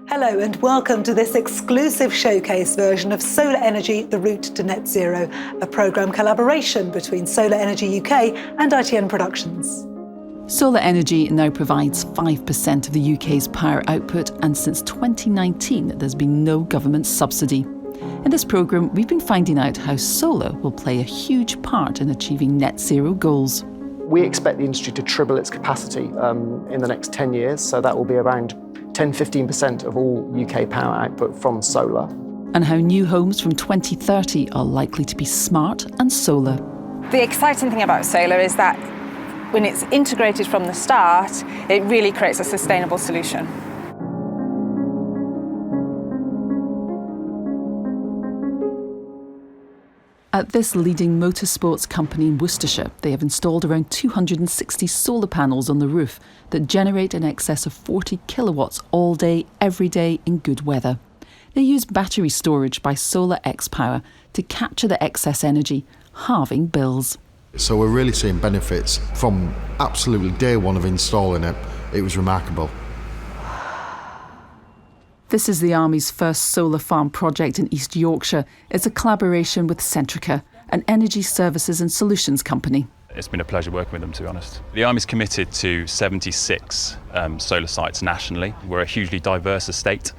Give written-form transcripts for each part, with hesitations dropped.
Hello and welcome to this exclusive showcase version of Solar Energy, the Route to Net Zero, a programme collaboration between Solar Energy UK and ITN Productions. Solar energy now provides 5% of the UK's power output, and since 2019 there's been no government subsidy. In this programme we've been finding out how solar will play a huge part in achieving net zero goals. We expect the industry to triple its capacity in the next 10 years, so that will be around 10-15% of all UK power output from solar. And how new homes from 2030 are likely to be smart and solar. The exciting thing about solar is that when it's integrated from the start, it really creates a sustainable solution. At this leading motorsports company in Worcestershire, they have installed around 260 solar panels on the roof that generate in excess of 40 kilowatts all day, every day in good weather. They use battery storage by Solar X Power to capture the excess energy, halving bills. So we're really seeing benefits from absolutely day one of installing it. It was remarkable. This is the Army's first solar farm project in East Yorkshire. It's a collaboration with Centrica, an energy services and solutions company. It's been a pleasure working with them, to be honest. The Army's committed to 76 solar sites nationally. We're a hugely diverse estate.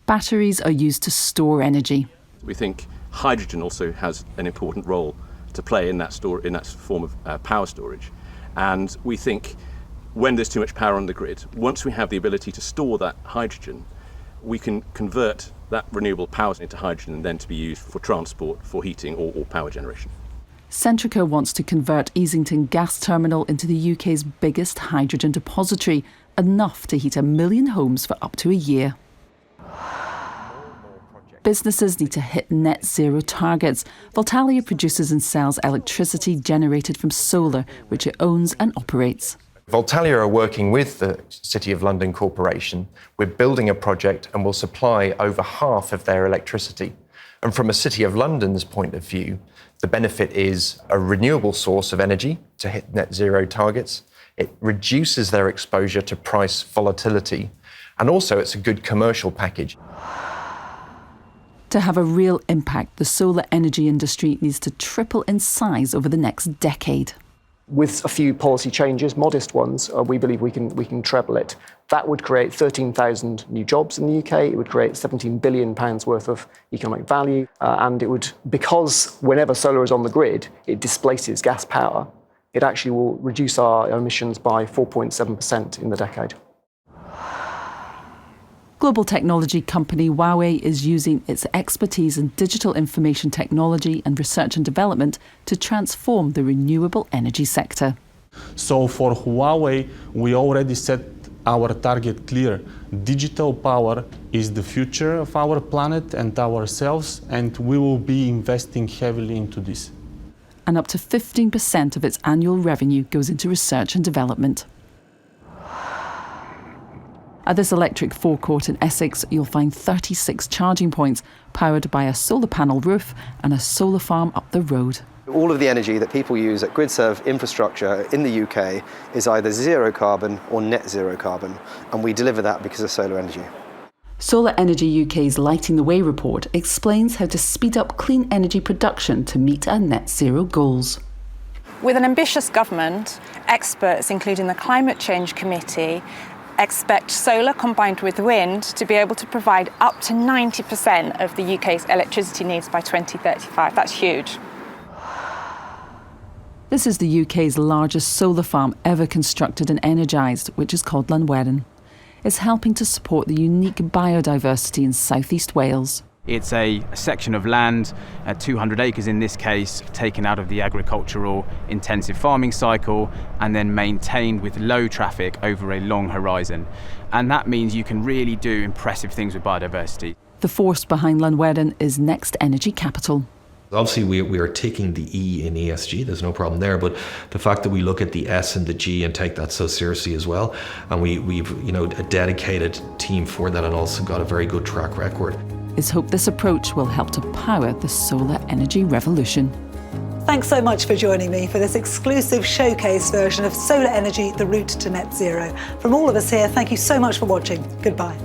Batteries are used to store energy. We think hydrogen also has an important role to play in that form of power storage. And we think when there's too much power on the grid, once we have the ability to store that hydrogen, we can convert that renewable power into hydrogen and then to be used for transport, for heating or power generation. Centrica wants to convert Easington Gas Terminal into the UK's biggest hydrogen depository, enough to heat 1 million homes for up to a year. Businesses need to hit net zero targets. Voltalia produces and sells electricity generated from solar, which it owns and operates. Voltalia are working with the City of London Corporation. We're building a project and will supply over half of their electricity. And from a City of London's point of view, the benefit is a renewable source of energy to hit net zero targets. It reduces their exposure to price volatility. And also it's a good commercial package. To have a real impact, the solar energy industry needs to triple in size over the next decade. With a few policy changes, modest ones, we believe we can treble it. That would create 13,000 new jobs in the UK. It would create £17 billion worth of economic value. And it would, because whenever solar is on the grid, it displaces gas power, it actually will reduce our emissions by 4.7% in the decade. Global technology company Huawei is using its expertise in digital information technology and research and development to transform the renewable energy sector. So for Huawei, we already set our target clear. Digital power is the future of our planet and ourselves, and we will be investing heavily into this. And up to 15% of its annual revenue goes into research and development. At this electric forecourt in Essex, you'll find 36 charging points powered by a solar panel roof and a solar farm up the road. All of the energy that people use at grid-served infrastructure in the UK is either zero carbon or net zero carbon, and we deliver that because of solar energy. Solar Energy UK's Lighting the Way report explains how to speed up clean energy production to meet our net zero goals. With an ambitious government, experts, including the Climate Change Committee, expect solar combined with wind to be able to provide up to 90% of the UK's electricity needs by 2035. That's huge. This is the UK's largest solar farm ever constructed and energised, which is called Llanwern. It's helping to support the unique biodiversity in South East Wales. It's a section of land, 200 acres in this case, taken out of the agricultural intensive farming cycle and then maintained with low traffic over a long horizon. And that means you can really do impressive things with biodiversity. The force behind Llanwern is Next Energy Capital. Obviously, we are taking the E in ESG, there's no problem there, but the fact that we look at the S and the G and take that so seriously as well, and we've a dedicated team for that and also got a very good track record. It's hoped this approach will help to power the solar energy revolution. Thanks so much for joining me for this exclusive showcase version of Solar Energy, the Route to Net Zero. From all of us here, thank you so much for watching. Goodbye.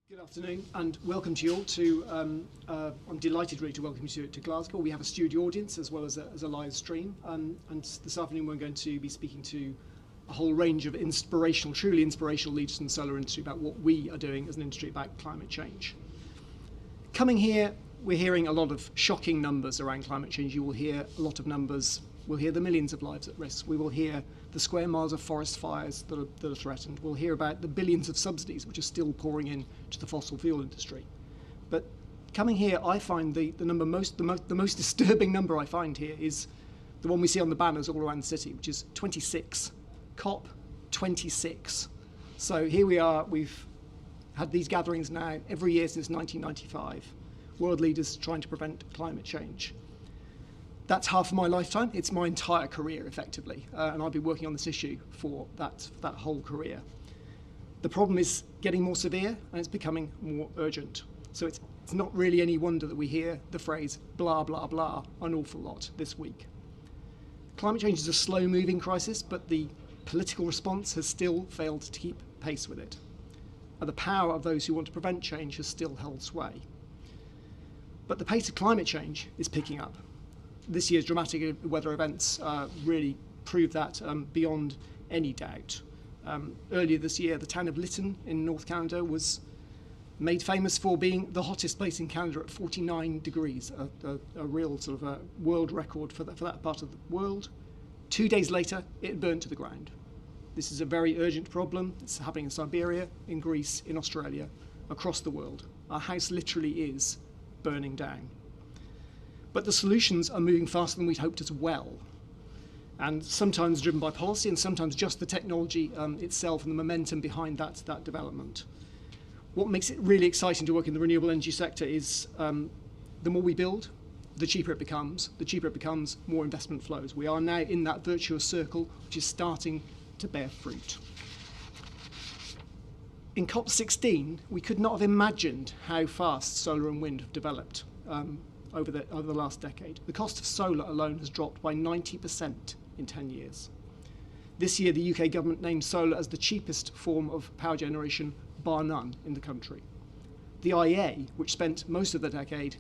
Good afternoon and welcome to you all to, I'm delighted really to welcome you to Glasgow. We have a studio audience as well as a live stream, and this afternoon we're going to be speaking to a whole range of truly inspirational leaders in the solar industry about what we are doing as an industry about climate change. Coming here, we're hearing a lot of shocking numbers around climate change. You will hear a lot of numbers. We'll hear the millions of lives at risk. We will hear the square miles of forest fires that are threatened. We'll hear about the billions of subsidies which are still pouring in to the fossil fuel industry. But coming here, I find the most disturbing number I find here is the one we see on the banners all around the city, which is 26, COP26. So here we are. We've had these gatherings now every year since 1995. World leaders trying to prevent climate change. That's half of my lifetime. It's my entire career, effectively, and I've been working on this issue for that whole career. The problem is getting more severe, and it's becoming more urgent. So it's not really any wonder that we hear the phrase blah, blah, blah an awful lot this week. Climate change is a slow-moving crisis, but the political response has still failed to keep pace with it. And the power of those who want to prevent change has still held sway. But the pace of climate change is picking up. This year's dramatic weather events really prove that beyond any doubt. Earlier this year, the town of Lytton in North Canada was made famous for being the hottest place in Canada at 49 degrees, a real sort of a world record for that part of the world. 2 days later, it burned to the ground. This is a very urgent problem. It's happening in Siberia, in Greece, in Australia, across the world. Our house literally is burning down. But the solutions are moving faster than we'd hoped as well, and sometimes driven by policy and sometimes just the technology itself and the momentum behind that development. What makes it really exciting to work in the renewable energy sector is the more we build, the cheaper it becomes. The cheaper it becomes, more investment flows. We are now in that virtuous circle which is starting to bear fruit. In COP16, we could not have imagined how fast solar and wind have developed over the last decade. The cost of solar alone has dropped by 90% in 10 years. This year, the UK government named solar as the cheapest form of power generation, bar none, in the country. The IEA, which spent most of the decade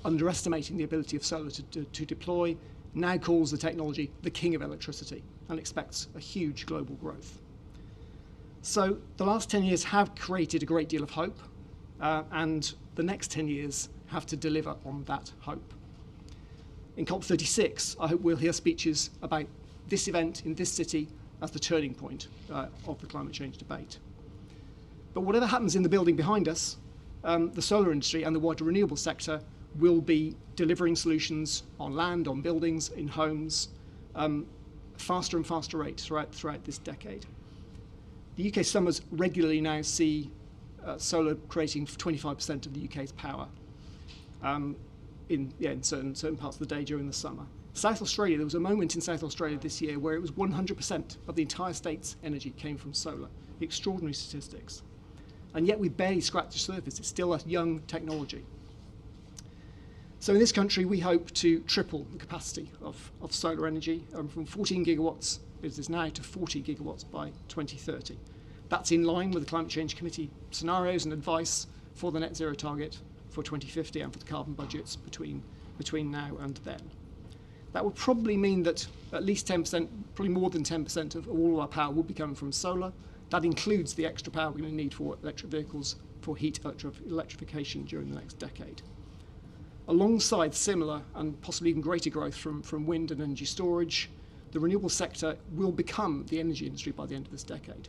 underestimating the ability of solar to deploy, now calls the technology the king of electricity and expects a huge global growth. So the last 10 years have created a great deal of hope, and the next 10 years have to deliver on that hope. In COP26, I hope we'll hear speeches about this event in this city as the turning point of the climate change debate. But whatever happens in the building behind us, the solar industry and the wider renewable sector will be delivering solutions on land, on buildings, in homes, faster and faster rate throughout this decade. The UK summers regularly now see solar creating 25% of the UK's power in certain parts of the day during the summer. South Australia, there was a moment in South Australia this year where it was 100% of the entire state's energy came from solar. Extraordinary statistics. And yet we barely scratched the surface. It's still a young technology. So in this country, we hope to triple the capacity of solar energy from 14 gigawatts, as it is now, to 40 gigawatts by 2030. That's in line with the Climate Change Committee scenarios and advice for the net zero target for 2050 and for the carbon budgets between now and then. That would probably mean that at least 10%, probably more than 10% of all of our power will be coming from solar. That includes the extra power we're going to need for electric vehicles, for heat electrification during the next decade. Alongside similar and possibly even greater growth from wind and energy storage, the renewable sector will become the energy industry by the end of this decade.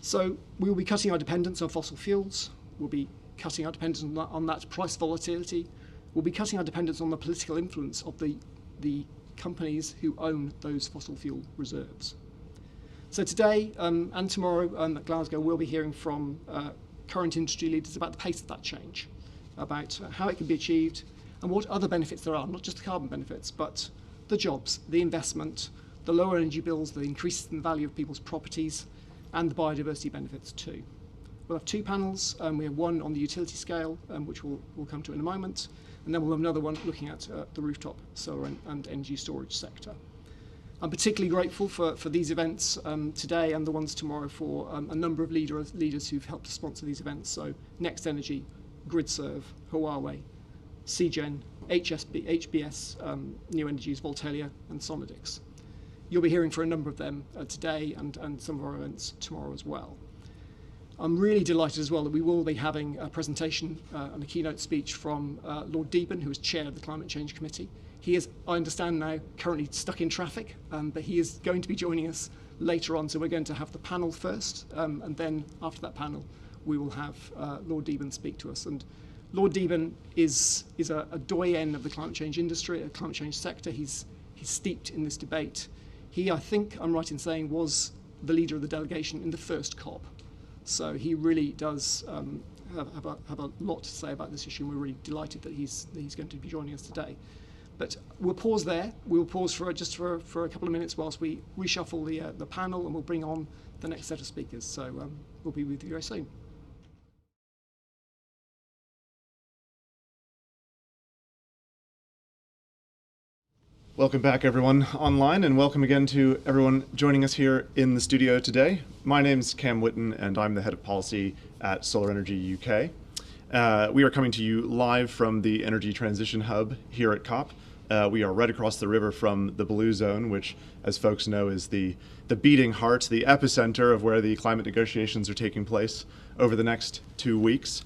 So we will be cutting our dependence on fossil fuels, we'll be cutting our dependence on that price volatility, we'll be cutting our dependence on the political influence of the companies who own those fossil fuel reserves. So today and tomorrow at Glasgow, we'll be hearing from current industry leaders about the pace of that change, about how it can be achieved and what other benefits there are, not just the carbon benefits, but the jobs, the investment, the lower energy bills, the increases in the value of people's properties, and the biodiversity benefits too. We'll have two panels. We have one on the utility scale, which we'll come to in a moment, and then we'll have another one looking at the rooftop solar and energy storage sector. I'm particularly grateful for these events today and the ones tomorrow for a number of leaders who've helped to sponsor these events. So Next Energy, GridServe, Huawei, CGen, HBS, New Energies, Voltalia and Sonadix. You'll be hearing from a number of them today and some of our events tomorrow as well. I'm really delighted as well that we will be having a presentation and a keynote speech from Lord Deben, who is chair of the Climate Change Committee. He is, I understand now, currently stuck in traffic, but he is going to be joining us later on. So we're going to have the panel first, and then after that panel, we will have Lord Deben speak to us. And Lord Deben is a doyen of the climate change industry, a climate change sector. He's steeped in this debate. He, I think I'm right in saying, was the leader of the delegation in the first COP. So he really does have a lot to say about this issue, and we're really delighted that he's going to be joining us today. But we'll pause there. We'll pause for a couple of minutes whilst we reshuffle the panel, and we'll bring on the next set of speakers. So we'll be with you very soon. Welcome back, everyone online, and welcome again to everyone joining us here in the studio today. My name's Cam Whitten, and I'm the head of policy at Solar Energy UK. We are coming to you live from the Energy Transition Hub here at COP. We are right across the river from the Blue Zone, which, as folks know, is the beating heart, the epicenter of where the climate negotiations are taking place over the next 2 weeks.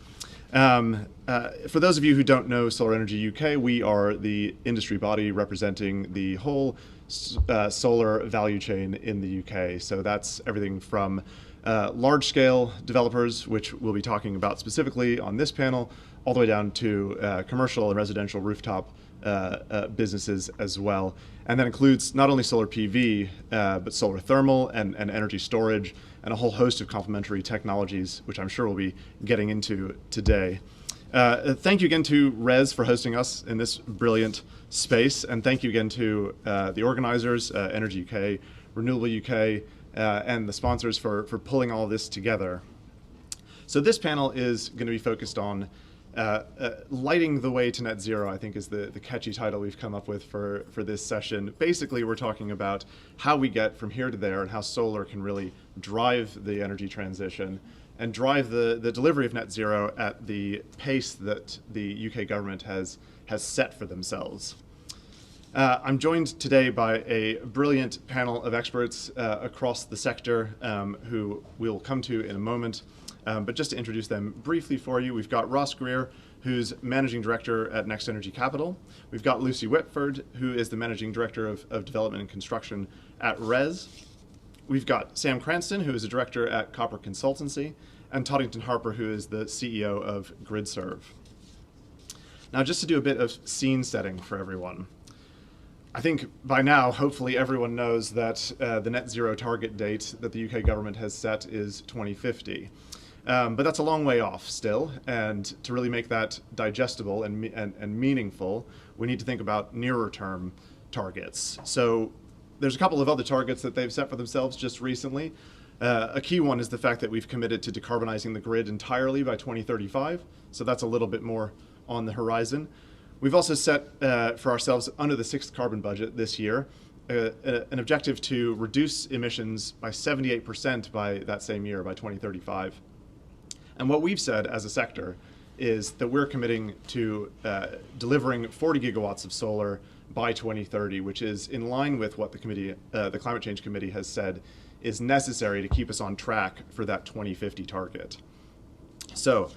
For those of you who don't know Solar Energy UK, we are the industry body representing the whole solar value chain in the UK. So that's everything from large-scale developers, which we'll be talking about specifically on this panel, all the way down to commercial and residential rooftop businesses as well. And that includes not only solar PV, but solar thermal and energy storage, and a whole host of complementary technologies, which I'm sure we'll be getting into today. Thank you again to RES for hosting us in this brilliant space, and thank you again to the organizers, Energy UK, RenewableUK, and the sponsors for pulling all this together. So this panel is going to be focused on lighting the way to net zero, I think, is the catchy title we've come up with for this session. Basically, we're talking about how we get from here to there and how solar can really drive the energy transition and drive the delivery of net zero at the pace that the UK government has set for themselves. I'm joined today by a brilliant panel of experts across the sector who we'll come to in a moment. But just to introduce them briefly for you, we've got Ross Greer, who's Managing Director at Next Energy Capital. We've got Lucy Whitford, who is the Managing Director of Development and Construction at RES. We've got Sam Cranston, who is a Director at Copper Consultancy, and Toddington Harper, who is the CEO of GridServe. Now, just to do a bit of scene setting for everyone, I think by now, hopefully everyone knows that the net zero target date that the UK government has set is 2050. But that's a long way off still, and to really make that digestible and meaningful, we need to think about nearer term targets. So there's a couple of other targets that they've set for themselves just recently. A key one is the fact that we've committed to decarbonizing the grid entirely by 2035, so that's a little bit more on the horizon. We've also set for ourselves, under the 6th carbon budget this year, an objective to reduce emissions by 78% by that same year, by 2035. And what we've said as a sector is that we're committing to delivering 40 gigawatts of solar by 2030, which is in line with what the Climate Change Committee has said is necessary to keep us on track for that 2050 target. So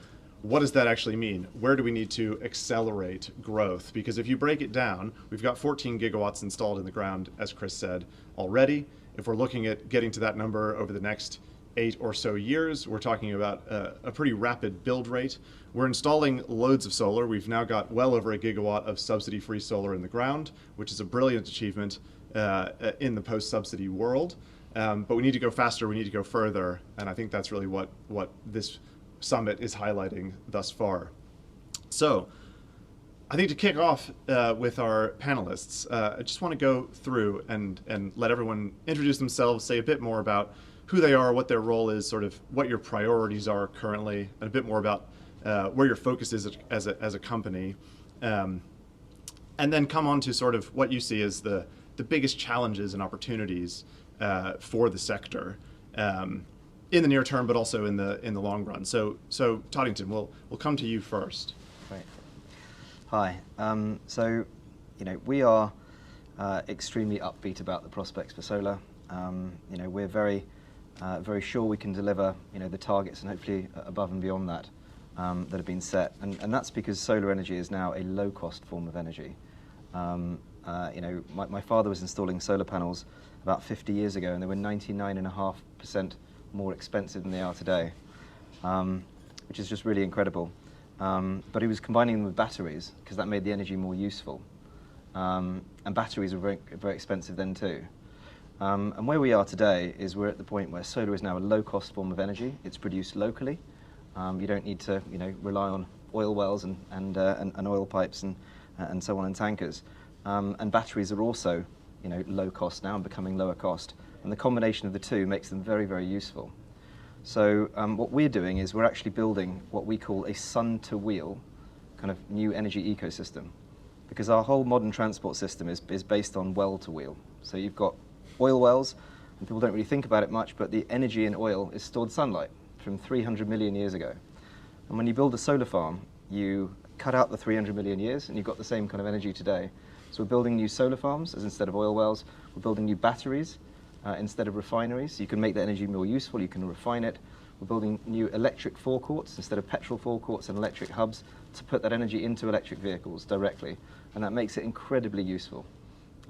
what does that actually mean? Where do we need to accelerate growth? Because if you break it down, we've got 14 gigawatts installed in the ground, as Chris said, already. If we're looking at getting to that number over the next 8 or so years, we're talking about a pretty rapid build rate. We're installing loads of solar. We've now got well over a gigawatt of subsidy-free solar in the ground, which is a brilliant achievement in the post-subsidy world. But we need to go faster, we need to go further, and I think that's really what this summit is highlighting thus far. So I think to kick off with our panelists, I just want to go through and let everyone introduce themselves, say a bit more about who they are, what their role is, sort of what your priorities are currently, and a bit more about where your focus is as a company, and then come on to sort of what you see as the the biggest challenges and opportunities for the sector in the near term, but also in the long run. So Toddington, we'll come to you first. Great. Hi. So, we are extremely upbeat about the prospects for solar. We're very sure we can deliver, the targets and hopefully above and beyond that that have been set. And that's because solar energy is now a low-cost form of energy. My father was installing solar panels about 50 years ago, and they were 99.5% more expensive than they are today, which is just really incredible. But he was combining them with batteries because that made the energy more useful. And batteries were very, very expensive then too. And where we are today is we're at the point where solar is now a low-cost form of energy. It's produced locally. You don't need to, rely on oil wells and oil pipes and so on, and tankers. And batteries are also, low cost now and becoming lower cost. And the combination of the two makes them very, very useful. So what we're doing is we're actually building what we call a sun-to-wheel kind of new energy ecosystem, because our whole modern transport system is based on well-to-wheel. So you've got oil wells, and people don't really think about it much, but the energy in oil is stored sunlight from 300 million years ago. And when you build a solar farm, you cut out the 300 million years and you've got the same kind of energy today. So we're building new solar farms as instead of oil wells. We're building new batteries instead of refineries. So you can make the energy more useful, you can refine it. We're building new electric forecourts instead of petrol forecourts and electric hubs to put that energy into electric vehicles directly. And that makes it incredibly useful.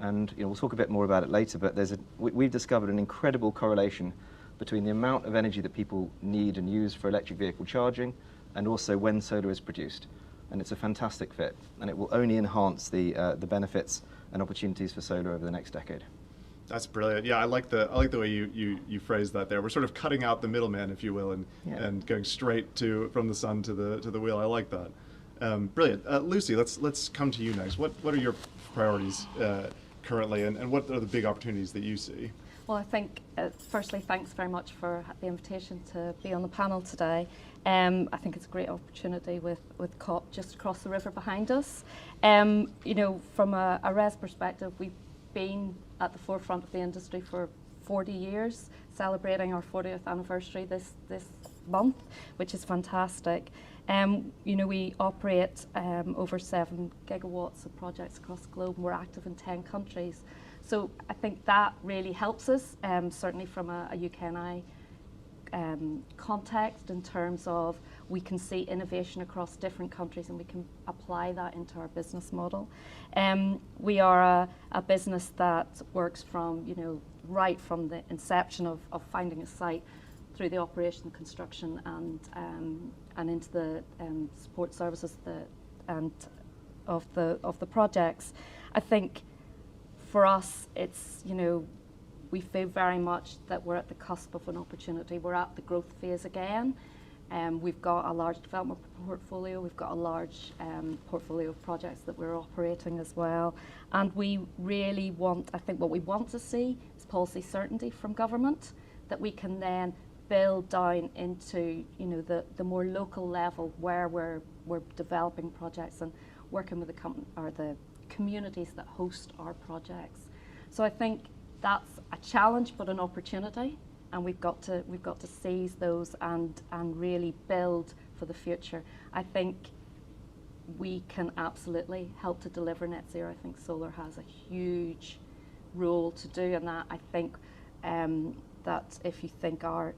And we'll talk a bit more about it later, but we've discovered an incredible correlation between the amount of energy that people need and use for electric vehicle charging and also when solar is produced. And it's a fantastic fit, and it will only enhance the benefits and opportunities for solar over the next decade. That's brilliant. Yeah, I like the way you phrased that there. We're sort of cutting out the middleman, if you will, and going straight from the sun to the wheel. I like that. Brilliant. Lucy, let's come to you next. What are your priorities currently, and what are the big opportunities that you see? Well, I think, firstly, thanks very much for the invitation to be on the panel today. I think it's a great opportunity with COP just across the river behind us. From a RES perspective, we've been at the forefront of the industry for 40 years, celebrating our 40th anniversary this month, which is fantastic. We operate over 7 gigawatts of projects across the globe, and we're active in 10 countries. So I think that really helps us, certainly from a UK&I context, in terms of we can see innovation across different countries and we can apply that into our business model. We are a business that works from, right from the inception of finding a site through the operation, construction, and into the support services of the projects. I think for us, it's, we feel very much that we're at the cusp of an opportunity. We're at the growth phase again. We've got a large development portfolio. We've got a large portfolio of projects that we're operating as well. And we really I think what we want to see is policy certainty from government, that we can then build down into, the more local level where we're developing projects and working with the communities that host our projects. So I think that's a challenge but an opportunity, and we've got to seize those and really build for the future. I think we can absolutely help to deliver net zero. I think solar has a huge role to do in that. I think that if you think our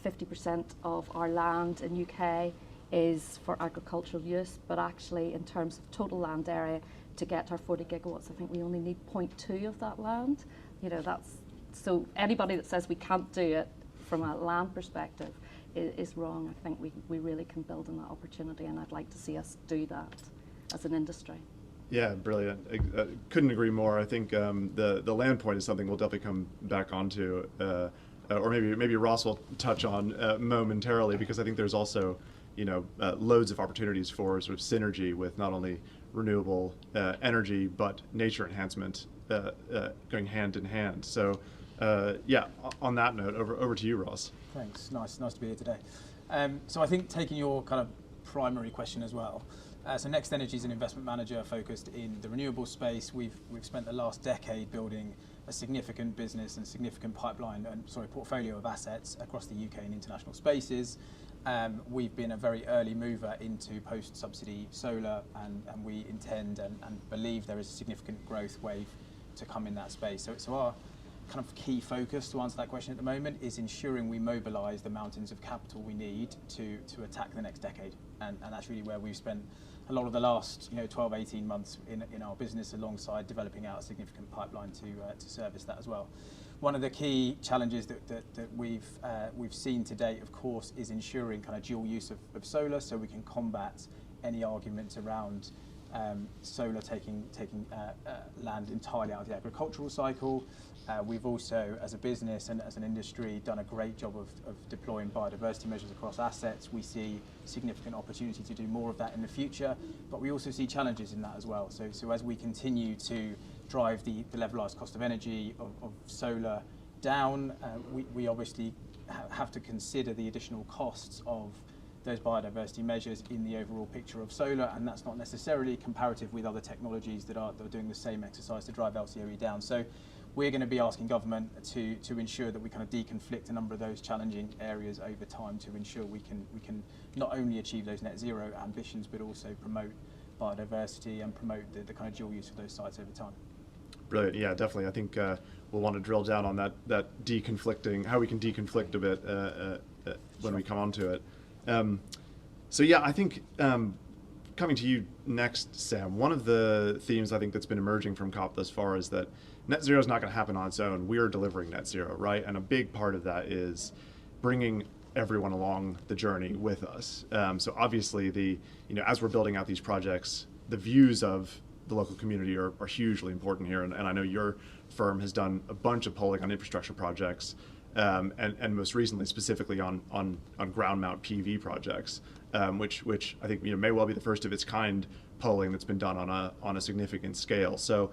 50% of our land in UK is for agricultural use, but actually in terms of total land area, to get to our 40 gigawatts, I think we only need 0.2 of that land. So anybody that says we can't do it from a land perspective is wrong. I think we really can build on that opportunity, and I'd like to see us do that as an industry. Yeah, brilliant. Couldn't agree more. I think the land point is something we'll definitely come back onto, or maybe Ross will touch on momentarily, because I think there's also loads of opportunities for sort of synergy with not only renewable energy but nature enhancement going hand in hand. So yeah, on that note, over to you, Ross. Thanks. Nice to be here today. So I think taking your kind of primary question as well, So Next Energy is an investment manager focused in the renewable space. We've spent the last decade building a significant business and significant portfolio of assets across the UK and international spaces. We've been a very early mover into post-subsidy solar, and we intend and believe there is a significant growth wave to come in that space. So our kind of key focus, to answer that question at the moment, is ensuring we mobilise the mountains of capital we need to attack the next decade, and that's really where we've spent a lot of the last 12, 18 months in our business, alongside developing out a significant pipeline to service that as well. One of the key challenges that we've seen to date, of course, is ensuring kind of dual use of solar, so we can combat any arguments around solar taking land entirely out of the agricultural cycle. We've also, as a business and as an industry, done a great job of deploying biodiversity measures across assets. We see significant opportunity to do more of that in the future, but we also see challenges in that as well. So as we continue to drive the levelized cost of energy of solar down, we obviously have to consider the additional costs of those biodiversity measures in the overall picture of solar, and that's not necessarily comparative with other technologies that are doing the same exercise to drive LCOE down. So we're going to be asking government to ensure that we kind of deconflict a number of those challenging areas over time, to ensure we can not only achieve those net zero ambitions, but also promote biodiversity and promote the kind of dual use of those sites over time. Brilliant. Yeah, definitely. I think we'll want to drill down on that deconflicting, how we can deconflict a bit when we come onto it. So yeah, I think coming to you next, Sam, one of the themes I think that's been emerging from COP thus far is that net zero is not going to happen on its own. We're delivering net zero, right? And a big part of that is bringing everyone along the journey with us. So obviously, as we're building out these projects, the views of the local community are hugely important here. And I know your firm has done a bunch of polling on infrastructure projects, and most recently specifically on ground mount PV projects, which I think may well be the first of its kind polling that's been done on a significant scale. So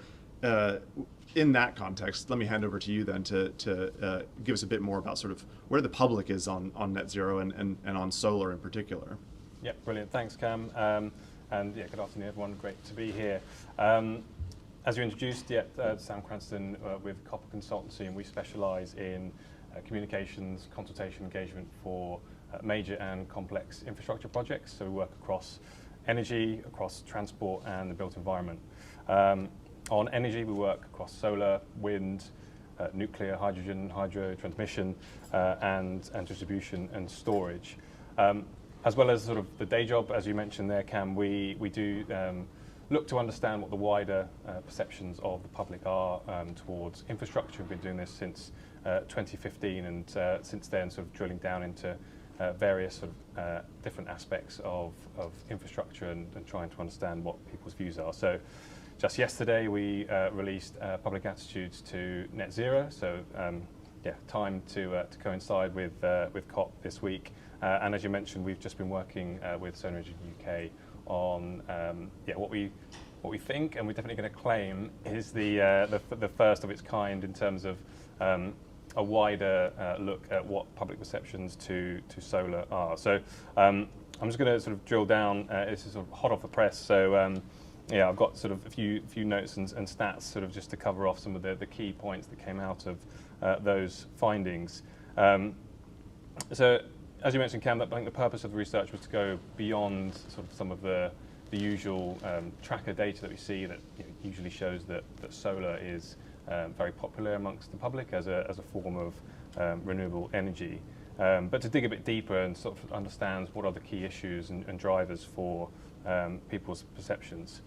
in that context, let me hand over to you then to give us a bit more about sort of where the public is on net zero and on solar in particular. Yeah, brilliant. Thanks, Cam. And yeah, good afternoon, everyone. Great to be here. As you introduced, Sam Cranston with Copper Consultancy, and we specialise in communications, consultation, engagement for major and complex infrastructure projects. So we work across energy, across transport and the built environment. On energy, we work across solar, wind, nuclear, hydrogen, hydro, transmission, and distribution and storage. As well as sort of the day job, as you mentioned there, Cam, we do look to understand what the wider perceptions of the public are towards infrastructure. We've been doing this since 2015, and since then sort of drilling down into various sort of different aspects of infrastructure and trying to understand what people's views are. So just yesterday we released public attitudes to net zero, so time to coincide with COP this week. And as you mentioned, we've just been working with Solar Energy UK on what we think, and we're definitely going to claim is the first of its kind in terms of a wider look at what public perceptions to solar are. So I'm just going to sort of drill down. This is sort of hot off the press, so I've got sort of a few notes and stats sort of just to cover off some of the key points that came out of those findings. So as you mentioned, Cam, I think the purpose of the research was to go beyond sort of some of the usual tracker data that we see that usually shows that solar is very popular amongst the public as a form of renewable energy, but to dig a bit deeper and sort of understand what are the key issues and drivers for people's perceptions.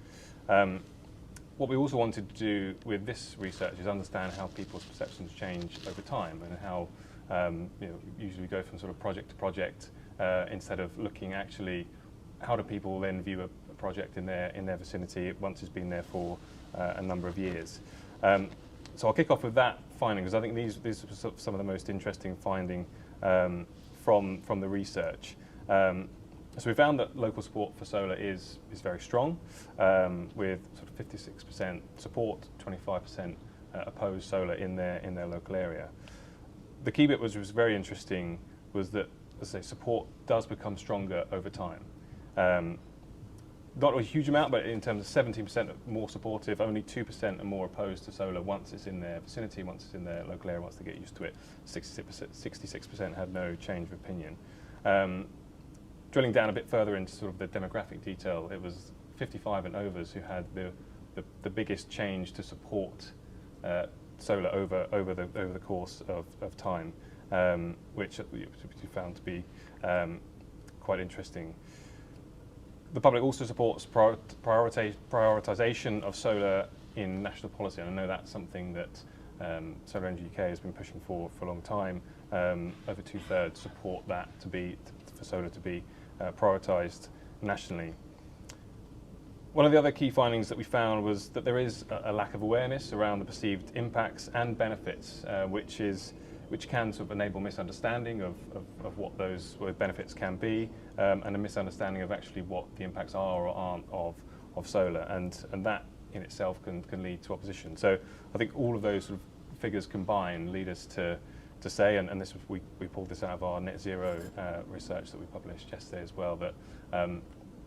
What we also wanted to do with this research is understand how people's perceptions change over time, and how usually we go from sort of project to project instead of looking actually how do people then view a project in their vicinity once it's been there for a number of years. So I'll kick off with that finding, because I think these are some of the most interesting finding from the research. So we found that local support for solar is very strong, with sort of 56% support, 25% oppose solar in their local area. The key bit was very interesting was that, as I say, support does become stronger over time. not a huge amount, but in terms of 17% more supportive, only 2% are more opposed to solar once it's in their vicinity, once it's in their local area, once they get used to it. 66% had no change of opinion. Drilling down a bit further into sort of the demographic detail, it was 55 and overs who had the biggest change to support solar over the course of time, which we found to be quite interesting. The public also supports prioritisation of solar in national policy, and I know that's something that Solar Energy UK has been pushing for a long time. Over 2/3 support that for solar to be prioritised nationally. One of the other key findings that we found was that there is a lack of awareness around the perceived impacts and benefits, which can sort of enable misunderstanding of what those benefits can be, and a misunderstanding of actually what the impacts are or aren't of solar, and that in itself can lead to opposition. So I think all of those sort of figures combined lead us to say, and this was, we pulled this out of our net zero research that we published yesterday as well, that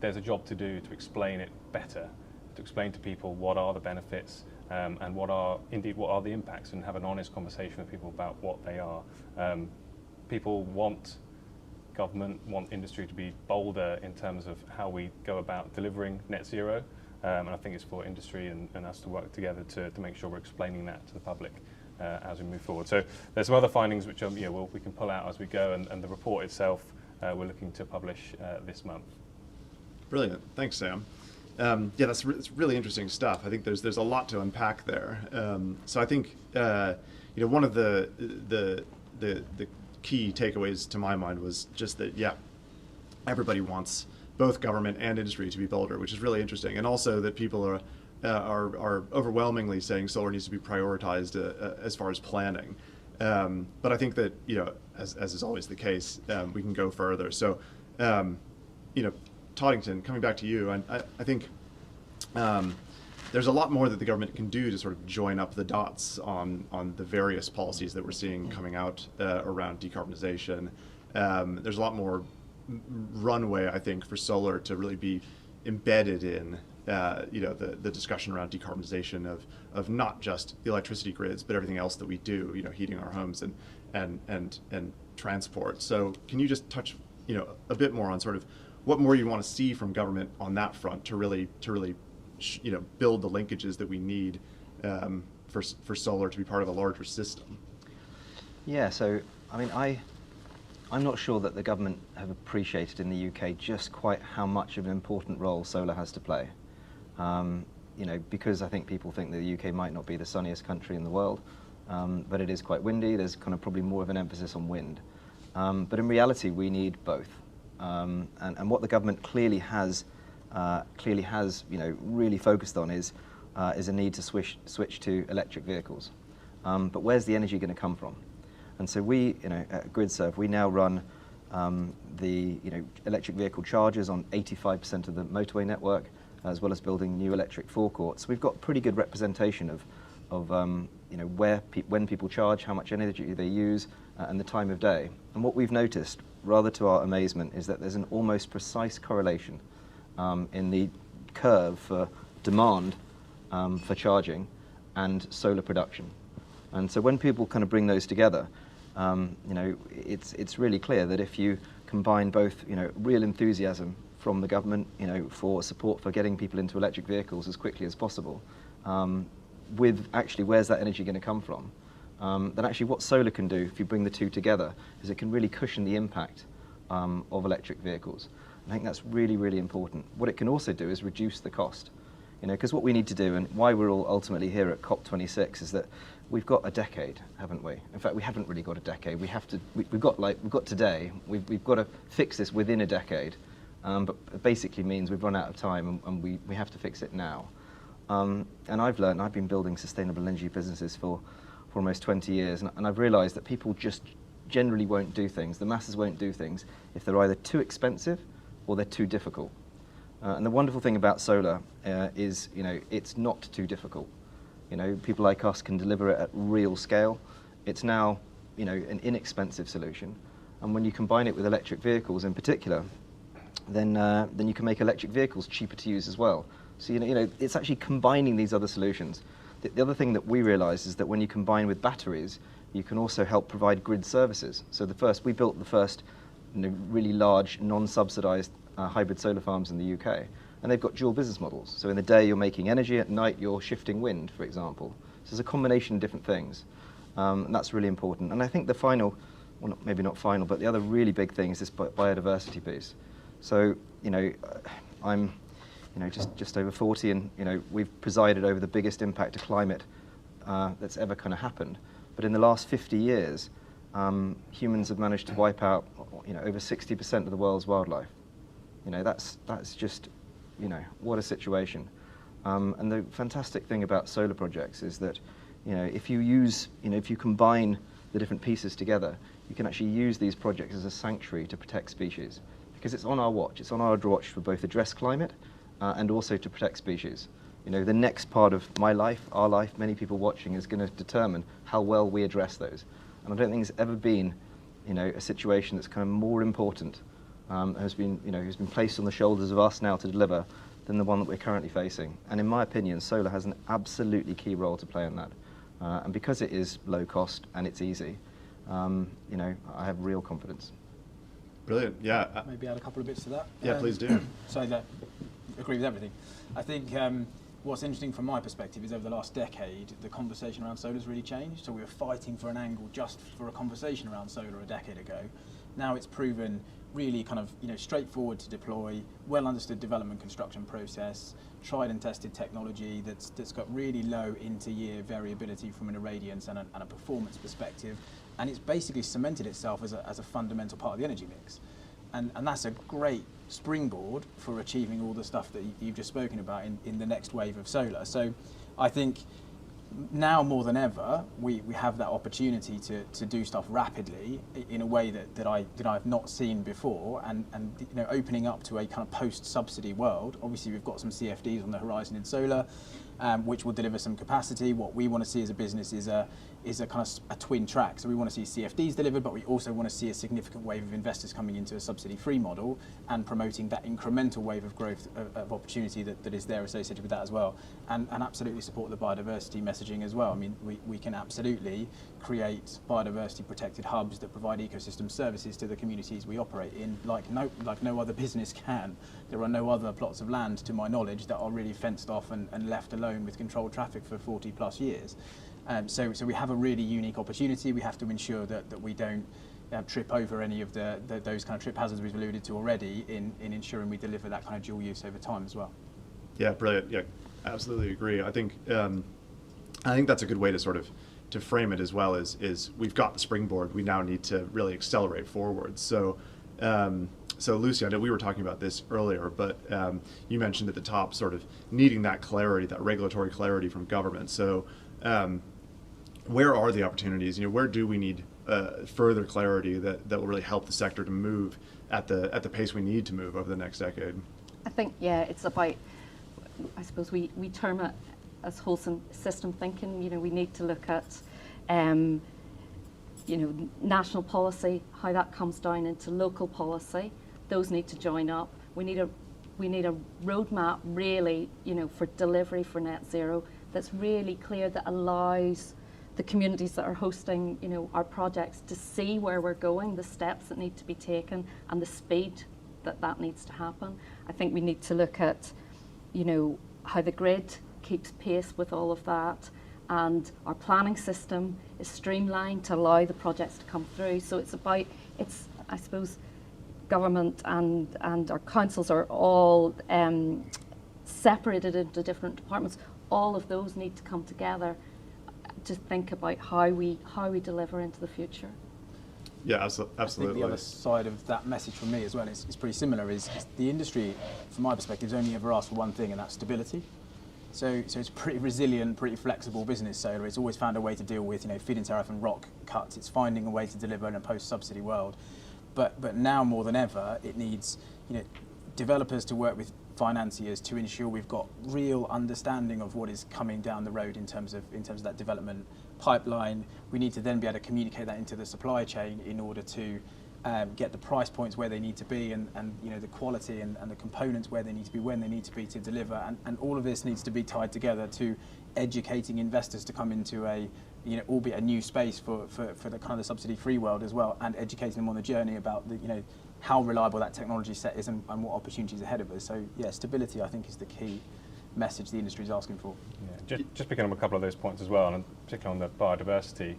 there's a job to do to explain it better, to explain to people what are the benefits, and what are the impacts, and have an honest conversation with people about what they are. People want government, want industry to be bolder in terms of how we go about delivering net zero, and I think it's for industry and us to work together to make sure we're explaining that to the public as we move forward. So there's some other findings which we can pull out as we go, and the report itself we're looking to publish this month. Brilliant, thanks Sam. Yeah, it's really interesting stuff. I think there's a lot to unpack there. So I think one of the key takeaways to my mind was just that everybody wants both government and industry to be bolder, which is really interesting, and also that people are overwhelmingly saying solar needs to be prioritized as far as planning. But I think that as is always the case, we can go further. So Toddington, coming back to you, and I think there's a lot more that the government can do to sort of join up the dots on the various policies that we're seeing coming out around decarbonization. There's a lot more runway, I think, for solar to really be embedded in the discussion around decarbonization of not just the electricity grids, but everything else that we do, heating our homes and transport. So can you just touch a bit more on sort of what more you want to see from government on that front to really build the linkages that we need for solar to be part of a larger system? Yeah, so I mean, I'm not sure that the government have appreciated in the UK just quite how much of an important role solar has to play. Because I think people think that the UK might not be the sunniest country in the world, but it is quite windy. There's kind of probably more of an emphasis on wind. But in reality, we need both. And what the government clearly has really focused on is a need to switch to electric vehicles. But where's the energy going to come from? And so we, at GridServe, we now run the electric vehicle chargers on 85% of the motorway network, as well as building new electric forecourts. So we've got pretty good representation of when people charge, how much energy they use, and the time of day. And what we've noticed, rather to our amazement, is that there's an almost precise correlation in the curve for demand for charging and solar production. And so when people kind of bring those together, it's really clear that if you combine both, real enthusiasm from the government, for support for getting people into electric vehicles as quickly as possible, with actually where's that energy going to come from, then actually what solar can do, if you bring the two together, is it can really cushion the impact of electric vehicles. I think that's really, really important. What it can also do is reduce the cost. Because what we need to do, and why we're all ultimately here at COP26, is that we've got a decade, haven't we? In fact, we haven't really got a decade. We've got today. We've got to fix this within a decade. But it basically means we've run out of time, and we have to fix it now. And I've been building sustainable energy businesses for almost 20 years, and I've realized that people just generally won't do things. The masses won't do things if they're either too expensive or they're too difficult. And the wonderful thing about solar is, it's not too difficult. People like us can deliver it at real scale. It's now, an inexpensive solution. And when you combine it with electric vehicles in particular, then you can make electric vehicles cheaper to use as well. So it's actually combining these other solutions. The other thing that we realise is that when you combine with batteries, you can also help provide grid services. So we built the first really large, non-subsidised hybrid solar farms in the UK, and they've got dual business models. So in the day you're making energy, at night you're shifting wind, for example. So there's a combination of different things, and that's really important. And I think the final, well, maybe not final, but the other really big thing is this biodiversity piece. So I'm just over 40, and we've presided over the biggest impact to climate that's ever kind of happened. But in the last 50 years, humans have managed to wipe out over 60% of the world's wildlife. That's just what a situation. And the fantastic thing about solar projects is that if you combine the different pieces together, you can actually use these projects as a sanctuary to protect species, because it's on our watch. It's on our watch for both address climate and also to protect species. The next part of my life, our life, many people watching, is going to determine how well we address those. And I don't think there's ever been, a situation that's kind of more important, has been placed on the shoulders of us now to deliver, than the one that we're currently facing. And in my opinion, solar has an absolutely key role to play in that. And because it is low cost and it's easy, I have real confidence. Brilliant. Yeah. Maybe add a couple of bits to that. Yeah, please do. So I agree with everything. I think what's interesting from my perspective is over the last decade, the conversation around solar has really changed. So we were fighting for an angle just for a conversation around solar a decade ago. Now it's proven really kind of straightforward to deploy, well understood development construction process, tried and tested technology that's got really low inter-year variability from an irradiance and a performance perspective, and it's basically cemented itself as a fundamental part of the energy mix. And that's a great springboard for achieving all the stuff that you've just spoken about in the next wave of solar. So I think now more than ever, we have that opportunity to do stuff rapidly in a way that I've not seen before, and opening up to a kind of post-subsidy world. Obviously, we've got some CFDs on the horizon in solar, which will deliver some capacity. What we want to see as a business is a kind of a twin track. So we want to see CFDs delivered, but we also want to see a significant wave of investors coming into a subsidy-free model and promoting that incremental wave of growth of opportunity that is there associated with that as well. And absolutely support the biodiversity messaging as well. I mean, we can absolutely create biodiversity protected hubs that provide ecosystem services to the communities we operate in like no other business can. There are no other plots of land, to my knowledge, that are really fenced off and left alone with controlled traffic for 40 plus years. So we have a really unique opportunity. We have to ensure that we don't trip over any of those kind of trip hazards we've alluded to already in ensuring we deliver that kind of dual use over time as well. Yeah, brilliant. Yeah, absolutely agree. I think that's a good way to sort of to frame it as well. Is we've got the springboard. We now need to really accelerate forward. So. So Lucy, I know we were talking about this earlier, but you mentioned at the top sort of needing that clarity, that regulatory clarity from government. So where are the opportunities? Where do we need further clarity that will really help the sector to move at the pace we need to move over the next decade? I think, it's about, I suppose we term it as wholesome system thinking. We need to look at national policy, how that comes down into local policy. Those need to join up. We need a roadmap really, for delivery for net zero that's really clear, that allows the communities that are hosting, our projects to see where we're going, the steps that need to be taken, and the speed that needs to happen. I think we need to look at, how the grid keeps pace with all of that, and our planning system is streamlined to allow the projects to come through. So I suppose, government and our councils are all separated into different departments. All of those need to come together to think about how we deliver into the future. Yeah, absolutely. I think the other side of that message from me as well is pretty similar. Is the industry, from my perspective, has only ever asked for one thing, and that's stability. So it's pretty resilient, pretty flexible business, solar. It's always found a way to deal with feed-in tariff and ROC cuts. It's finding a way to deliver in a post-subsidy world. But now more than ever, it needs developers to work with financiers to ensure we've got real understanding of what is coming down the road in terms of that development pipeline. We need to then be able to communicate that into the supply chain in order to get the price points where they need to be, and you know, the quality and the components where they need to be, when they need to be to deliver, and all of this needs to be tied together to educating investors to come into a, you know, albeit a new space for the kind of the subsidy-free world as well, and educating them on the journey about the, you know, how reliable that technology set is and what opportunities ahead of us. So yeah, stability I think is the key message the industry is asking for. Yeah, just picking up a couple of those points as well, and particularly on the biodiversity,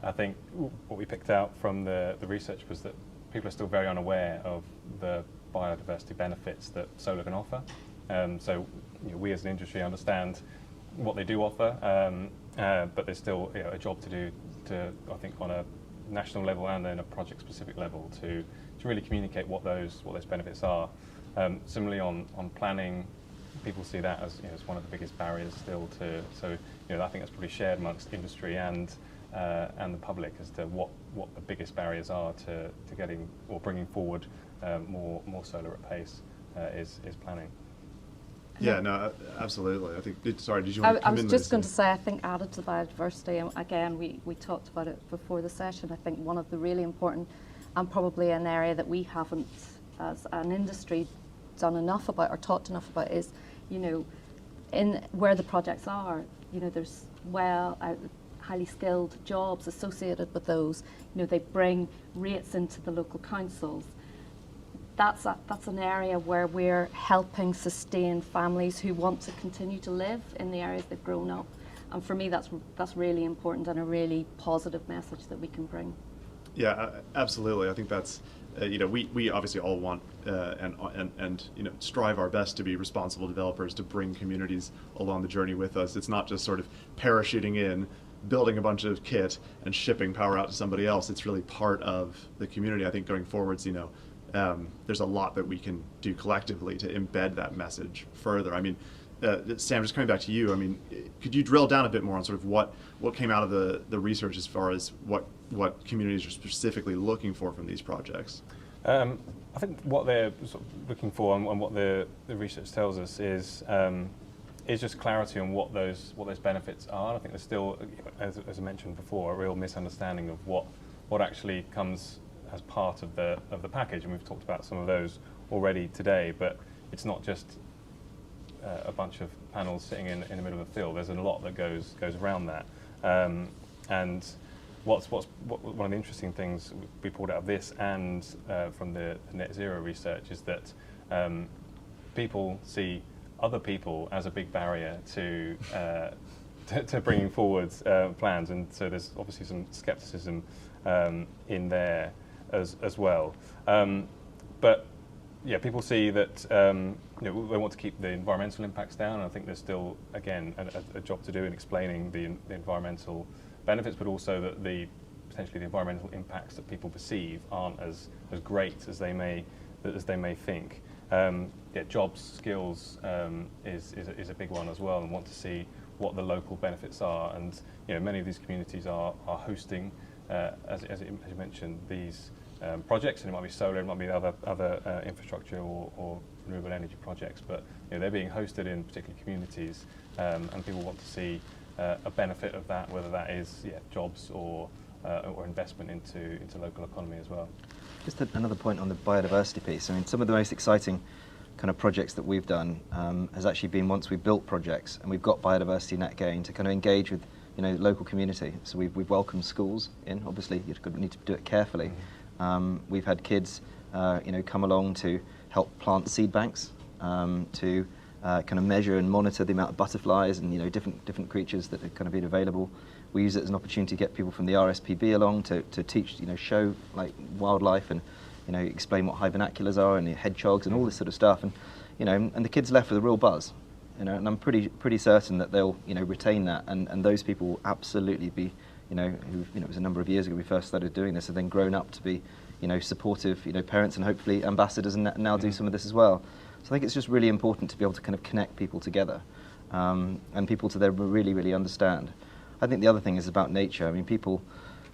I think what we picked out from the research was that people are still very unaware of the biodiversity benefits that solar can offer. So you know, we as an industry understand what they do offer, but there's still, you know, a job to do I think on a national level and then a project specific level to really communicate what those benefits are. Similarly on planning, people see that as, you know, as one of the biggest barriers still to, so you know, I think that's probably shared amongst industry and the public as to what the biggest barriers are to getting or bringing forward more solar at pace is planning. Yeah, no, absolutely. I think, sorry, did you want to come in? I was just going to say, I think added to biodiversity, and again, we talked about it before the session, I think one of the really important, and probably an area that we haven't, as an industry, done enough about or talked enough about is, you know, in where the projects are, you know, there's highly skilled jobs associated with those. You know, they bring rates into the local councils. That's an area where we're helping sustain families who want to continue to live in the areas they've grown up. And for me, that's really important and a really positive message that we can bring. Yeah, absolutely. I think that's, you know, we obviously all want and you know, strive our best to be responsible developers, to bring communities along the journey with us. It's not just sort of parachuting in, building a bunch of kit and shipping power out to somebody else. It's really part of the community. I think going forwards, you know, there's a lot that we can do collectively to embed that message further. I mean, Sam, just coming back to you, I mean, could you drill down a bit more on sort of what came out of the research as far as what communities are specifically looking for from these projects? I think what they're sort of looking for and what the research tells us is just clarity on what those benefits are. I think there's still, as I mentioned before, a real misunderstanding of what actually comes as part of the package, and we've talked about some of those already today. But it's not just a bunch of panels sitting in the middle of the field. There's a lot that goes around that. And one of the interesting things we pulled out of this and from the net zero research is that people see other people as a big barrier to bringing forward plans, and so there's obviously some scepticism in there as well. But yeah, people see that you know, they want to keep the environmental impacts down, and I think there's still, again, a job to do in explaining the environmental benefits, but also that potentially the environmental impacts that people perceive aren't as great as they may think. Yeah, jobs, skills is a big one as well, and want to see what the local benefits are. And you know, many of these communities are hosting, as you mentioned, these projects, and it might be solar, it might be other infrastructure or renewable energy projects, but you know, they're being hosted in particular communities, and people want to see a benefit of that, whether that is jobs or investment into local economy as well. Just another point on the biodiversity piece. I mean, some of the most exciting kind of projects that we've done has actually been once we've built projects and we've got biodiversity net gain to kind of engage with, you know, local community. So we've welcomed schools in. Obviously, you need to do it carefully. We've had kids, you know, come along to help plant seed banks, to kind of measure and monitor the amount of butterflies and, you know, different creatures that have kind of been available. We use it as an opportunity to get people from the RSPB along to teach, you know, show like wildlife and, you know, explain what hibernaculars are and the hedgehogs and all this sort of stuff. And, you know, and the kids left with a real buzz, you know, and I'm pretty certain that they'll, you know, retain that. And those people will absolutely be, you know, who, you know, it was a number of years ago we first started doing this, and then grown up to be, you know, supportive, you know, parents and hopefully ambassadors, and now do some of this as well. So I think it's just really important to be able to kind of connect people together, and people to then really understand. I think the other thing is about nature. I mean, people,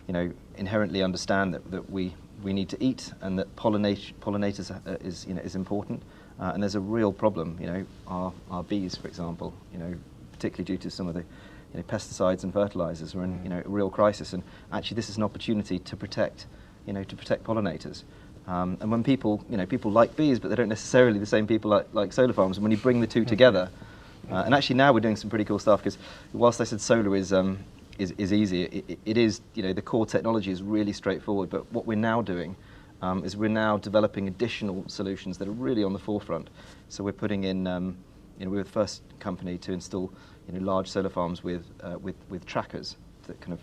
you know, inherently understand that we need to eat, and that pollinators is, you know, is important. And there's a real problem, you know, our bees, for example, you know, particularly due to some of the, you know, pesticides and fertilizers, are in, you know, a real crisis. And actually, this is an opportunity to protect, to protect pollinators. And when people like bees, but they don't necessarily the same people like solar farms. And when you bring the two together, and actually now we're doing some pretty cool stuff, because whilst I said solar is easy, it is, the core technology is really straightforward. But what we're now doing is we're now developing additional solutions that are really on the forefront. So we're putting in, we're the first company to install, large solar farms with trackers that kind of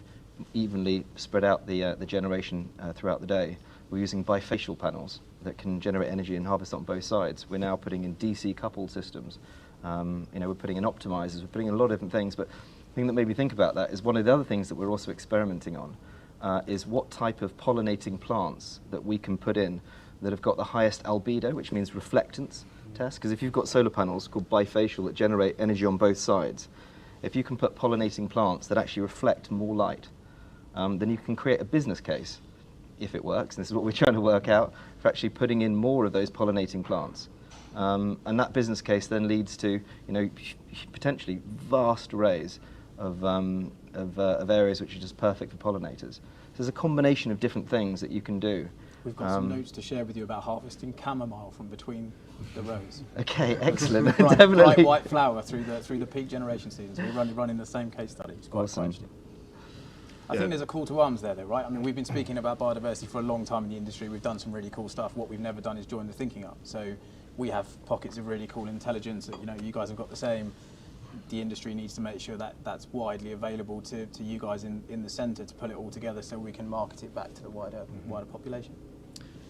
evenly spread out the generation throughout the day. We're using bifacial panels that can generate energy and harvest on both sides. We're now putting in DC coupled systems. We're putting in optimizers. We're putting in a lot of different things. But the thing that made me think about that is one of the other things that we're also experimenting on is what type of pollinating plants that we can put in that have got the highest albedo, which means reflectance test. Because if you've got solar panels called bifacial that generate energy on both sides, if you can put pollinating plants that actually reflect more light, then you can create a business case, if it works, and this is what we're trying to work out, for actually putting in more of those pollinating plants. And that business case then leads to, potentially vast arrays of areas which are just perfect for pollinators. So there's a combination of different things that you can do. We've got some notes to share with you about harvesting chamomile from between the rows. Okay, excellent. Bright white flower through the peak generation season. So we're running the same case study. It's quite awesome. Actually. I think there's a call to arms there, though, right? I mean, we've been speaking about biodiversity for a long time in the industry. We've done some really cool stuff. What we've never done is join the thinking up. So we have pockets of really cool intelligence that, you guys have got the same. The industry needs to make sure that that's widely available to you guys in the centre to pull it all together so we can market it back to the wider population.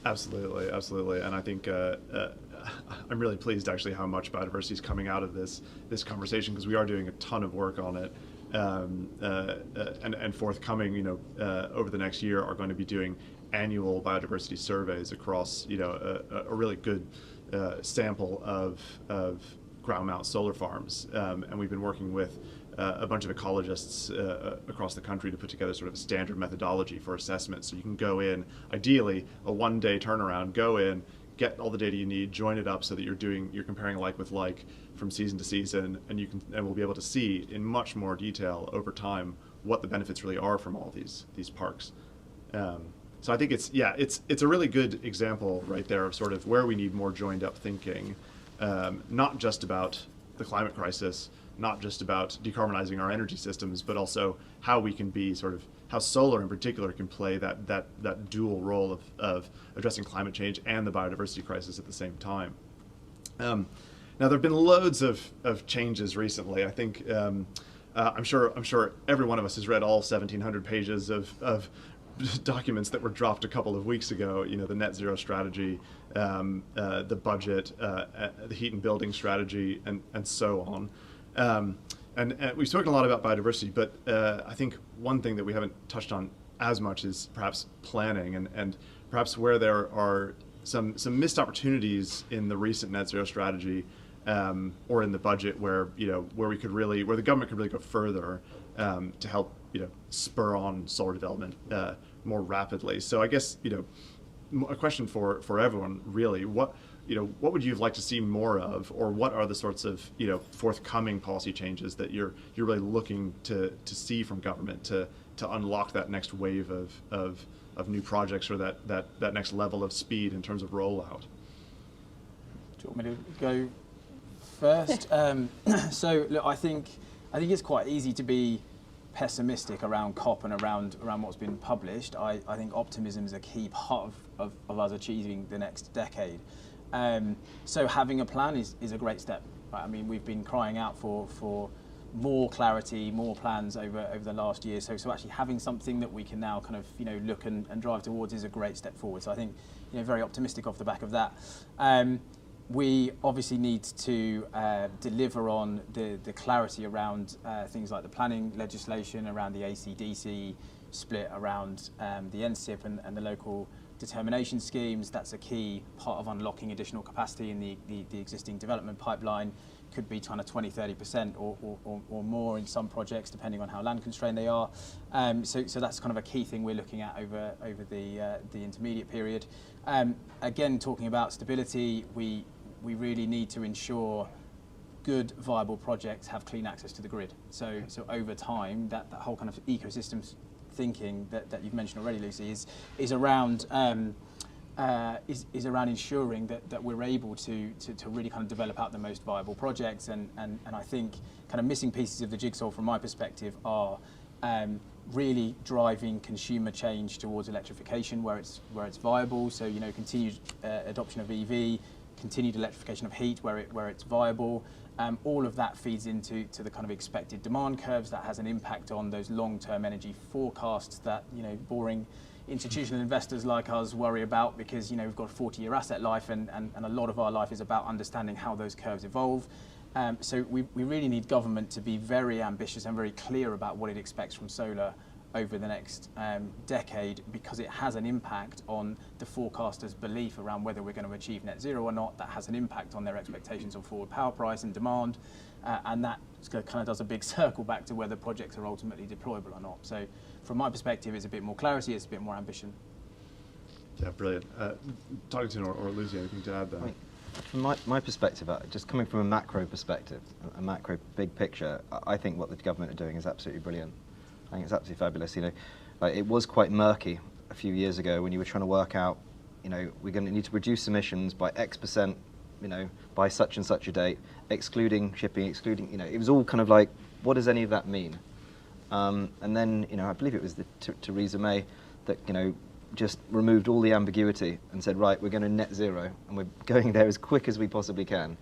Absolutely. And I think I'm really pleased actually how much biodiversity is coming out of this conversation, because we are doing a ton of work on it. And forthcoming, over the next year, are going to be doing annual biodiversity surveys across, a really good sample of ground mount solar farms. And we've been working with a bunch of ecologists across the country to put together sort of a standard methodology for assessment. So you can go in, ideally, a one-day turnaround, go in, get all the data you need, join it up so that you're comparing like with like from season to season, and we'll be able to see in much more detail over time what the benefits really are from all these parks. So I think it's a really good example right there of sort of where we need more joined up thinking, not just about the climate crisis, not just about decarbonizing our energy systems, but also how we can be sort of, how solar in particular can play that dual role of addressing climate change and the biodiversity crisis at the same time. Now there have been loads of changes recently. I think I'm sure every one of us has read all 1,700 pages of documents that were dropped a couple of weeks ago. The net zero strategy, the budget, the heat and building strategy, and so on. And we've spoken a lot about biodiversity, but I think one thing that we haven't touched on as much is perhaps planning, and perhaps where there are some missed opportunities in the recent net zero strategy, or in the budget where where the government could really go further to help spur on solar development more rapidly. So I guess a question for everyone really: what would you like to see more of, or what are the sorts of forthcoming policy changes that you're really looking to see from government to unlock that next wave of new projects, or that next level of speed in terms of rollout? Do you want me to go first? So look, I think it's quite easy to be pessimistic around COP and around what's been published. I think optimism is a key part of us achieving the next decade. So having a plan is a great step. Right? I mean, we've been crying out for more clarity, more plans over the last year. So actually having something that we can now kind of look and drive towards is a great step forward. So I think very optimistic off the back of that. We obviously need to deliver on the clarity around things like the planning legislation, around the AC/DC split, around the NSIP and the local determination schemes. That's a key part of unlocking additional capacity in the existing development pipeline. Could be kind of 20-30% or more in some projects, depending on how land constrained they are. So that's kind of a key thing we're looking at over the intermediate period. Again, talking about stability, we really need to ensure good, viable projects have clean access to the grid. So over time, that whole kind of ecosystem thinking that you've mentioned already, Lucy, is around is around ensuring that we're able to really kind of develop out the most viable projects, and I think kind of missing pieces of the jigsaw from my perspective are really driving consumer change towards electrification where it's viable. So continued adoption of EV, continued electrification of heat where it's viable. All of that feeds into the kind of expected demand curves that has an impact on those long-term energy forecasts that boring institutional investors like us worry about, because we've got a 40-year asset life, and a lot of our life is about understanding how those curves evolve. So we really need government to be very ambitious and very clear about what it expects from solar over the next decade, because it has an impact on the forecasters' belief around whether we're going to achieve net zero or not. That has an impact on their expectations of forward power price and demand, and that kind of does a big circle back to whether projects are ultimately deployable or not. So from my perspective, it's a bit more clarity, it's a bit more ambition. Yeah, brilliant. Tarleton or Lucy, anything to add there? From my perspective, just coming from a macro perspective, a macro big picture, I think what the government are doing is absolutely brilliant. I think it's absolutely fabulous. It was quite murky a few years ago when you were trying to work out, we're going to need to reduce emissions by X%, by such and such a date, excluding shipping, excluding, it was all kind of like, what does any of that mean? And then, I believe it was Theresa May that, just removed all the ambiguity and said, right, we're going to net zero, and we're going there as quick as we possibly can,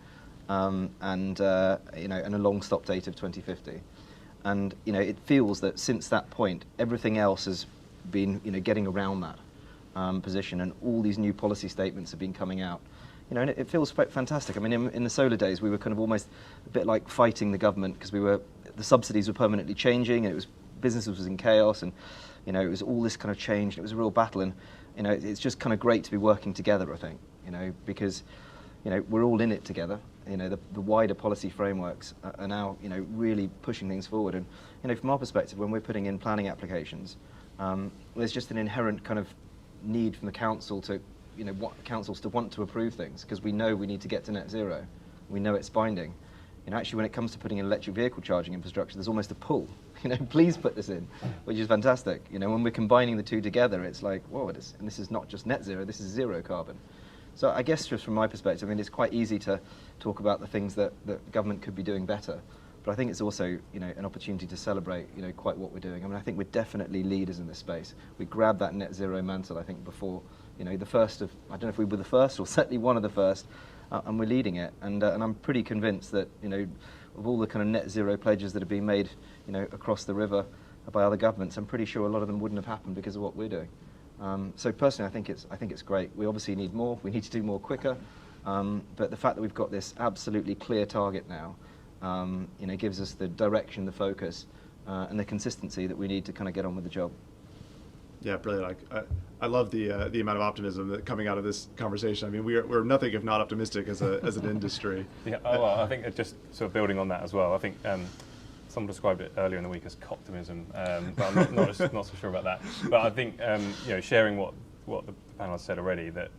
and a long stop date of 2050. And it feels that since that point, everything else has been getting around that position, and all these new policy statements have been coming out. And it feels fantastic. I mean, in the solar days, we were kind of almost a bit like fighting the government, because the subsidies were permanently changing, and business was in chaos, and it was all this kind of change. It was a real battle, and it's just kind of great to be working together, I think, because we're all in it together. The wider policy frameworks are now really pushing things forward, and from our perspective, when we're putting in planning applications, there's just an inherent kind of need from the council to councils to want to approve things, because we know we need to get to net zero. We know it's binding. Actually, when it comes to putting in electric vehicle charging infrastructure, there's almost a pull. Please put this in, which is fantastic. When we're combining the two together, it's like, whoa, and this is not just net zero, this is zero carbon. So I guess just from my perspective, it's quite easy to talk about the things that government could be doing better, but I think it's also, an opportunity to celebrate, quite what we're doing. I think we're definitely leaders in this space. We grabbed that net zero mantle, I think, before, the first of, I don't know if we were the first, or certainly one of the first, and we're leading it. And I'm pretty convinced that, of all the kind of net zero pledges that have been made, across the river by other governments, I'm pretty sure a lot of them wouldn't have happened because of what we're doing. So personally, I think it's great. We obviously need more. We need to do more quicker. But the fact that we've got this absolutely clear target now, gives us the direction, the focus, and the consistency that we need to kind of get on with the job. Yeah, brilliant. I love the amount of optimism that coming out of this conversation. We're nothing if not optimistic as an industry. Yeah. Well, I think just sort of building on that as well. I think someone described it earlier in the week as coptimism, but I'm not so sure about that. But I think sharing what the panel has said already, that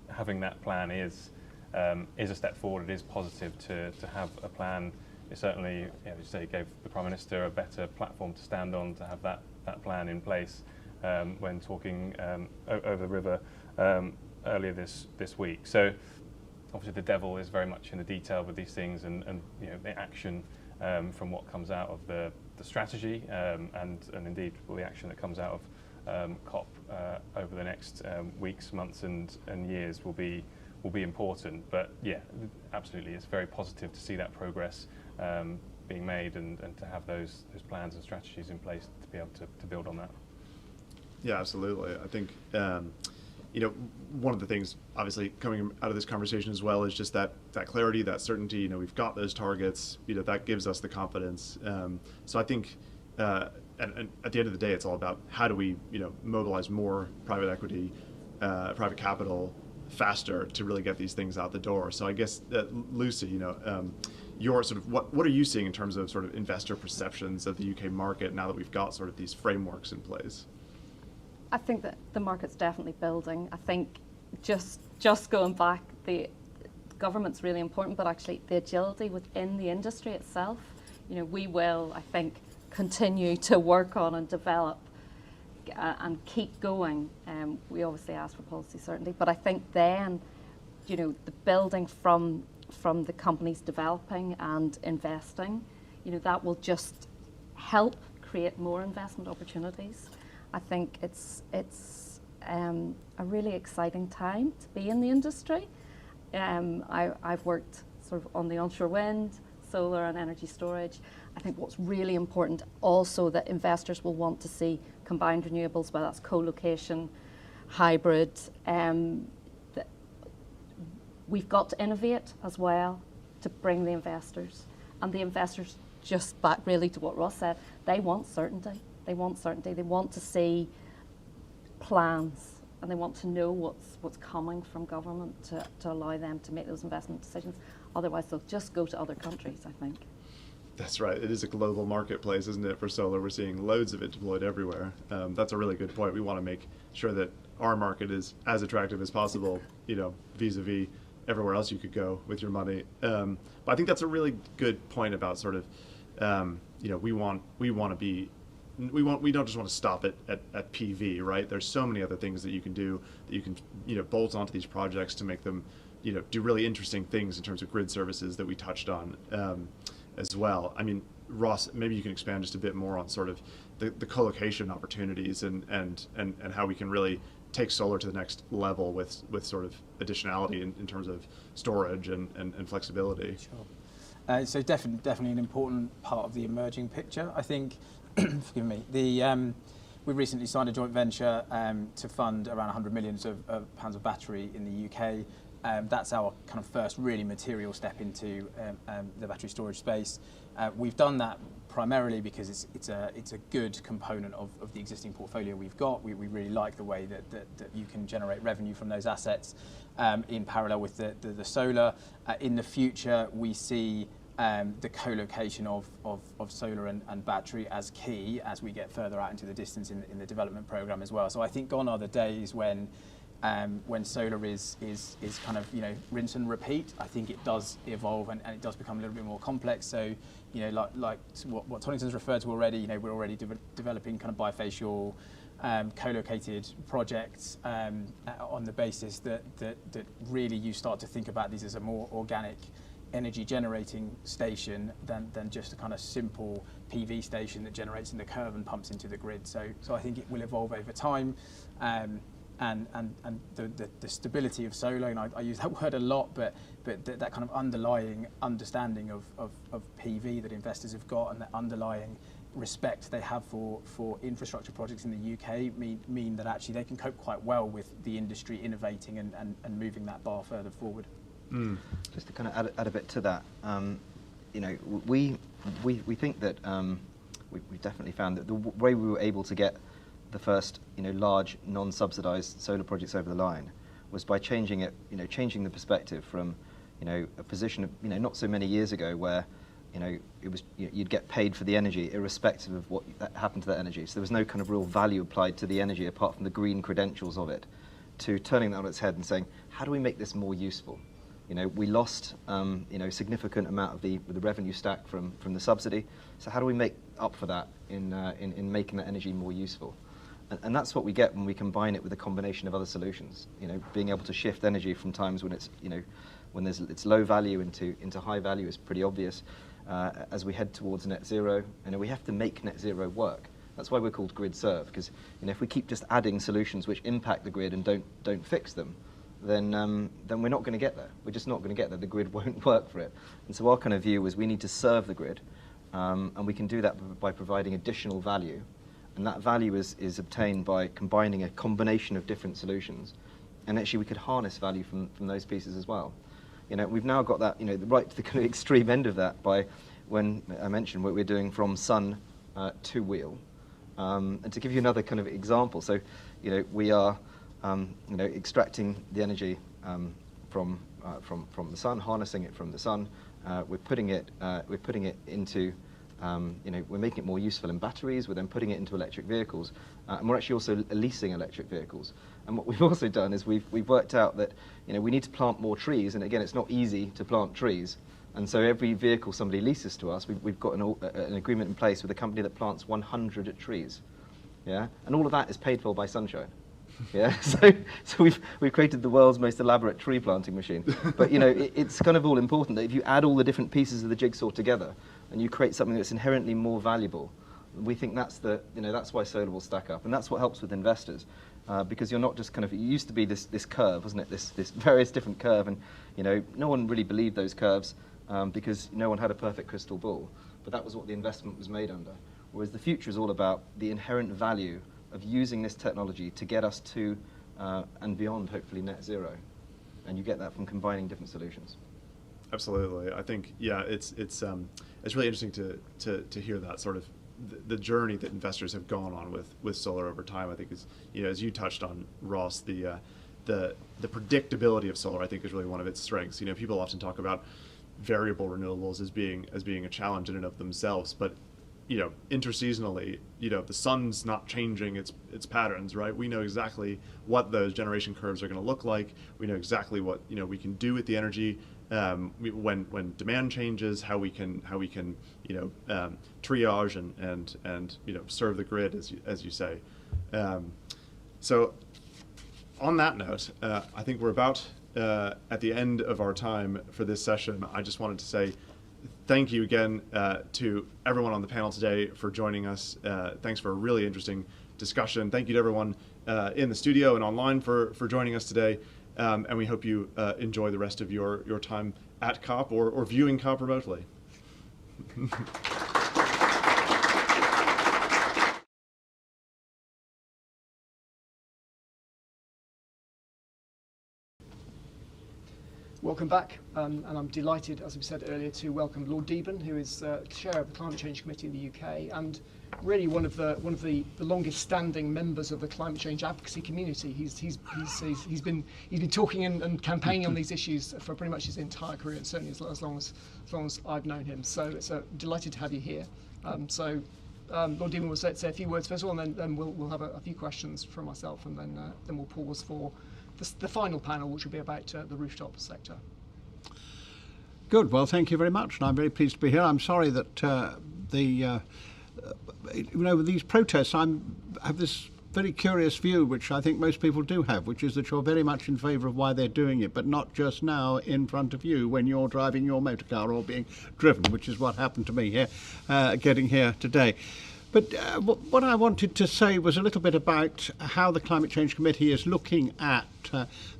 having that plan is a step forward. It is positive to have a plan. It certainly, as you say, gave the Prime Minister a better platform to stand on, to have that plan in place when talking over the river earlier this week. So obviously the devil is very much in the detail with these things, and the action from what comes out of the strategy, and indeed the action that comes out of COP over the next weeks, months and years will be important. But yeah, absolutely, it's very positive to see that progress being made, and to have those plans and strategies in place to be able to build on that. Yeah, absolutely. I think one of the things obviously coming out of this conversation as well is just that clarity, that certainty. We've got those targets. That gives us the confidence. So I think, and at the end of the day, it's all about how do we mobilize more private equity, private capital faster to really get these things out the door. So I guess Lucy, your sort of what are you seeing in terms of sort of investor perceptions of the UK market now that we've got sort of these frameworks in place? I think that the market's definitely building. I think just going back, the government's really important, but actually the agility within the industry itself. We will, I think, continue to work on and develop and keep going. We obviously ask for policy certainty, but I think then, you know, the building from the companies developing and investing, you know, that will just help create more investment opportunities. I think it's a really exciting time to be in the industry. I've worked sort of on the onshore wind, solar and energy storage. I think what's really important also that investors will want to see combined renewables, whether that's co-location, hybrid. We've got to innovate as well to bring the investors. And the investors, just back really to what Ross said, they want certainty. They want certainty. They want to see plans, and they want to know what's coming from government to allow them to make those investment decisions. Otherwise, they'll just go to other countries, I think. That's right. It is a global marketplace, isn't it, for solar? We're seeing loads of it deployed everywhere. That's a really good point. We want to make sure that our market is as attractive as possible, you know, vis-a-vis everywhere else you could go with your money. But I think that's a really good point about sort of, you know, we don't just want to stop at PV, right? There's so many other things that you can do, that you can, you know, bolt onto these projects to make them, you know, do really interesting things in terms of grid services that we touched on as well. I mean, Ross, maybe you can expand just a bit more on sort of the co-location opportunities and how we can really take solar to the next level with sort of additionality in terms of storage and flexibility. Sure. So definitely an important part of the emerging picture. I think, forgive me, we recently signed a joint venture to fund around 100 million of pounds of battery in the UK. That's our kind of first really material step into the battery storage space. We've done that primarily because it's a good component of the existing portfolio we've got. We really like the way that you can generate revenue from those assets in parallel with the solar. In the future, we see the co-location of solar and battery as key as we get further out into the distance in the development program as well. So I think gone are the days when solar is kind of, you know, rinse and repeat. I think it does evolve and it does become a little bit more complex. So, you know, like what Tonington's referred to already, you know, we're already developing kind of bifacial co-located projects on the basis that really you start to think about these as a more organic energy generating station than just a kind of simple PV station that generates in the curve and pumps into the grid. So I think it will evolve over time. And the stability of solar, and I use that word a lot, but that kind of underlying understanding of PV that investors have got, and that underlying respect they have for infrastructure projects in the UK mean that actually they can cope quite well with the industry innovating and moving that bar further forward. Just to kind of add a bit to that, you know, we think that we've definitely found that the way we were able to get the first, you know, large non-subsidised solar projects over the line was by changing it, you know, changing the perspective from, you know, a position of, you know, not so many years ago where, you know, it was, you know, you'd get paid for the energy irrespective of what happened to that energy. So there was no kind of real value applied to the energy apart from the green credentials of it, to turning that on its head and saying, how do we make this more useful? You know, we lost, you know, significant amount of the revenue stack from the subsidy. So how do we make up for that in making that energy more useful? And that's what we get when we combine it with a combination of other solutions. You know, being able to shift energy from times when it's, you know, when it's low value into high value is pretty obvious. As we head towards net zero, you know, we have to make net zero work. That's why we're called grid serve, because, you know, if we keep just adding solutions which impact the grid and don't fix them, then we're not going to get there. We're just not going to get there. The grid won't work for it. And so our kind of view is we need to serve the grid, and we can do that by providing additional value. And that value is obtained by combining a combination of different solutions. And actually we could harness value from those pieces as well. You know, we've now got that, you know, right to the kind of extreme end of that by when I mentioned what we're doing from sun to wheel. And to give you another kind of example, so, you know, we are, you know, extracting the energy from the sun, harnessing it from the sun. We're putting it into, you know, we're making it more useful in batteries. We're then putting it into electric vehicles, and we're actually also leasing electric vehicles. And what we've also done is we've worked out that, you know, we need to plant more trees. And again, it's not easy to plant trees. And so every vehicle somebody leases to us, we've got an agreement in place with a company that plants 100 trees. yeah, and all of that is paid for by sunshine. Yeah, so we've created the world's most elaborate tree planting machine. But it's kind of all important that if you add all the different pieces of the jigsaw together and you create something that's inherently more valuable, we think that's that's why solar will stack up, and that's what helps with investors, because you're not just it used to be this curve, wasn't it? This various different curve, and no one really believed those curves because no one had a perfect crystal ball. But that was what the investment was made under. Whereas the future is all about the inherent value of using this technology to get us to and beyond, hopefully, net zero. And you get that from combining different solutions. Absolutely. I think, yeah, it's really interesting to hear that sort of the journey that investors have gone on with solar over time. I think is, as you touched on, Ross, the predictability of solar, I think, is really one of its strengths. People often talk about variable renewables as being a challenge in and of themselves, but interseasonally, the sun's not changing its patterns, right? We know exactly what those generation curves are going to look like. We know exactly what we can do with the energy when demand changes, how we can triage and serve the grid, as you say. So on that note, I think we're about at the end of our time for this session. I just wanted to say thank you again to everyone on the panel today for joining us. Thanks for a really interesting discussion. Thank you to everyone in the studio and online for joining us today. And we hope you enjoy the rest of your time at COP or viewing COP remotely. Welcome back, and I'm delighted, as we said earlier, to welcome Lord Deben, who is chair of the Climate Change Committee in the UK, and really one of the longest-standing members of the climate change advocacy community. He's been talking and campaigning on these issues for pretty much his entire career, and certainly as long as I've known him. So it's delighted to have you here. Lord Deben will say a few words first of all, and then we'll have a few questions from myself, and then we'll pause for the final panel, which will be about the rooftop sector. Good. Well, thank you very much, and I'm very pleased to be here. I'm sorry that with these protests, I have this very curious view, which I think most people do have, which is that you're very much in favour of why they're doing it, but not just now in front of you when you're driving your motor car or being driven, which is what happened to me here, getting here today. But what I wanted to say was a little bit about how the Climate Change Committee is looking at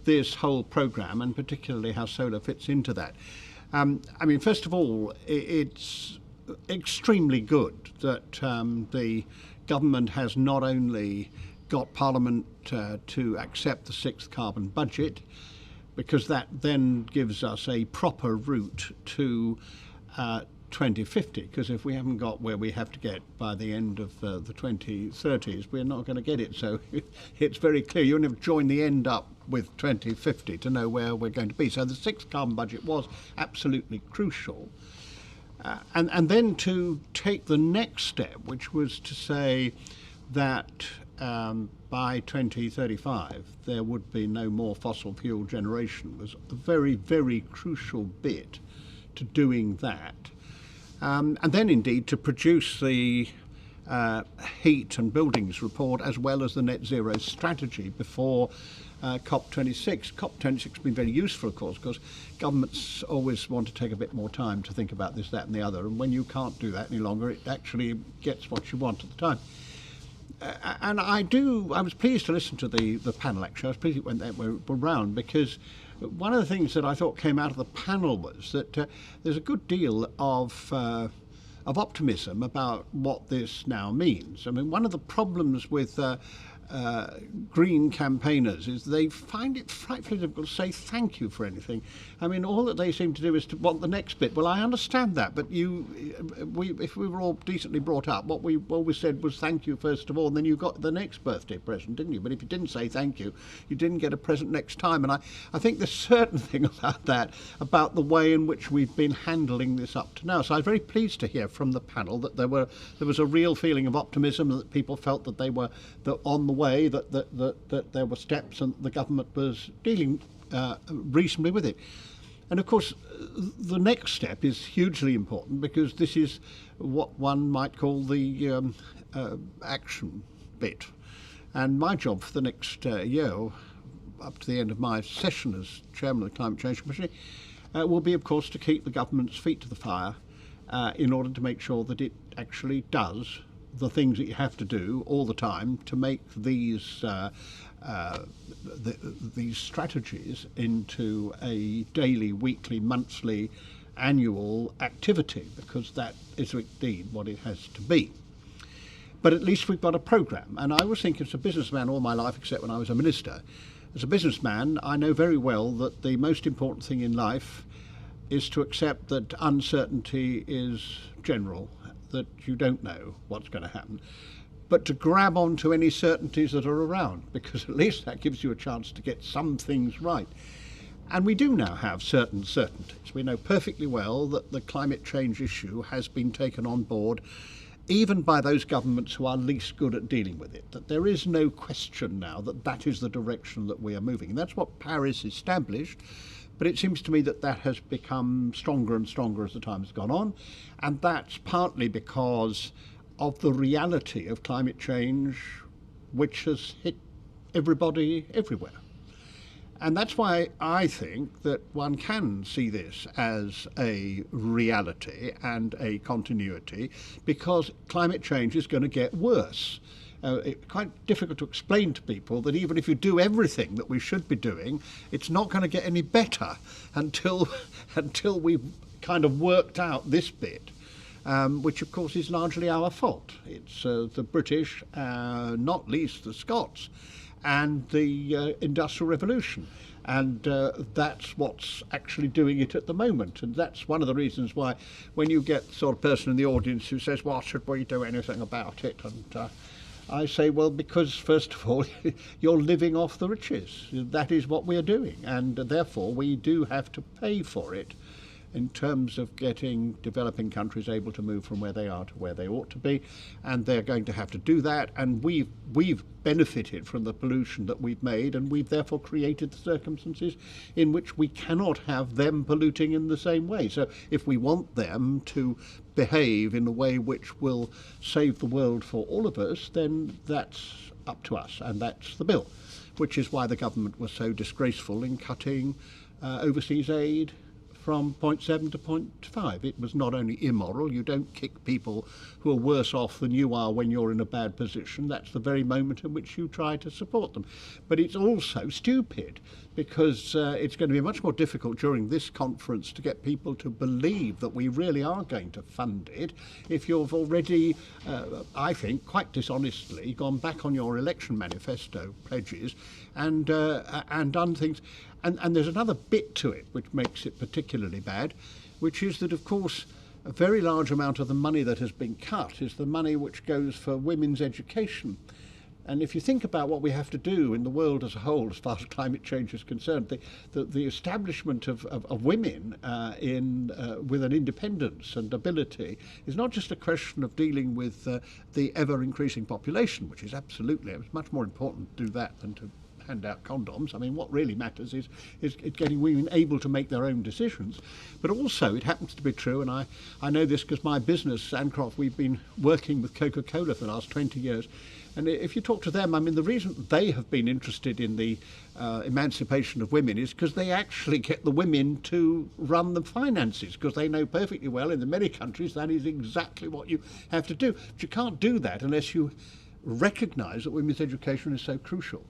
this whole programme, and particularly how solar fits into that. First of all, it's extremely good that the government has not only got Parliament to accept the 6th carbon budget, because that then gives us a proper route to 2050, because if we haven't got where we have to get by the end of the 2030s, we're not going to get it. So it's very clear. You only have to join the end up with 2050 to know where we're going to be. So the 6th carbon budget was absolutely crucial. And then to take the next step, which was to say that by 2035 there would be no more fossil fuel generation, was a very, very crucial bit to doing that. And then indeed to produce the heat and buildings report as well as the net zero strategy before COP26. COP26 has been very useful, of course, because governments always want to take a bit more time to think about this, that and the other, and when you can't do that any longer, it actually gets what you want at the time. And I was pleased to listen to the panel, actually. I was pleased when they were round, because one of the things that I thought came out of the panel was that there's a good deal of optimism about what this now means. I mean, one of the problems with green campaigners is they find it frightfully difficult to say thank you for anything. I mean, all that they seem to do is to want the next bit. Well, I understand that, but if we were all decently brought up, what we always said was thank you first of all, and then you got the next birthday present, didn't you? But if you didn't say thank you, you didn't get a present next time. And I think there's a certain thing about that, about the way in which we've been handling this up to now. So I was very pleased to hear from the panel that there was a real feeling of optimism, that people felt that they were on the way, that there were steps, and the government was dealing reasonably with it. And of course, the next step is hugely important, because this is what one might call the action bit. And my job for the next year, up to the end of my session as chairman of the Climate Change Commission, will be, of course, to keep the government's feet to the fire in order to make sure that it actually does the things that you have to do all the time to make these strategies into a daily, weekly, monthly, annual activity, because that is indeed what it has to be. But at least we've got a programme. And I always think, as a businessman all my life, except when I was a minister, as a businessman, I know very well that the most important thing in life is to accept that uncertainty is general, that you don't know what's going to happen, but to grab onto any certainties that are around, because at least that gives you a chance to get some things right. And we do now have certain certainties. We know perfectly well that the climate change issue has been taken on board even by those governments who are least good at dealing with it, that there is no question now that that is the direction that we are moving. And that's what Paris established, but it seems to me that that has become stronger and stronger as the time has gone on, and that's partly because of the reality of climate change, which has hit everybody everywhere. And that's why I think that one can see this as a reality and a continuity, because climate change is going to get worse. It's quite difficult to explain to people that even if you do everything that we should be doing, it's not going to get any better until we've kind of worked out this bit, which of course is largely our fault. It's the British, not least the Scots, and the Industrial Revolution. And that's what's actually doing it at the moment. And that's one of the reasons why when you get the sort of person in the audience who says, well, should we do anything about it? And I say, well, because first of all, you're living off the riches. That is what we're doing. And therefore, we do have to pay for it in terms of getting developing countries able to move from where they are to where they ought to be, and they're going to have to do that, and we've benefited from the pollution that we've made, and we've therefore created the circumstances in which we cannot have them polluting in the same way. So if we want them to behave in a way which will save the world for all of us, then that's up to us, and that's the bill, which is why the government was so disgraceful in cutting overseas aid from 0.7 to 0.5. It was not only immoral, you don't kick people who are worse off than you are when you're in a bad position. That's the very moment in which you try to support them. But it's also stupid, because it's going to be much more difficult during this conference to get people to believe that we really are going to fund it if you've already, I think, quite dishonestly gone back on your election manifesto pledges and done things. And there's another bit to it which makes it particularly bad, which is that, of course, a very large amount of the money that has been cut is the money which goes for women's education. And if you think about what we have to do in the world as a whole as far as climate change is concerned, the establishment of women with an independence and ability is not just a question of dealing with the ever-increasing population, which is absolutely, it's much more important to do that than to hand out condoms. I mean, what really matters is getting women able to make their own decisions. But also, it happens to be true, and I know this because my business, Sandcroft, we've been working with Coca-Cola for the last 20 years. And if you talk to them, I mean, the reason they have been interested in the emancipation of women is because they actually get the women to run the finances, because they know perfectly well in the many countries that is exactly what you have to do. But you can't do that unless you recognise that women's education is so crucial.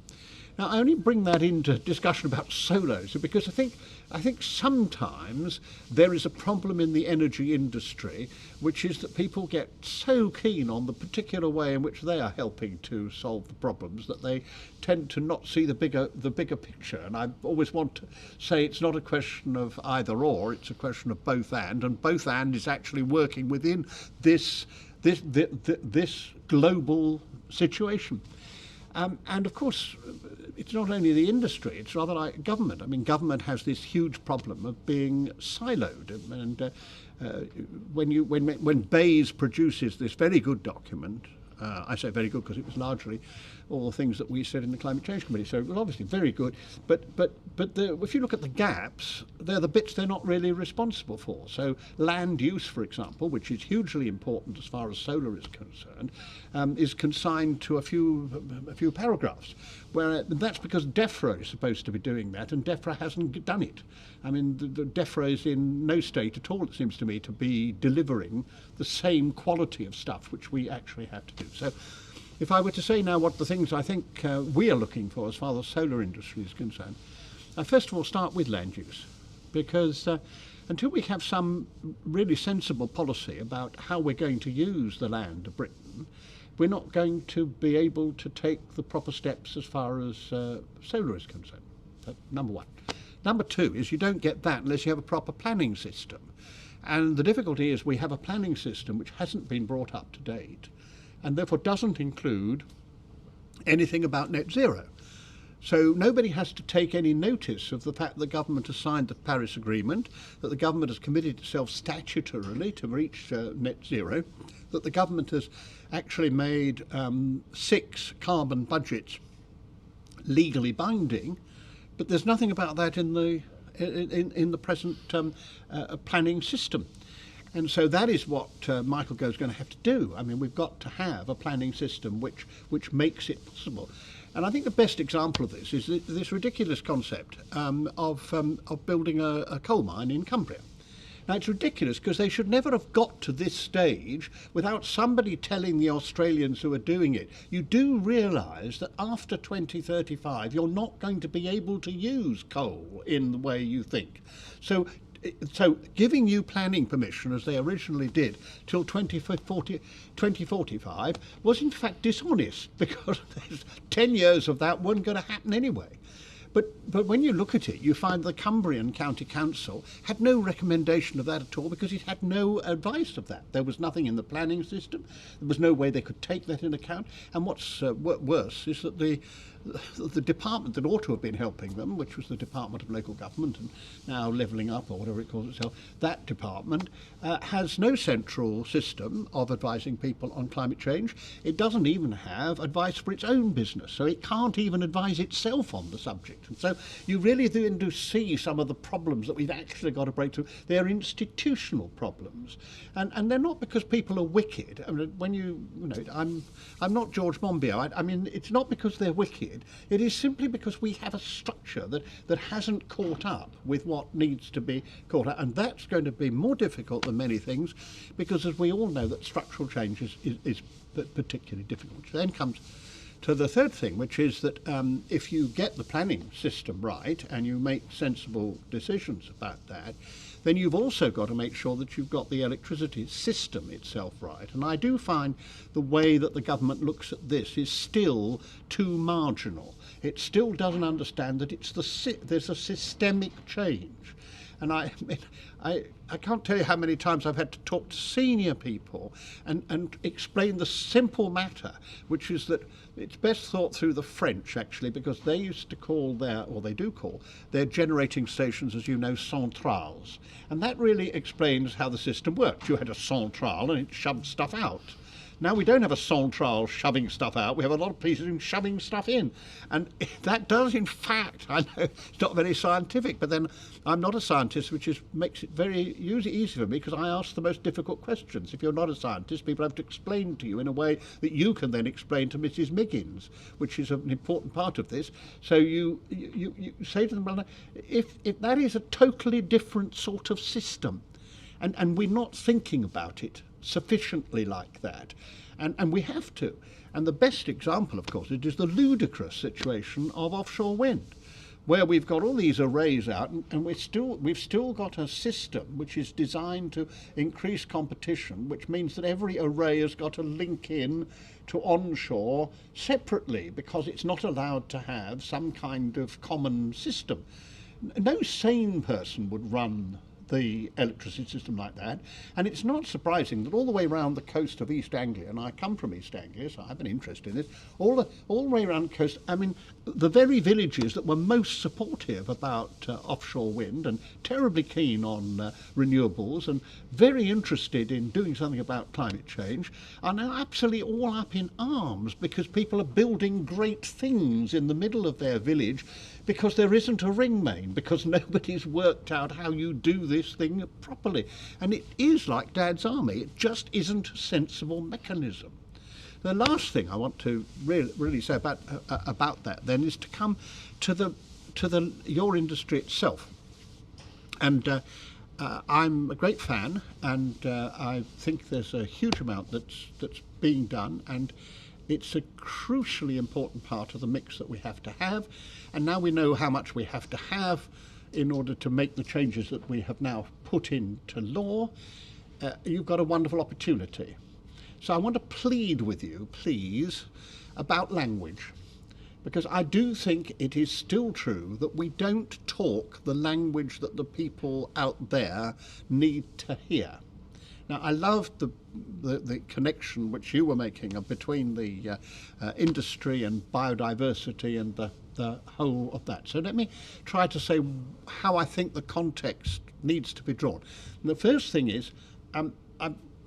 Now, I only bring that into discussion about solar because I think sometimes there is a problem in the energy industry, which is that people get so keen on the particular way in which they are helping to solve the problems that they tend to not see the bigger picture. And I always want to say it's not a question of either or, it's a question of both and both and is actually working within this global situation. And of course, it's not only the industry, it's rather like government. I mean, government has this huge problem of being siloed. And when Bayes produces this very good document, I say very good because it was largely all the things that we said in the Climate Change Committee. So it was obviously very good. But if you look at the gaps, they're the bits they're not really responsible for. So land use, for example, which is hugely important as far as solar is concerned, is consigned to a few paragraphs. Where that's because DEFRA is supposed to be doing that, and DEFRA hasn't done it. I mean, the DEFRA is in no state at all, it seems to me, to be delivering the same quality of stuff which we actually have to do. So if I were to say now what the things I think we are looking for as far as the solar industry is concerned, first of all start with land use, because until we have some really sensible policy about how we're going to use the land of Britain, we're not going to be able to take the proper steps as far as solar is concerned. That's number one. Number two is you don't get that unless you have a proper planning system. And the difficulty is we have a planning system which hasn't been brought up to date, and therefore doesn't include anything about net zero. So nobody has to take any notice of the fact that the government has signed the Paris Agreement, that the government has committed itself statutorily to reach net zero, that the government has actually made 6 carbon budgets legally binding, but there's nothing about that in the present planning system. And so that is what Michael Gove's going to have to do. I mean, we've got to have a planning system which makes it possible. And I think the best example of this is this ridiculous concept of building a coal mine in Cumbria. Now, it's ridiculous because they should never have got to this stage without somebody telling the Australians who are doing it, you do realise that after 2035 you're not going to be able to use coal in the way you think. So giving you planning permission, as they originally did, till 2045 was in fact dishonest, because 10 years of that weren't going to happen anyway. But when you look at it, you find the Cumbrian County Council had no recommendation of that at all, because it had no advice of that. There was nothing in the planning system. There was no way they could take that into account. And what's worse is that the department that ought to have been helping them, which was the Department of Local Government, and now Levelling Up, or whatever it calls itself, that department has no central system of advising people on climate change. It doesn't even have advice for its own business, so it can't even advise itself on the subject. And so you really do see some of the problems that we've actually got to break through. They're institutional problems, and they're not because people are wicked. I mean, when you know, I'm not George Monbiot. I mean, it's not because they're wicked. It is simply because we have a structure that hasn't caught up with what needs to be caught up, and that's going to be more difficult than many things, because as we all know, that structural change is particularly difficult. Which then comes to the third thing, which is that if you get the planning system right and you make sensible decisions about that, then you've also got to make sure that you've got the electricity system itself right. And I do find the way that the government looks at this is still too marginal. It still doesn't understand that there's a systemic change. And I can't tell you how many times I've had to talk to senior people and explain the simple matter, which is that it's best thought through the French, actually, because they used to call they do call their generating stations, as you know, centrales. And that really explains how the system works. You had a centrale and it shoved stuff out. Now we don't have a centrale shoving stuff out, we have a lot of pieces shoving stuff in. And that does, in fact, I know it's not very scientific, but then I'm not a scientist, which makes it very easy for me, because I ask the most difficult questions. If you're not a scientist, people have to explain to you in a way that you can then explain to Mrs. Miggins, which is an important part of this. So you say to them, well, if that is a totally different sort of system, and we're not thinking about it sufficiently like that, and we have to. And the best example, of course, it is the ludicrous situation of offshore wind, where we've got all these arrays out, and we've still got a system which is designed to increase competition, which means that every array has got to link in to onshore separately, because it's not allowed to have some kind of common system. No sane person would run the electricity system like that. And it's not surprising that all the way around the coast of East Anglia, and I come from East Anglia, so I have an interest in this, all the way around the coast, I mean, the very villages that were most supportive about offshore wind and terribly keen on renewables and very interested in doing something about climate change are now absolutely all up in arms because people are building great things in the middle of their village because there isn't a ring main, because nobody's worked out how you do this thing properly. And it is like Dad's Army, it just isn't a sensible mechanism. The last thing I want to really say about that then is to come to your industry itself. And I'm a great fan, and I think there's a huge amount that's being done, and it's a crucially important part of the mix that we have to have. And now we know how much we have to have in order to make the changes that we have now put into law. You've got a wonderful opportunity. So I want to plead with you, please, about language. Because I do think it is still true that we don't talk the language that the people out there need to hear. Now, I love the connection which you were making between the industry and biodiversity and the whole of that. So let me try to say how I think the context needs to be drawn. And the first thing is, I'm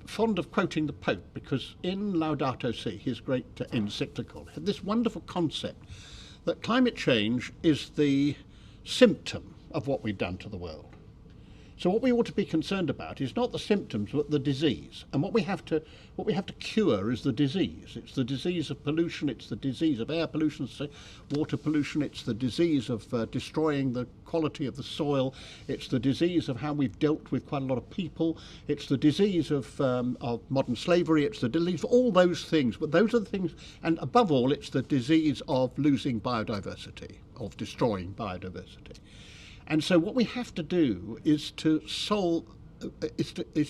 fond of quoting the Pope because in Laudato Si, his great encyclical, had this wonderful concept that climate change is the symptom of what we've done to the world. So what we ought to be concerned about is not the symptoms, but the disease. And what we have to cure is the disease. It's the disease of pollution. It's the disease of air pollution, water pollution. It's the disease of destroying the quality of the soil. It's the disease of how we've dealt with quite a lot of people. It's the disease of modern slavery. It's the disease of all those things. But those are the things, and above all, it's the disease of losing biodiversity, of destroying biodiversity. And so what we have to do is to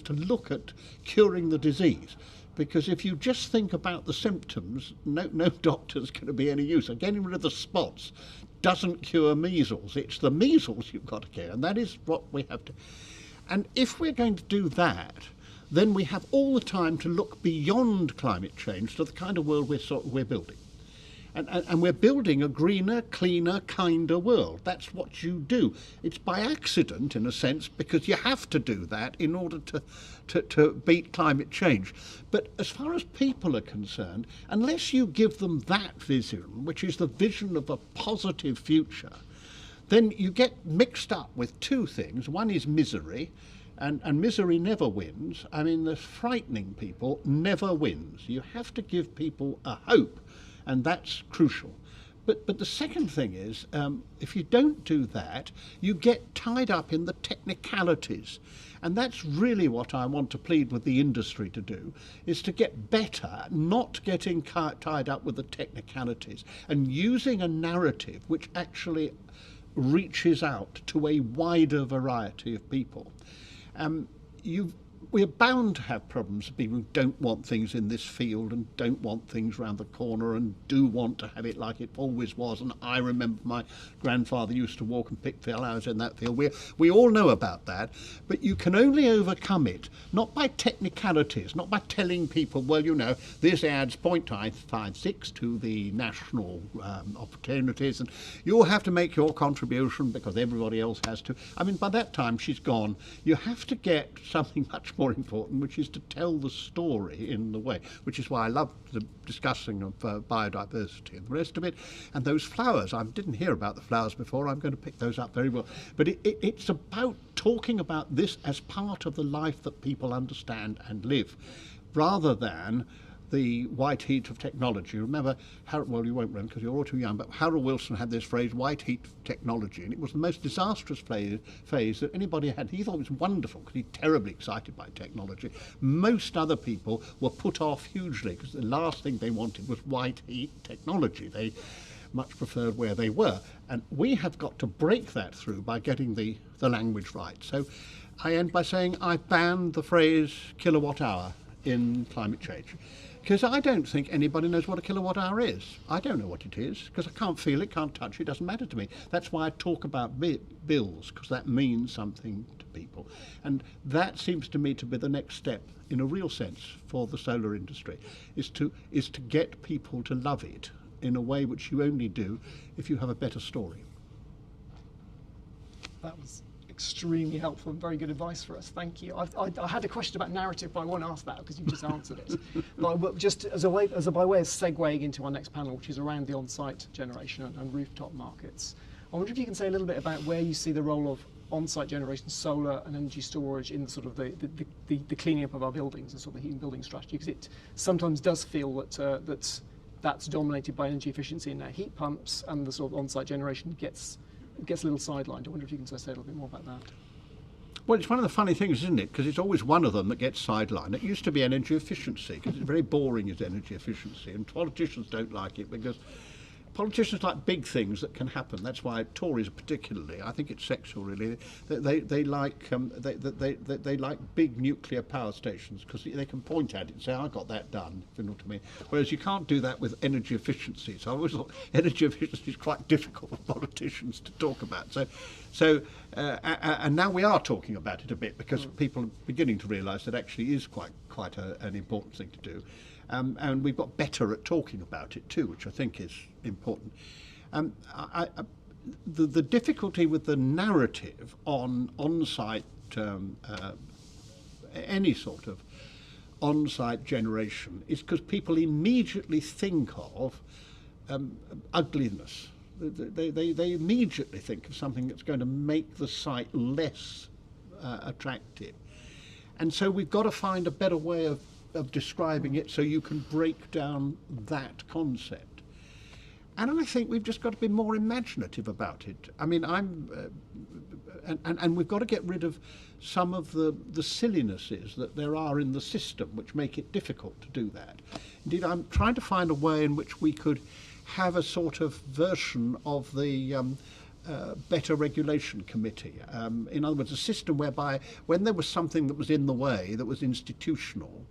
look at curing the disease. Because if you just think about the symptoms, no doctor's going to be any use. And getting rid of the spots doesn't cure measles. It's the measles you've got to cure, and that is what we have to. And if we're going to do that, then we have all the time to look beyond climate change to the kind of world we're building. And we're building a greener, cleaner, kinder world. That's what you do. It's by accident, in a sense, because you have to do that in order to beat climate change. But as far as people are concerned, unless you give them that vision, which is the vision of a positive future, then you get mixed up with two things. One is misery, and misery never wins. I mean, the frightening people never wins. You have to give people a hope. And that's crucial. But the second thing is, if you don't do that, you get tied up in the technicalities. And that's really what I want to plead with the industry to do, is to get better, not getting tied up with the technicalities, and using a narrative which actually reaches out to a wider variety of people. We're bound to have problems of people who don't want things in this field and don't want things round the corner and do want to have it like it always was. And I remember my grandfather used to walk and pick flowers in that field. We all know about that, but you can only overcome it not by technicalities, not by telling people, well, you know, this adds 0.56 to the national opportunities, and you'll have to make your contribution because everybody else has to. I mean, by that time she's gone. You have to get something much more important, which is to tell the story in the way, which is why I love the discussing of biodiversity and the rest of it. And those flowers, I didn't hear about the flowers before, I'm going to pick those up very well. But it's about talking about this as part of the life that people understand and live, rather than the white heat of technology. Remember, well, you won't remember because you're all too young, but Harold Wilson had this phrase, white heat technology, and it was the most disastrous phase that anybody had. He thought it was wonderful because he's terribly excited by technology. Most other people were put off hugely because the last thing they wanted was white heat technology. They much preferred where they were. And we have got to break that through by getting the language right. So I end by saying I banned the phrase kilowatt hour in climate change. Because I don't think anybody knows what a kilowatt hour is. I don't know what it is, because I can't feel it, can't touch it, doesn't matter to me. That's why I talk about bills, because that means something to people. And that seems to me to be the next step, in a real sense, for the solar industry, is to get people to love it in a way which you only do if you have a better story. That was extremely helpful and very good advice for us. Thank you. I had a question about narrative, but I won't ask that because you've just answered it. But just by way of segueing into our next panel, which is around the on-site generation and rooftop markets, I wonder if you can say a little bit about where you see the role of on-site generation, solar and energy storage in sort of the cleaning up of our buildings and sort of the heating building strategy, because it sometimes does feel that that's dominated by energy efficiency in our heat pumps, and the sort of on-site generation gets a little sidelined. I wonder if you can say a little bit more about that. Well, it's one of the funny things, isn't it? Because it's always one of them that gets sidelined. It used to be energy efficiency, because it's very boring as energy efficiency, and politicians don't like it because politicians like big things that can happen. That's why Tories particularly, I think it's sexual really, they like big nuclear power stations because they can point at it and say, I got that done, if you know what I mean. Whereas you can't do that with energy efficiency. So I always thought energy efficiency is quite difficult for politicians to talk about. And now we are talking about it a bit because people are beginning to realise that actually is quite an important thing to do. And we've got better at talking about it too, which I think is important. The difficulty with the narrative on on-site, any sort of on-site generation, is because people immediately think of ugliness. They immediately think of something that's going to make the site less attractive. And so we've got to find a better way of describing it so you can break down that concept. And I think we've just got to be more imaginative about it. I mean, and we've got to get rid of some of the sillinesses that there are in the system which make it difficult to do that. Indeed, I'm trying to find a way in which we could have a sort of version of the Better Regulation Committee. In other words, a system whereby when there was something that was in the way, that was institutional,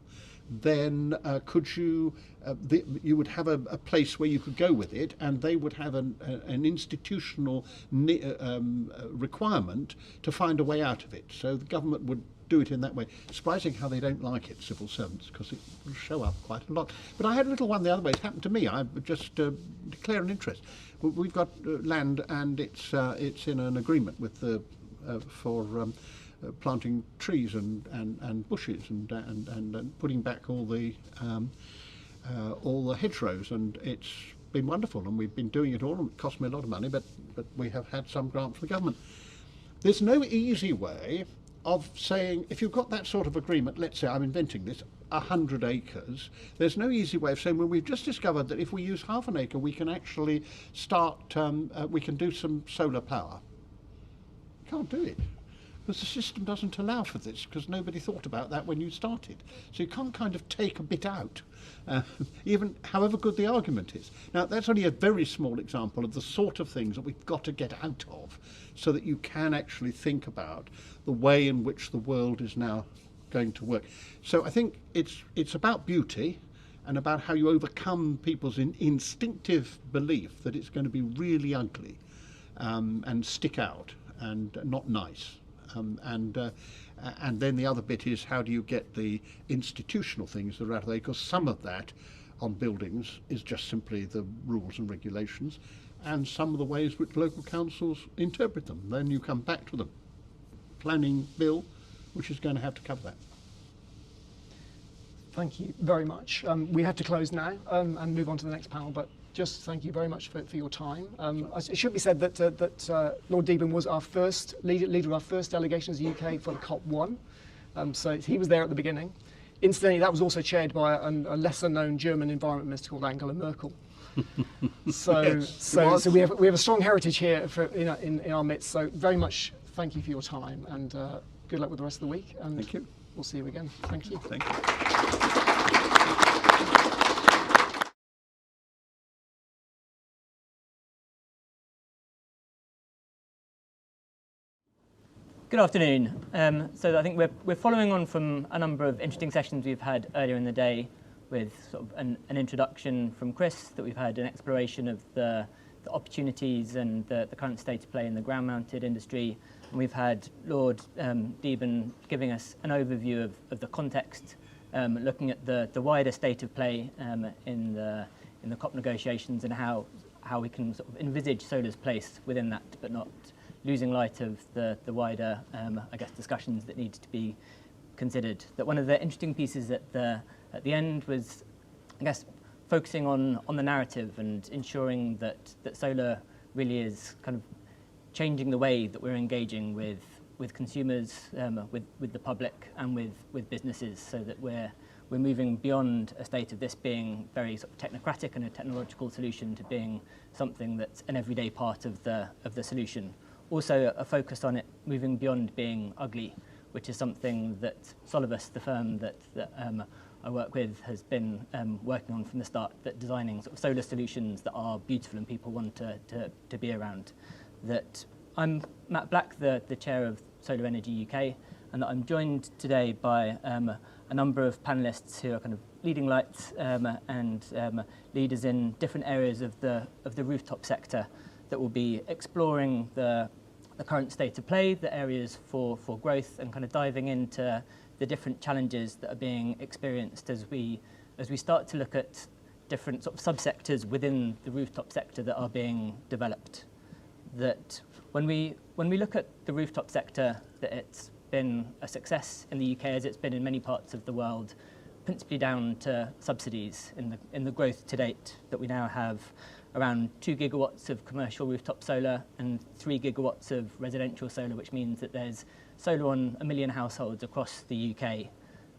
then you would have a place where you could go with it, and they would have an institutional requirement to find a way out of it. So the government would do it in that way. Surprising how they don't like it, civil servants, because it will show up quite a lot. But I had a little one the other way. It happened to me. I just declare an interest. We've got land, and it's in an agreement with for planting trees and bushes and putting back all the hedgerows, and it's been wonderful, and we've been doing it all, and it cost me a lot of money, but we have had some grant from the government. There's no easy way of saying, if you've got that sort of agreement, let's say, I'm inventing this, 100 acres, there's no easy way of saying, well, we've just discovered that if we use half an acre, we can actually start, we can do some solar power. You can't do it, because the system doesn't allow for this, because nobody thought about that when you started. So you can't kind of take a bit out, even however good the argument is. Now, that's only a very small example of the sort of things that we've got to get out of, so that you can actually think about the way in which the world is now going to work. So I think it's about beauty and about how you overcome people's instinctive belief that it's going to be really ugly and stick out and not nice. And then the other bit is, how do you get the institutional things that are out of there? Because some of that on buildings is just simply the rules and regulations, and some of the ways which local councils interpret them. Then you come back to the planning bill, which is going to have to cover that. Thank you very much. We have to close now and move on to the next panel, but just thank you very much for your time. It should be said that Lord Deben was our first leader of our first delegation as the UK for the COP1. So he was there at the beginning. Incidentally, that was also chaired by a lesser-known German environment minister called Angela Merkel. So we have a strong heritage here in our midst. So very much thank you for your time, and good luck with the rest of the week. And thank you. We'll see you again. Thank you. Thank you. Good afternoon. So I think we're following on from a number of interesting sessions we've had earlier in the day with sort of an introduction from Chris, that we've had an exploration of the opportunities and the current state of play in the ground-mounted industry. And we've had Lord Deben giving us an overview of the context, looking at the wider state of play in the COP negotiations and how we can sort of envisage solar's place within that, but not losing light of the wider, I guess, discussions that need to be considered. That one of the interesting pieces at the end was, I guess, focusing on the narrative and ensuring that solar really is kind of changing the way that we're engaging with consumers, with the public, and with businesses, so that we're moving beyond a state of this being very sort of technocratic and a technological solution to being something that's an everyday part of the solution. Also, a focus on it moving beyond being ugly, which is something that Solivus, the firm that I work with, has been working on from the start, that designing sort of solar solutions that are beautiful and people want to be around. That I'm Matt Black, the chair of Solar Energy UK, and that I'm joined today by a number of panellists who are kind of leading lights and leaders in different areas of the rooftop sector, that will be exploring the current state of play, the areas for growth, and kind of diving into the different challenges that are being experienced as we start to look at different sort of subsectors within the rooftop sector that are being developed. That when we look at the rooftop sector, that it's been a success in the UK, as it's been in many parts of the world, principally down to subsidies in the growth to date, that we now have around 2 gigawatts of commercial rooftop solar and 3 gigawatts of residential solar, which means that there's solar on 1 million households across the UK.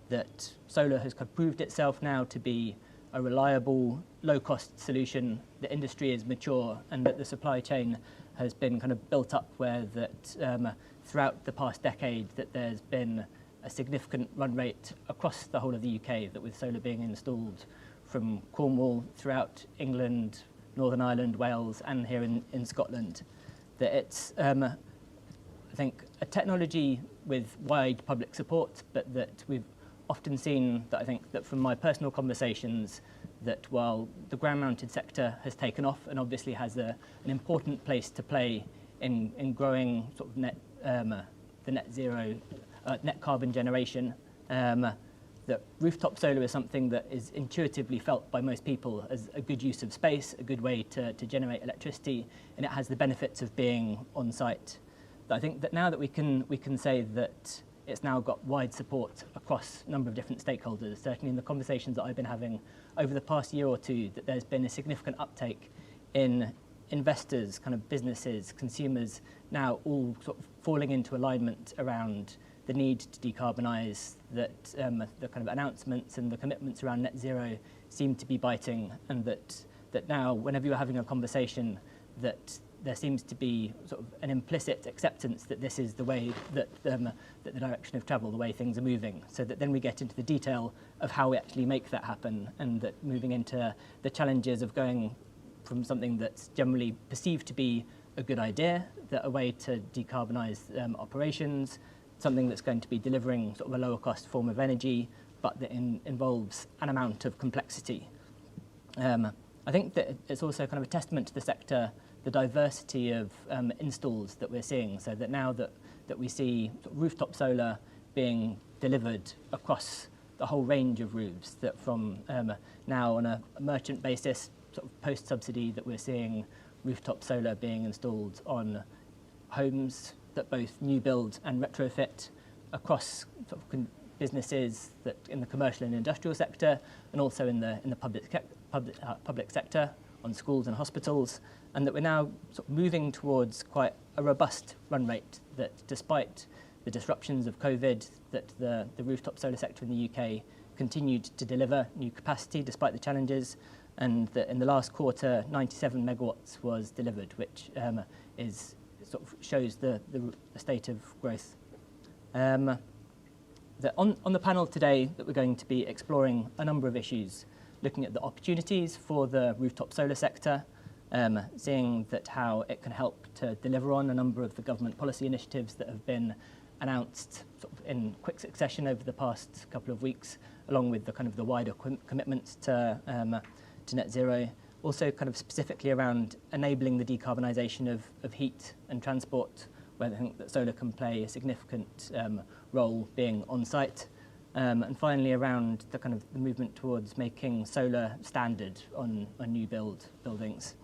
That solar has proved itself now to be a reliable, low-cost solution. The industry is mature, and that the supply chain has been kind of built up where that throughout the past decade that there's been a significant run rate across the whole of the UK, that with solar being installed from Cornwall throughout England, Northern Ireland, Wales, and here in Scotland, that it's, I think, a technology with wide public support, but that we've often seen that, I think, that from my personal conversations, that while the ground-mounted sector has taken off and obviously has an important place to play in growing sort of the net zero, net carbon generation, that rooftop solar is something that is intuitively felt by most people as a good use of space, a good way to generate electricity, and it has the benefits of being on site. But I think that now that we can say that it's now got wide support across a number of different stakeholders, certainly in the conversations that I've been having over the past year or two, that there's been a significant uptake in investors, kind of businesses, consumers, now all sort of falling into alignment around the need to decarbonise, that the kind of announcements and the commitments around net zero seem to be biting, and that now whenever you're having a conversation, that there seems to be sort of an implicit acceptance that this is the way that the direction of travel, the way things are moving, so that then we get into the detail of how we actually make that happen, and that moving into the challenges of going from something that's generally perceived to be a good idea, that a way to decarbonise operations, something that's going to be delivering sort of a lower cost form of energy, but that involves an amount of complexity. I think that it's also kind of a testament to the sector, the diversity of installs that we're seeing, so that now that we see sort of rooftop solar being delivered across the whole range of roofs, that from now on a merchant basis, sort of post-subsidy, that we're seeing rooftop solar being installed on homes, that both new build and retrofit across sort of businesses, that in the commercial and industrial sector, and also in the public sector, on schools and hospitals, and that we're now sort of moving towards quite a robust run rate, that despite the disruptions of COVID, that the rooftop solar sector in the UK continued to deliver new capacity despite the challenges, and that in the last quarter 97 megawatts was delivered, which is sort of shows the state of growth. On the panel today, that we're going to be exploring a number of issues, looking at the opportunities for the rooftop solar sector, seeing that how it can help to deliver on a number of the government policy initiatives that have been announced sort of in quick succession over the past couple of weeks, along with the kind of the wider commitments to net zero. Also kind of specifically around enabling the decarbonisation of heat and transport, where I think that solar can play a significant role being on site. And finally around the kind of the movement towards making solar standard on new buildings.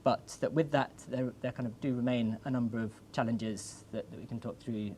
But that with that, there kind of do remain a number of challenges that we can talk through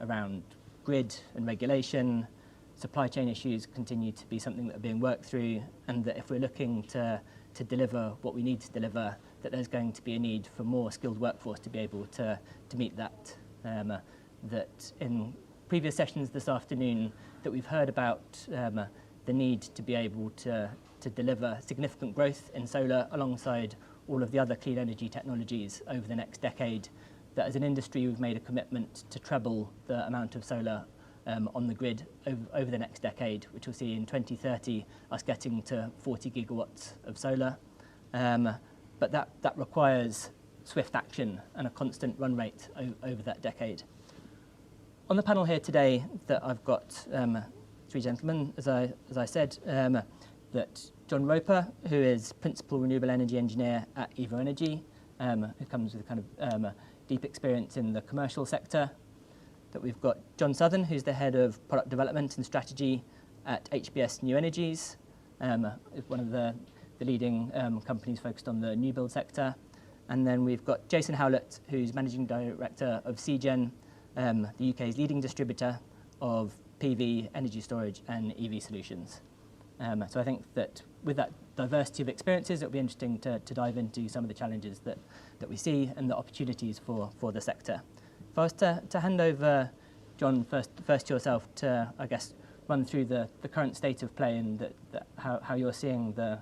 around grid and regulation. Supply chain issues continue to be something that are being worked through, and that if we're looking to deliver what we need to deliver, that there's going to be a need for more skilled workforce to be able to meet that. That in previous sessions this afternoon, that we've heard about the need to be able to deliver significant growth in solar alongside all of the other clean energy technologies over the next decade. That as an industry we've made a commitment to treble the amount of solar on the grid over the next decade, which will see in 2030 us getting to 40 gigawatts of solar. But that requires swift action and a constant run rate over that decade. On the panel here today, that I've got three gentlemen, as I said, that John Roper, who is Principal Renewable Energy Engineer at Evo Energy, who comes with a kind of deep experience in the commercial sector. That we've got John Southern, who's the Head of Product Development and Strategy at HBS New Energies, one of the leading companies focused on the new build sector. And then we've got Jason Howlett, who's Managing Director of CGen, the UK's leading distributor of PV, energy storage and EV solutions. So I think that with that diversity of experiences, it'll be interesting to dive into some of the challenges that we see and the opportunities for the sector. If I was to hand over, John, first to yourself to, I guess, run through the current state of play and how you're seeing the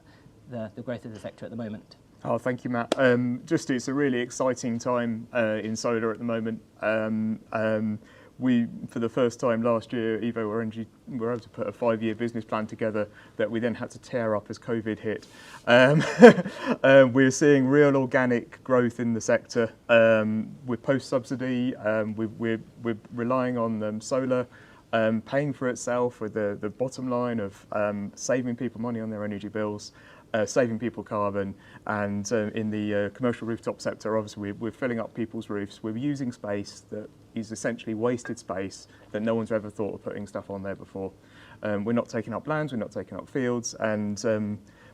growth of the sector at the moment. Oh, thank you, Matt. It's a really exciting time in solar at the moment. We, for the first time last year, Evo Energy were able to put a 5-year business plan together that we then had to tear up as COVID hit. We're seeing real organic growth in the sector. With post-subsidy, we're relying on solar paying for itself with the bottom line of saving people money on their energy bills, saving people carbon, and in the commercial rooftop sector, obviously we're filling up people's roofs. We're using space that is essentially wasted space that no one's ever thought of putting stuff on there before. We're not taking up lands, we're not taking up fields, and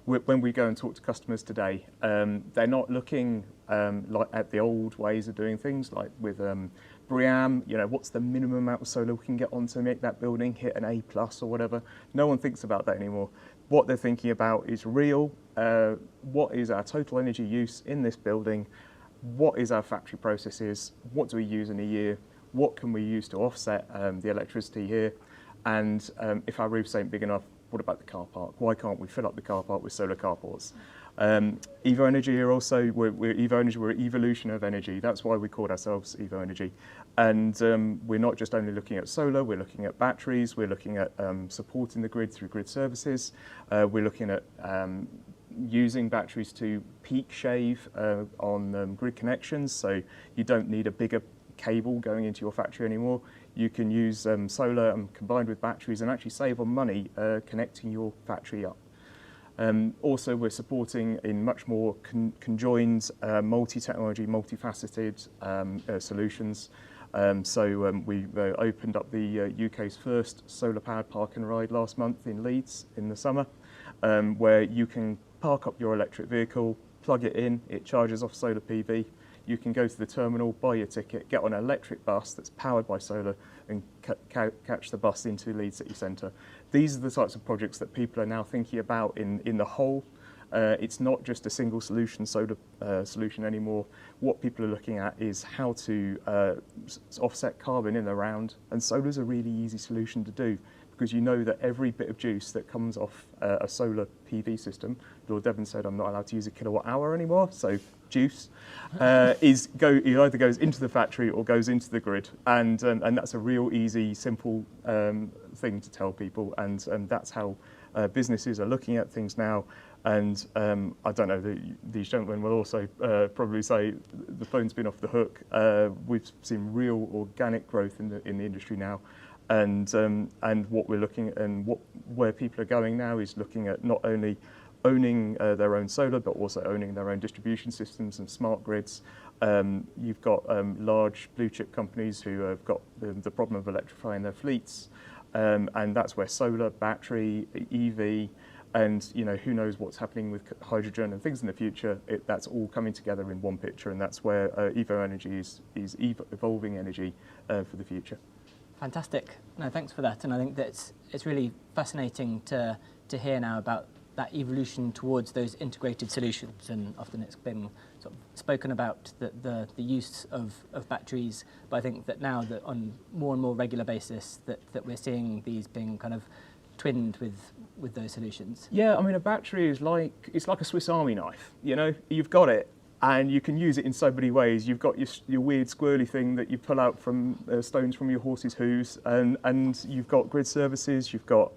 when we go and talk to customers today, they're not looking like at the old ways of doing things, like with BREEAM, what's the minimum amount of solar we can get on to make that building hit an A+ or whatever. No one thinks about that anymore. What they're thinking about is real. What is our total energy use in this building? What is our factory processes? What do we use in a year? What can we use to offset the electricity here? And if our roofs ain't big enough, what about the car park? Why can't we fill up the car park with solar carports? Evo Energy here also, we're Evo Energy, we're evolution of energy. That's why we called ourselves Evo Energy. And we're not just only looking at solar, we're looking at batteries, we're looking at supporting the grid through grid services, we're looking at using batteries to peak shave on grid connections, so you don't need a bigger cable going into your factory anymore. You can use solar combined with batteries and actually save on money connecting your factory up. Also, we're supporting in much more conjoined, multi-technology, multifaceted solutions. We've opened up the UK's first solar-powered park and ride last month in Leeds in the summer, where you can park up your electric vehicle, plug it in, it charges off solar PV. You can go to the terminal, buy your ticket, get on an electric bus that's powered by solar and catch the bus into Leeds City Centre. These are the types of projects that people are now thinking about in the whole. It's not just a single solution, solar solution anymore. What people are looking at is how to offset carbon in and around, and solar's a really easy solution to do, because you know that every bit of juice that comes off a solar PV system, Lord Devon said I'm not allowed to use a kilowatt hour anymore, so juice, it either goes into the factory or goes into the grid, and that's a real easy, simple thing to tell people, and that's how businesses are looking at things now. And I don't know, these gentlemen will also probably say the phone's been off the hook. We've seen real organic growth in the industry now, and what we're looking at and where people are going now is looking at not only owning their own solar, but also owning their own distribution systems and smart grids. You've got large blue chip companies who have got the problem of electrifying their fleets, and that's where solar, battery, EV, and who knows what's happening with hydrogen and things in the future. That's all coming together in one picture, and that's where Evo Energy is evolving energy for the future. Fantastic. No, thanks for that. And I think that it's really fascinating to hear now about that evolution towards those integrated solutions. And often it's been sort of spoken about the use of batteries, but I think that now that on more and more regular basis that we're seeing these being kind of twinned with those solutions. Yeah, I mean, a battery is like a Swiss Army knife. You've got it, and you can use it in so many ways. You've got your weird squirrely thing that you pull out from stones from your horse's hooves, and you've got grid services. You've got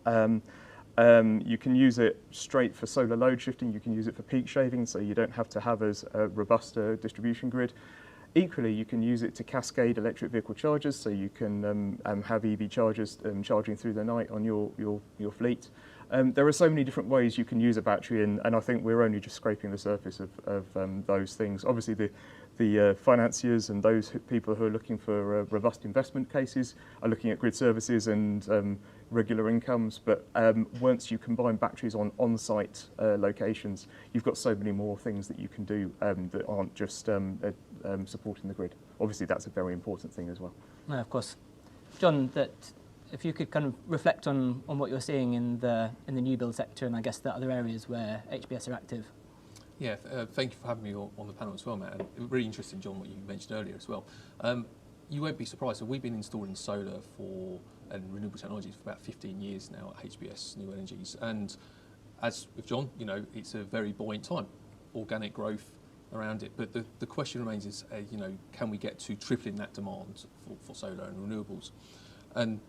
you can use it straight for solar load shifting. You can use it for peak shaving, so you don't have to have as a robust distribution grid. Equally, you can use it to cascade electric vehicle chargers, so you can have EV chargers charging through the night on your fleet. There are so many different ways you can use a battery, and I think we're only just scraping the surface of those things. Obviously, the financiers and those people who are looking for robust investment cases are looking at grid services and regular incomes, but once you combine batteries on on-site locations, you've got so many more things that you can do that aren't just supporting the grid. Obviously, that's a very important thing as well. No, of course. John, that if you could kind of reflect on what you're seeing in the new build sector, and I guess the other areas where HBS are active. Yeah, thank you for having me on the panel as well, Matt. And really interesting, John, what you mentioned earlier as well. You won't be surprised. So we've been installing solar and renewable technologies for about 15 years now at HBS New Energies. And as with John, it's a very buoyant time, organic growth around it. But the question remains is, can we get to tripling that demand for solar and renewables? And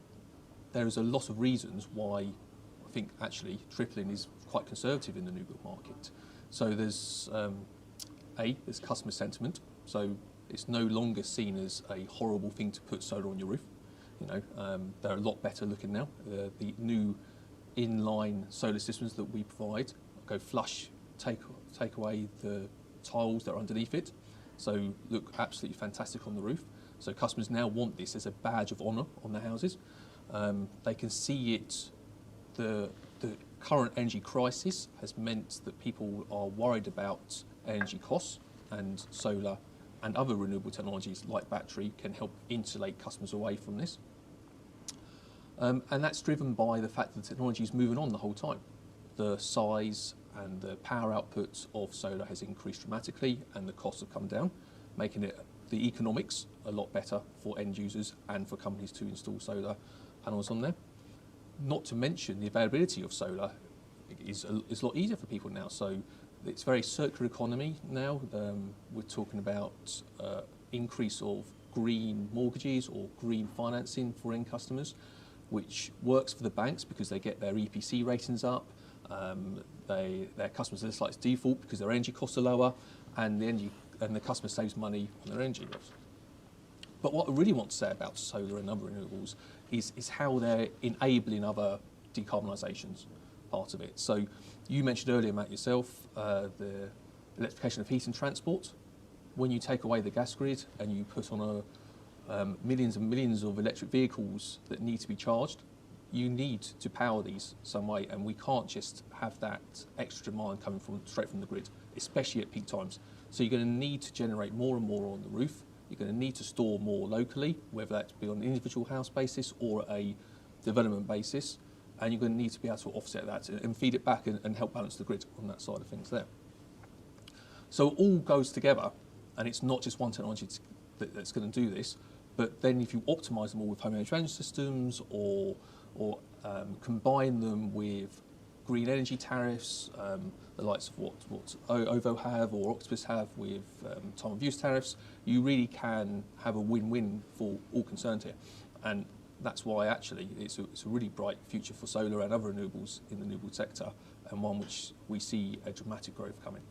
there is a lot of reasons why I think actually tripling is quite conservative in the new build market. So there's there's customer sentiment. So it's no longer seen as a horrible thing to put solar on your roof. They're a lot better looking now. The new inline solar systems that we provide go flush, take away the tiles that are underneath it. So look absolutely fantastic on the roof. So customers now want this as a badge of honour on their houses. They can see it. The current energy crisis has meant that people are worried about energy costs, and solar and other renewable technologies like battery can help insulate customers away from this. And that's driven by the fact that the technology is moving on the whole time. The size and the power output of solar has increased dramatically, and the costs have come down, making the economics a lot better for end users and for companies to install solar panels on there. Not to mention the availability of solar is a lot easier for people now. So it's very circular economy now. We're talking about increase of green mortgages or green financing for end customers, which works for the banks because they get their EPC ratings up. Their customers are less likely to default because their energy costs are lower, and the customer saves money on their energy bills. But what I really want to say about solar and other renewables is how they're enabling other decarbonisations part of it. So you mentioned earlier, Matt, yourself, the electrification of heat and transport. When you take away the gas grid and you put on millions and millions of electric vehicles that need to be charged, you need to power these some way, and we can't just have that extra demand coming straight from the grid, especially at peak times. So you're going to need to generate more and more on the roof. You're going to need to store more locally, whether that be on an individual house basis or a development basis, and you're going to need to be able to offset that and feed it back and help balance the grid on that side of things there. So it all goes together, and it's not just one technology that's going to do this, but then if you optimise them all with home energy management systems or combine them with green energy tariffs, the likes of what OVO have or Octopus have with time of use tariffs, you really can have a win-win for all concerned here. And that's why actually it's a really bright future for solar and other renewables in the renewable sector, and one which we see a dramatic growth coming.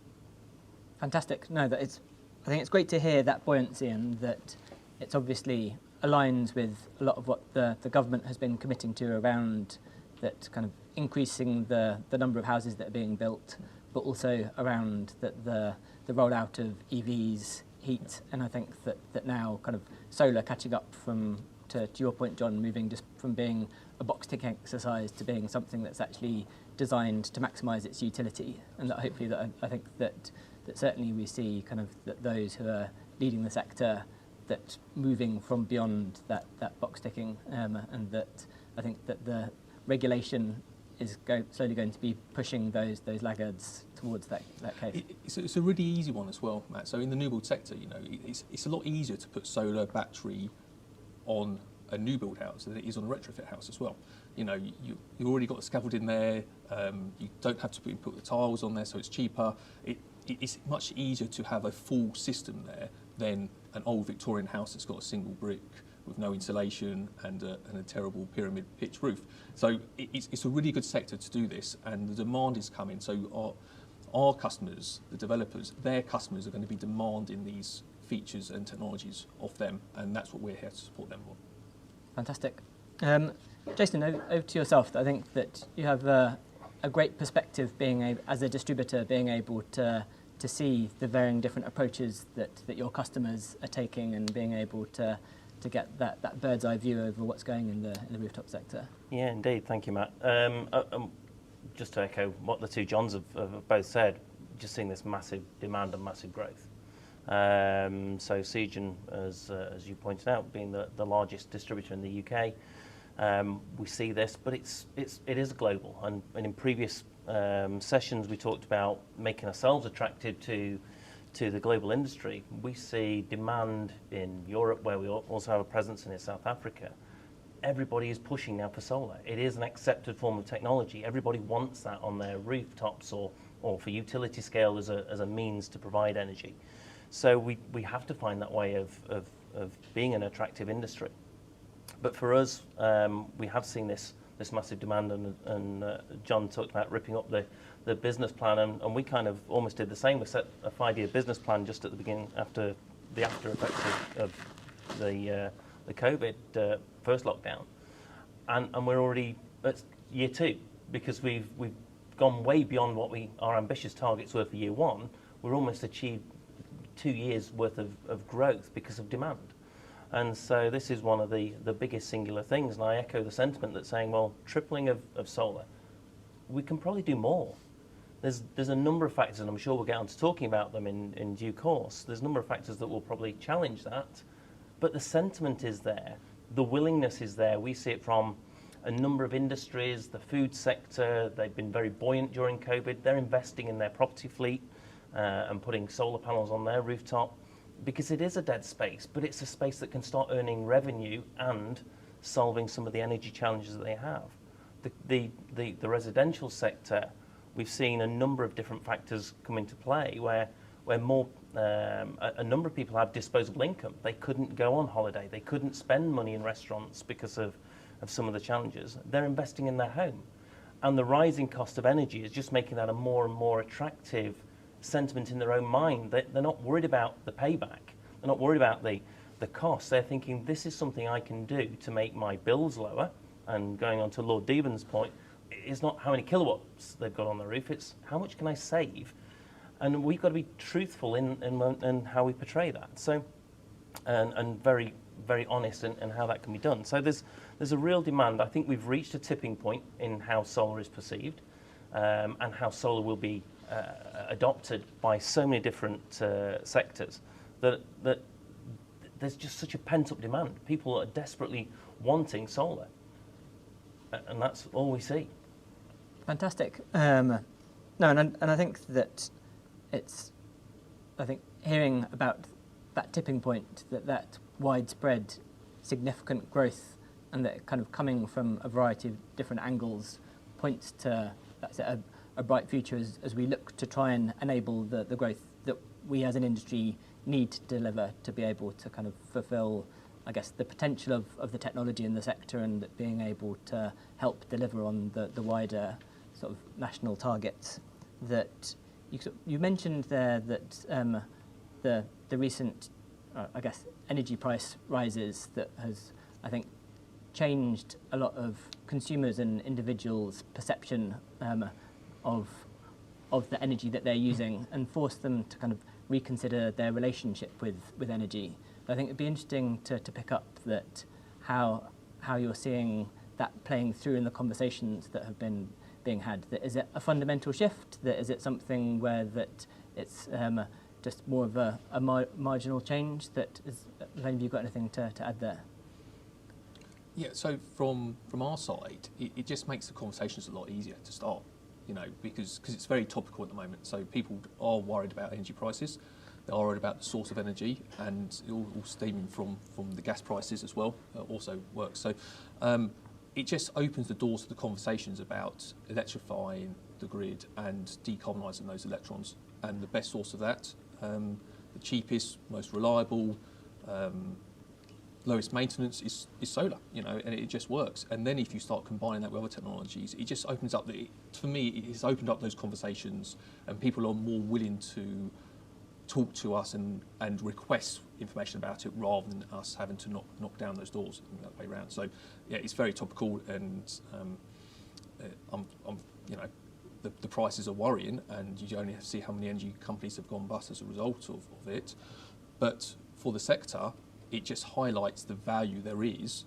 Fantastic. No, I think it's great to hear that buoyancy, and that it's obviously aligns with a lot of what the government has been committing to around that kind of increasing the number of houses that are being built, but also around the rollout of EVs, heat, and I think that now kind of solar catching up to your point, John, moving just from being a box ticking exercise to being something that's actually designed to maximise its utility, and that hopefully that I think that certainly we see kind of that those who are leading the sector that moving from beyond that box ticking, and that I think that the regulation is slowly going to be pushing those laggards towards that case. It's a really easy one as well, Matt. So in the renewable sector, it's a lot easier to put solar battery on a new build house than it is on a retrofit house as well. You've already got the scaffolding there. You don't have to put the tiles on there, so it's cheaper. It's much easier to have a full system there than an old Victorian house that's got a single brick with no insulation and a terrible pyramid pitch roof. So it's a really good sector to do this, and the demand is coming. So our customers, the developers, their customers are going to be demanding these features and technologies of them, and that's what we're here to support them on. Fantastic. Jason, over to yourself. I think that you have a great perspective as a distributor, being able to see the varying different approaches that your customers are taking, and being able to get that bird's eye view over what's going in the rooftop sector. Yeah, indeed. Thank you, Matt. Just to echo what the two Johns have both said, just seeing this massive demand and massive growth. So Seagen, as you pointed out, being the largest distributor in the UK, we see this, but it is global. And in previous sessions, we talked about making ourselves attractive to the global industry. We see demand in Europe, where we also have a presence, in South Africa. Everybody is pushing now for solar. It is an accepted form of technology. Everybody wants that on their rooftops or for utility scale as a means to provide energy. So we have to find that way of being an attractive industry. But for us, we have seen this massive demand, and John talked about ripping up the business plan, and we kind of almost did the same. We set a 5-year business plan just at the beginning, after the after effects of the COVID first lockdown, and we're already at year 2, because we've gone way beyond what our ambitious targets were for year 1. We're almost achieved 2 years worth of growth because of demand. And so this is one of the biggest singular things, and I echo the sentiment that's saying, well, tripling of solar, we can probably do more. There's a number of factors, and I'm sure we'll get on to talking about them in due course. There's a number of factors that will probably challenge that, but the sentiment is there, the willingness is there. We see it from a number of industries, the food sector. They've been very buoyant during COVID. They're investing in their property fleet and putting solar panels on their rooftop, because it is a dead space, but it's a space that can start earning revenue and solving some of the energy challenges that they have. The residential sector, we've seen a number of different factors come into play where more a number of people have disposable income. They couldn't go on holiday, they couldn't spend money in restaurants because of some of the challenges. They're investing in their home, and the rising cost of energy is just making that a more and more attractive sentiment in their own mind. They're not worried about the payback, they're not worried about the cost. They're thinking, this is something I can do to make my bills lower. And going on to Lord Debon's point, it's not how many kilowatts they've got on the roof, it's how much can I save. And we've got to be truthful in how we portray that. So, and very, very honest in how that can be done. So there's a real demand. I think we've reached a tipping point in how solar is perceived, and how solar will be adopted by so many different sectors, that there's just such a pent-up demand. People are desperately wanting solar, and that's all we see. Fantastic. No, and I think that I think hearing about that tipping point, that widespread significant growth, and that kind of coming from a variety of different angles, points to a bright future as we look to try and enable the growth that we as an industry need to deliver to be able to kind of fulfill I guess, the potential of the technology in the sector and being able to help deliver on the wider sort of national targets. That you mentioned there that the recent, I guess, energy price rises that has, I think, changed a lot of consumers and individuals' perception of the energy that they're using and forced them to kind of reconsider their relationship with energy. I think it'd be interesting to pick up that how you're seeing that playing through in the conversations that have been being had. That is it a fundamental shift? That is it something where that it's just more of a marginal change? That is, have any of you got anything to add there? Yeah, so from our side, it just makes the conversations a lot easier to start, you know, because it's very topical at the moment. So people are worried about energy prices. They are worried about the source of energy, and all stemming from the gas prices as well also works. So it just opens the doors to the conversations about electrifying the grid and decarbonising those electrons. And the best source of that, the cheapest, most reliable, lowest maintenance is solar, you know, and it just works. And then if you start combining that with other technologies, it just opens up for me, it's opened up those conversations, and people are more willing to talk to us and request information about it rather than us having to knock down those doors and that way around. So yeah, it's very topical, and I'm you know, the prices are worrying, and you only have to see how many energy companies have gone bust as a result of it. But for the sector, it just highlights the value there is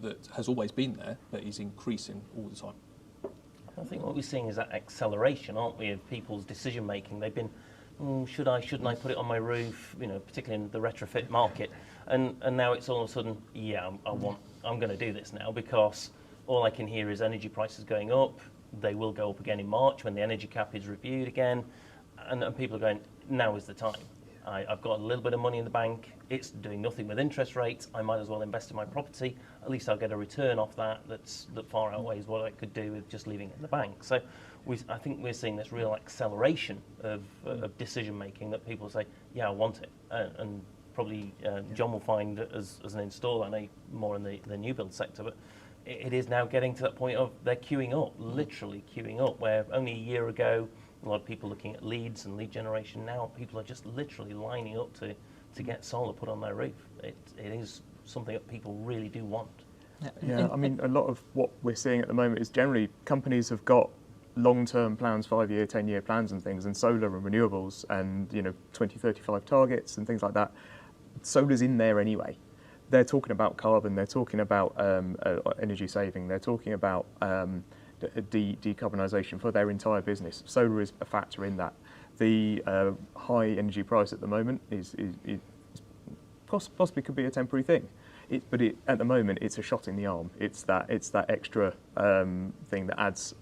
that has always been there, but is increasing all the time. I think what we're seeing is that acceleration, aren't we, of people's decision making. They've been, should I, shouldn't I put it on my roof, you know, particularly in the retrofit market. And now it's all of a sudden, yeah, I'm going to do this now, because all I can hear is energy prices going up. They will go up again in March when the energy cap is reviewed again. And people are going, now is the time. I've got a little bit of money in the bank. It's doing nothing with interest rates. I might as well invest in my property. At least I'll get a return off that that far outweighs what I could do with just leaving it in the bank. So I think we're seeing this real acceleration of decision making, that people say, yeah, I want it. And probably John will find as an installer, I know more in the new build sector, but it is now getting to that point of they're queuing up, literally queuing up, where only a year ago, a lot of people looking at leads and lead generation. Now people are just literally lining up to get solar put on their roof. It is something that people really do want. Yeah, I mean, a lot of what we're seeing at the moment is generally companies have got long-term plans, 5-year, 10-year plans and things, and solar and renewables and, you know, 2035 targets and things like that. Solar's in there anyway. They're talking about carbon, they're talking about energy saving, they're talking about decarbonisation for their entire business. Solar is a factor in that. The high energy price at the moment is possibly could be a temporary thing, but at the moment it's a shot in the arm. It's that extra thing that adds.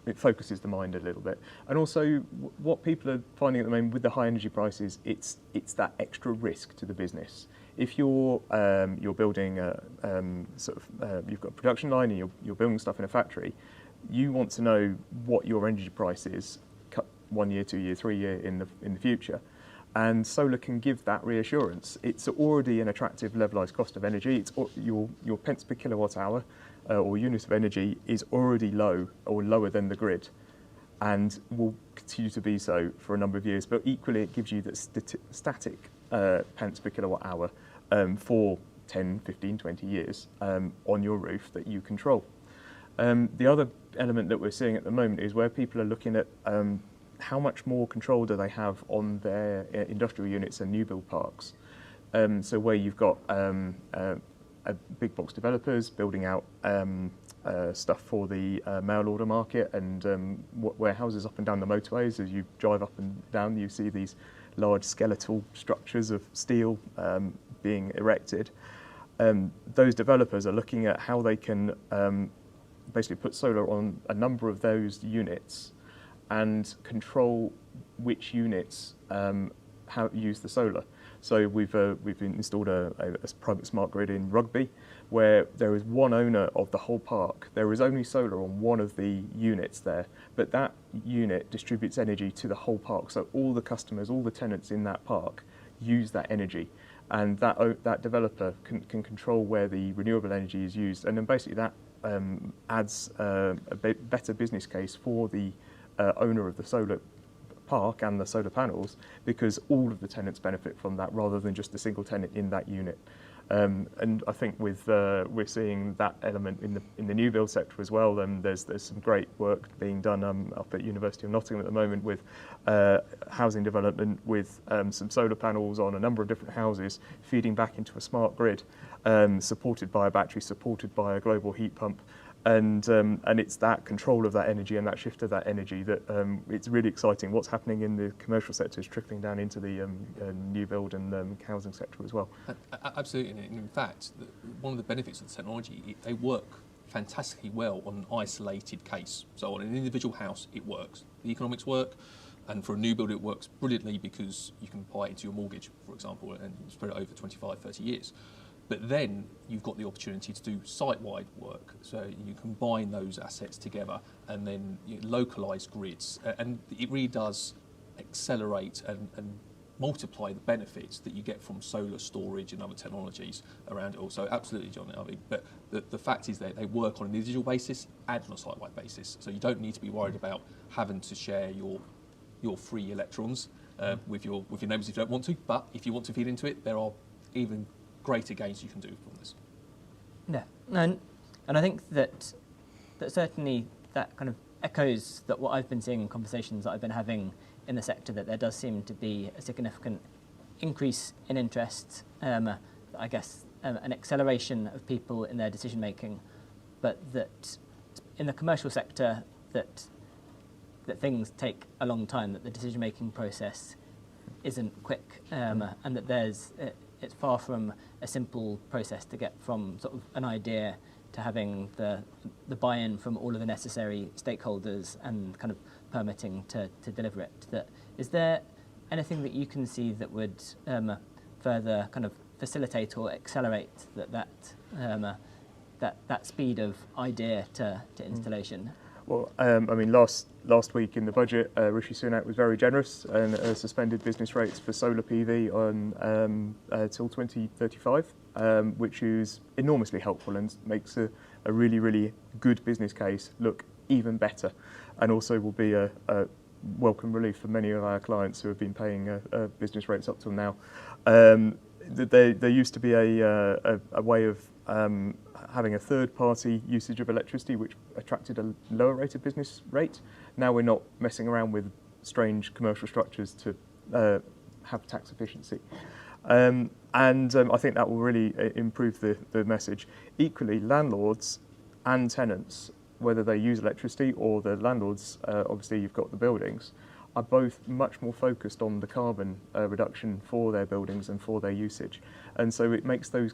It focuses the mind a little bit, and also what people are finding at the moment with the high energy prices, it's that extra risk to the business. If you're building you've got a production line and you're building stuff in a factory, you want to know what your energy price is 1 year, 2 year, 3 year in the future, and solar can give that reassurance. It's already an attractive levelized cost of energy. It's your pence per kilowatt hour or unit of energy is already low or lower than the grid, and will continue to be so for a number of years. But equally, it gives you that static pence per kilowatt hour for 10, 15, 20 years on your roof that you control. The other element that we're seeing at the moment is where people are looking at how much more control do they have on their industrial units and new build parks. So where you've got big box developers building out stuff for the mail order market, and warehouses up and down the motorways. As you drive up and down, you see these large skeletal structures of steel being erected. Those developers are looking at how they can basically put solar on a number of those units and control which units use the solar. So we've installed a private smart grid in Rugby, where there is one owner of the whole park. There is only solar on one of the units there, but that unit distributes energy to the whole park. So all the customers, all the tenants in that park use that energy. and that developer can control where the renewable energy is used, and then basically that adds a better business case for the owner of the solar park and the solar panels, because all of the tenants benefit from that rather than just a single tenant in that unit. And I think we're seeing that element in the new build sector as well. There's some great work being done up at University of Nottingham at the moment with housing development, with some solar panels on a number of different houses feeding back into a smart grid, supported by a battery, supported by a global heat pump. And it's that control of that energy and that shift of that energy that it's really exciting. What's happening in the commercial sector is trickling down into the new build and housing sector as well. Absolutely, and in fact, one of the benefits of the technology, they work fantastically well on an isolated case. So on an individual house, it works. The economics work, and for a new build, it works brilliantly because you can buy it into your mortgage, for example, and spread it over 25, 30 years. But then you've got the opportunity to do site-wide work, so you combine those assets together and then localise grids, and it really does accelerate and multiply the benefits that you get from solar storage and other technologies around it all. So absolutely, John, I mean, but the fact is that they work on an individual basis and on a site-wide basis, so you don't need to be worried about having to share your free electrons with your neighbours if you don't want to, but if you want to feed into it, there are even greater gains you can do from this. Yeah, and I think that certainly that kind of echoes that what I've been seeing in conversations that I've been having in the sector, that there does seem to be a significant increase in interest, I guess an acceleration of people in their decision making, but that in the commercial sector that things take a long time, that the decision making process isn't quick, and that it's far from a simple process to get from sort of an idea to having the buy-in from all of the necessary stakeholders and kind of permitting to deliver it. Is there anything that you can see that would further kind of facilitate or accelerate that speed of idea to installation? Well, I mean, last week in the budget, Rishi Sunak was very generous and suspended business rates for solar PV on till 2035, which is enormously helpful and makes a really, really good business case look even better, and also will be a welcome relief for many of our clients who have been paying business rates up till now. There used to be a way of having a third-party usage of electricity, which attracted a lower rate of business rate. Now we're not messing around with strange commercial structures to have tax efficiency. And I think that will really improve the message. Equally, landlords and tenants, whether they use electricity or the landlords, obviously you've got the buildings, are both much more focused on the carbon reduction for their buildings and for their usage. And so it makes those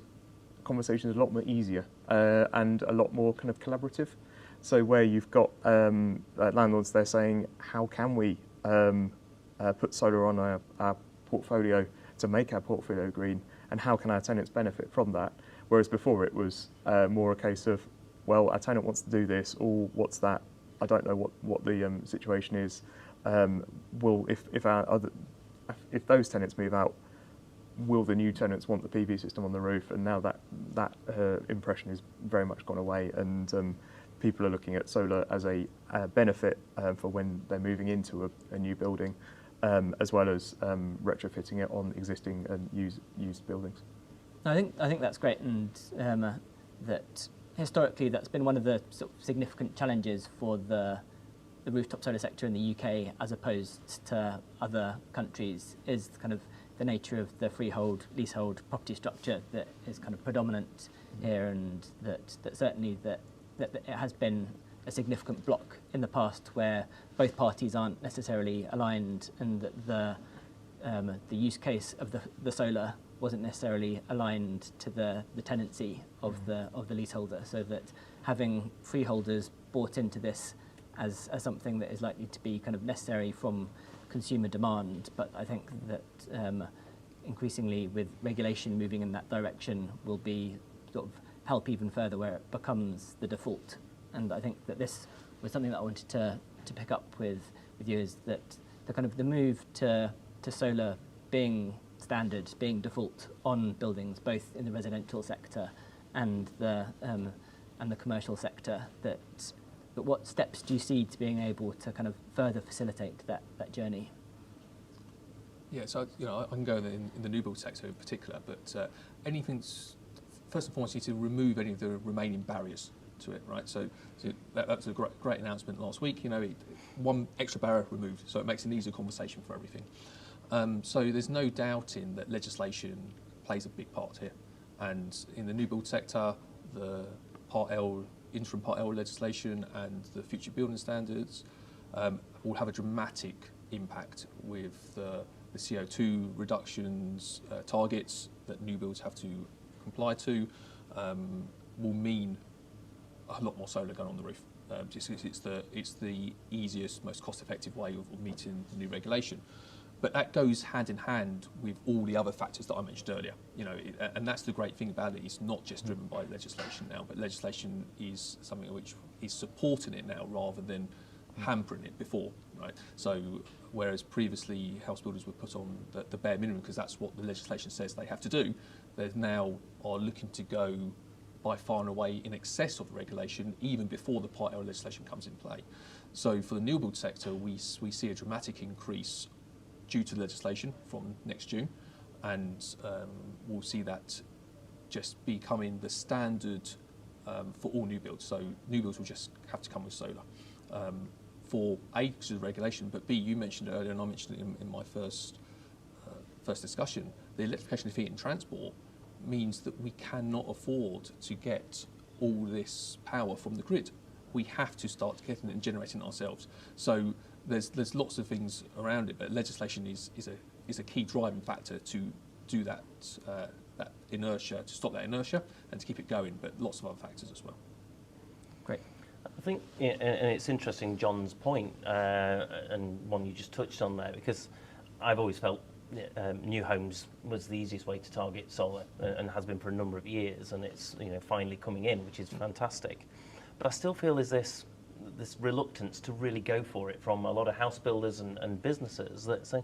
conversations a lot more easier and a lot more kind of collaborative. So where you've got landlords, they're saying, how can we put solar on our portfolio to make our portfolio green, and how can our tenants benefit from that? Whereas before it was more a case of, well, our tenant wants to do this, or what's that? I don't know what the situation is. If those tenants move out, will the new tenants want the PV system on the roof? And now that impression is very much gone away, and people are looking at solar as a benefit for when they're moving into a new building, as well as retrofitting it on existing and used buildings. I think that's great, and that historically that's been one of the sort of significant challenges for the rooftop solar sector in the UK as opposed to other countries, is kind of the nature of the freehold, leasehold property structure that is kind of predominant here, and that certainly that it has been a significant block in the past where both parties aren't necessarily aligned, and that the use case of the solar wasn't necessarily aligned to the tenancy of the leaseholder, so that having freeholders bought into this as something that is likely to be kind of necessary from consumer demand, but I think that increasingly with regulation moving in that direction will be sort of help even further where it becomes the default. And I think that this was something that I wanted to pick up with you, is that the move to solar being standard being default on buildings, both in the residential sector and the commercial sector. But what steps do you see to being able to kind of further facilitate that journey? Yeah, so I can go in the new build sector in particular, but anything's first and foremost you need to remove any of the remaining barriers to it, right? So that was a great announcement last week. One extra barrier removed, so it makes an easier conversation for everything. So there's no doubting that legislation plays a big part here, and in the new build sector, the interim Part L legislation and the future building standards will have a dramatic impact with the CO2 reductions targets that new builds have to comply to. Will mean a lot more solar going on the roof. It's the easiest, most cost-effective way of meeting the new regulation. But that goes hand in hand with all the other factors that I mentioned earlier. And that's the great thing about it. It's not just driven by legislation now, but legislation is something which is supporting it now rather than hampering it before, right? So whereas previously house builders were put on the bare minimum because that's what the legislation says they have to do, they now are looking to go by far and away in excess of the regulation even before the Part L legislation comes in play. So for the new build sector, we see a dramatic increase due to legislation from next June, and we'll see that just becoming the standard for all new builds. So new builds will just have to come with solar. For A, because of the regulation, but B, you mentioned it earlier, and I mentioned it in my first discussion, the electrification of heat and transport means that we cannot afford to get all this power from the grid. We have to start getting it and generating it ourselves. So there's lots of things around it, but legislation is a key driving factor to do that inertia, to stop that inertia and to keep it going, but lots of other factors as well. Great. I think, and it's interesting, John's point, and one you just touched on there, because I've always felt new homes was the easiest way to target solar, and has been for a number of years, and it's finally coming in, which is fantastic. But I still feel there's this reluctance to really go for it from a lot of house builders and businesses that say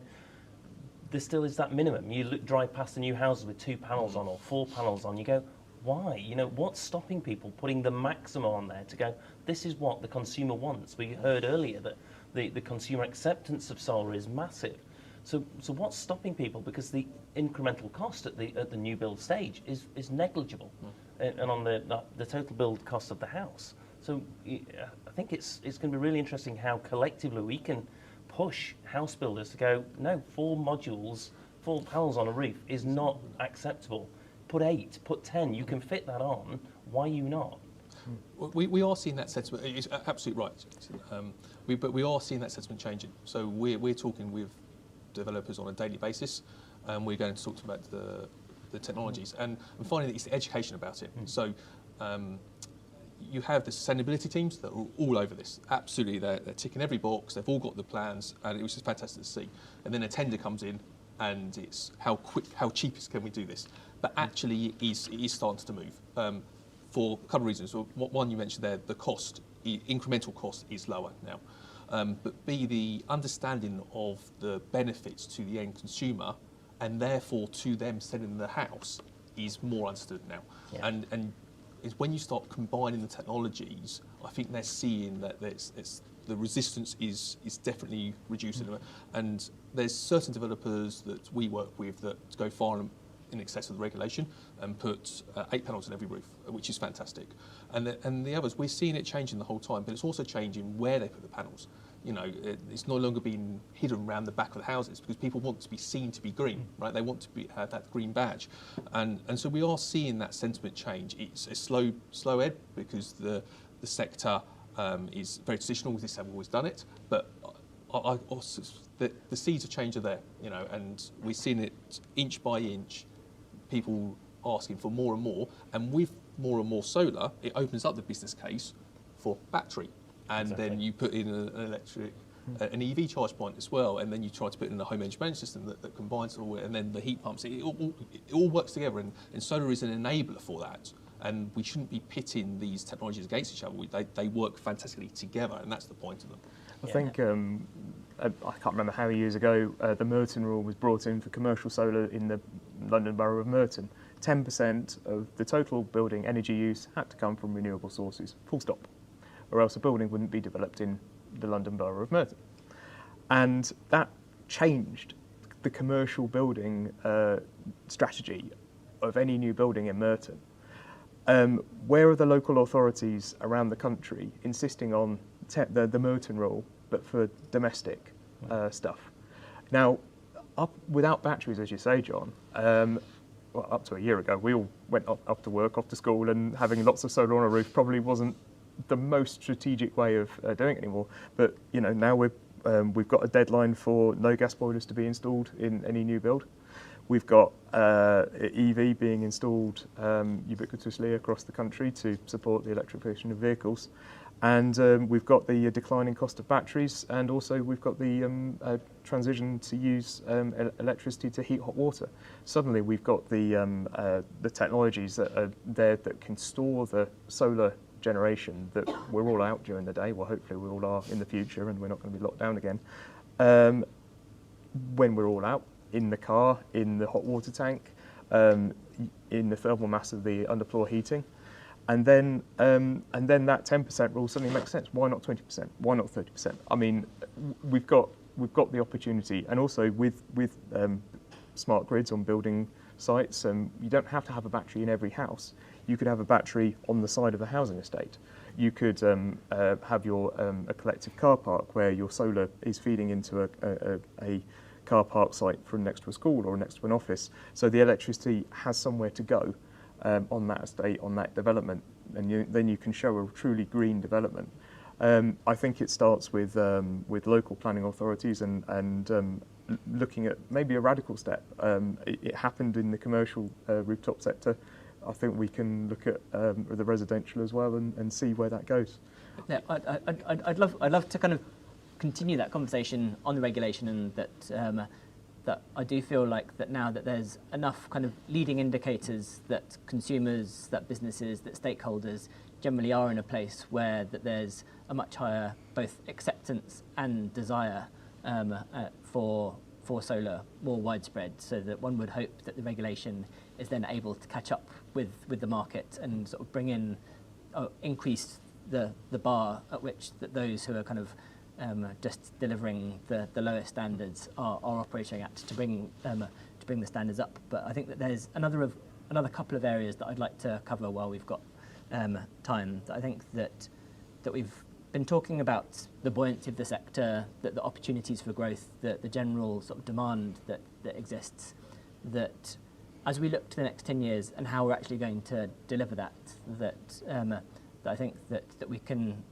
there still is that minimum. You drive past the new houses with 2 panels on or 4 panels on, you go, why? What's stopping people putting the maximum on there to go, this is what the consumer wants? We heard earlier that the consumer acceptance of solar is massive. So what's stopping people? Because the incremental cost at the new build stage is negligible, and on the total build cost of the house. So I think it's going to be really interesting how collectively we can push house builders to go, no, 4 modules, 4 panels on a roof is not acceptable. Put 8, put 10. You can fit that on. Why are you not? We are seeing that sentiment. It's absolutely right. But we are seeing that sentiment changing. So we're talking with developers on a daily basis, and we're going to talk about the technologies and finding that it's the education about it. So you have the sustainability teams that are all over this. Absolutely, they're ticking every box. They've all got the plans, and it was just fantastic to see. And then a tender comes in, and it's how cheapest can we do this? But actually, it is starting to move for a couple of reasons. One, you mentioned there, the cost, incremental cost is lower now. But B, the understanding of the benefits to the end consumer, and therefore to them selling the house, is more understood now. Yeah. And it's when you start combining the technologies, I think they're seeing that the resistance is definitely reducing. And there's certain developers that we work with that go far in excess of the regulation and put 8 panels on every roof, which is fantastic. And the others, we're seeing it changing the whole time, but it's also changing where they put the panels. It's no longer being hidden around the back of the houses because people want to be seen to be green, right? They want to have that green badge. And so we are seeing that sentiment change. It's a slow ebb because the sector is very traditional. This is how we've always done it. But the seeds of change are there, and we're seeing it inch by inch, people asking for more and more. And with more and more solar, it opens up the business case for battery. And then you put in an EV charge point as well, and then you try to put in a home energy management system that combines it all, and then the heat pumps. It all works together, and solar is an enabler for that. And we shouldn't be pitting these technologies against each other. They work fantastically together, and that's the point of them. I think I can't remember how many years ago, the Merton rule was brought in for commercial solar in the London Borough of Merton. 10% of the total building energy use had to come from renewable sources, full stop, or else a building wouldn't be developed in the London Borough of Merton. And that changed the commercial building strategy of any new building in Merton. Where are the local authorities around the country insisting on the Merton rule, but for domestic stuff? Now, without batteries, as you say, John, well, up to a year ago, we all went up to work, off to school, and having lots of solar on a roof probably wasn't the most strategic way of doing it anymore. But you know, now we've got a deadline for no gas boilers to be installed in any new build. We've got EV being installed ubiquitously across the country to support the electrification of vehicles. And we've got the declining cost of batteries, and also we've got the transition to use electricity to heat hot water. Suddenly we've got the technologies that are there that can store the solar generation that we're all out during the day. Well, hopefully we all are in the future and we're not going to be locked down again. When we're all out, in the car, in the hot water tank, in the thermal mass of the underfloor heating. And then that 10% rule suddenly makes sense. Why not 20%? Why not 30%? I mean, we've got the opportunity, and also with smart grids on building sites, you don't have to have a battery in every house. You could have a battery on the side of a housing estate. You could have a collective car park where your solar is feeding into a car park site from next to a school or next to an office. So the electricity has somewhere to go. On that estate, on that development, and then you can show a truly green development. I think it starts with local planning authorities and looking at maybe a radical step. It happened in the commercial rooftop sector. I think we can look at the residential as well and see where that goes. Yeah, I'd love to kind of continue that conversation on the regulation, and that I do feel like that now that there's enough kind of leading indicators that consumers, that businesses, that stakeholders generally are in a place where that there's a much higher both acceptance and desire for solar more widespread, so that one would hope that the regulation is then able to catch up with the market and sort of bring in, increase the bar at which that those who are kind of just delivering the lowest standards are operating at to bring the standards up. But I think that there's another couple of areas that I'd like to cover while we've got time. I think that we've been talking about the buoyancy of the sector, that the opportunities for growth, the general sort of demand that exists, that as we look to the next 10 years and how we're actually going to deliver that I think that we can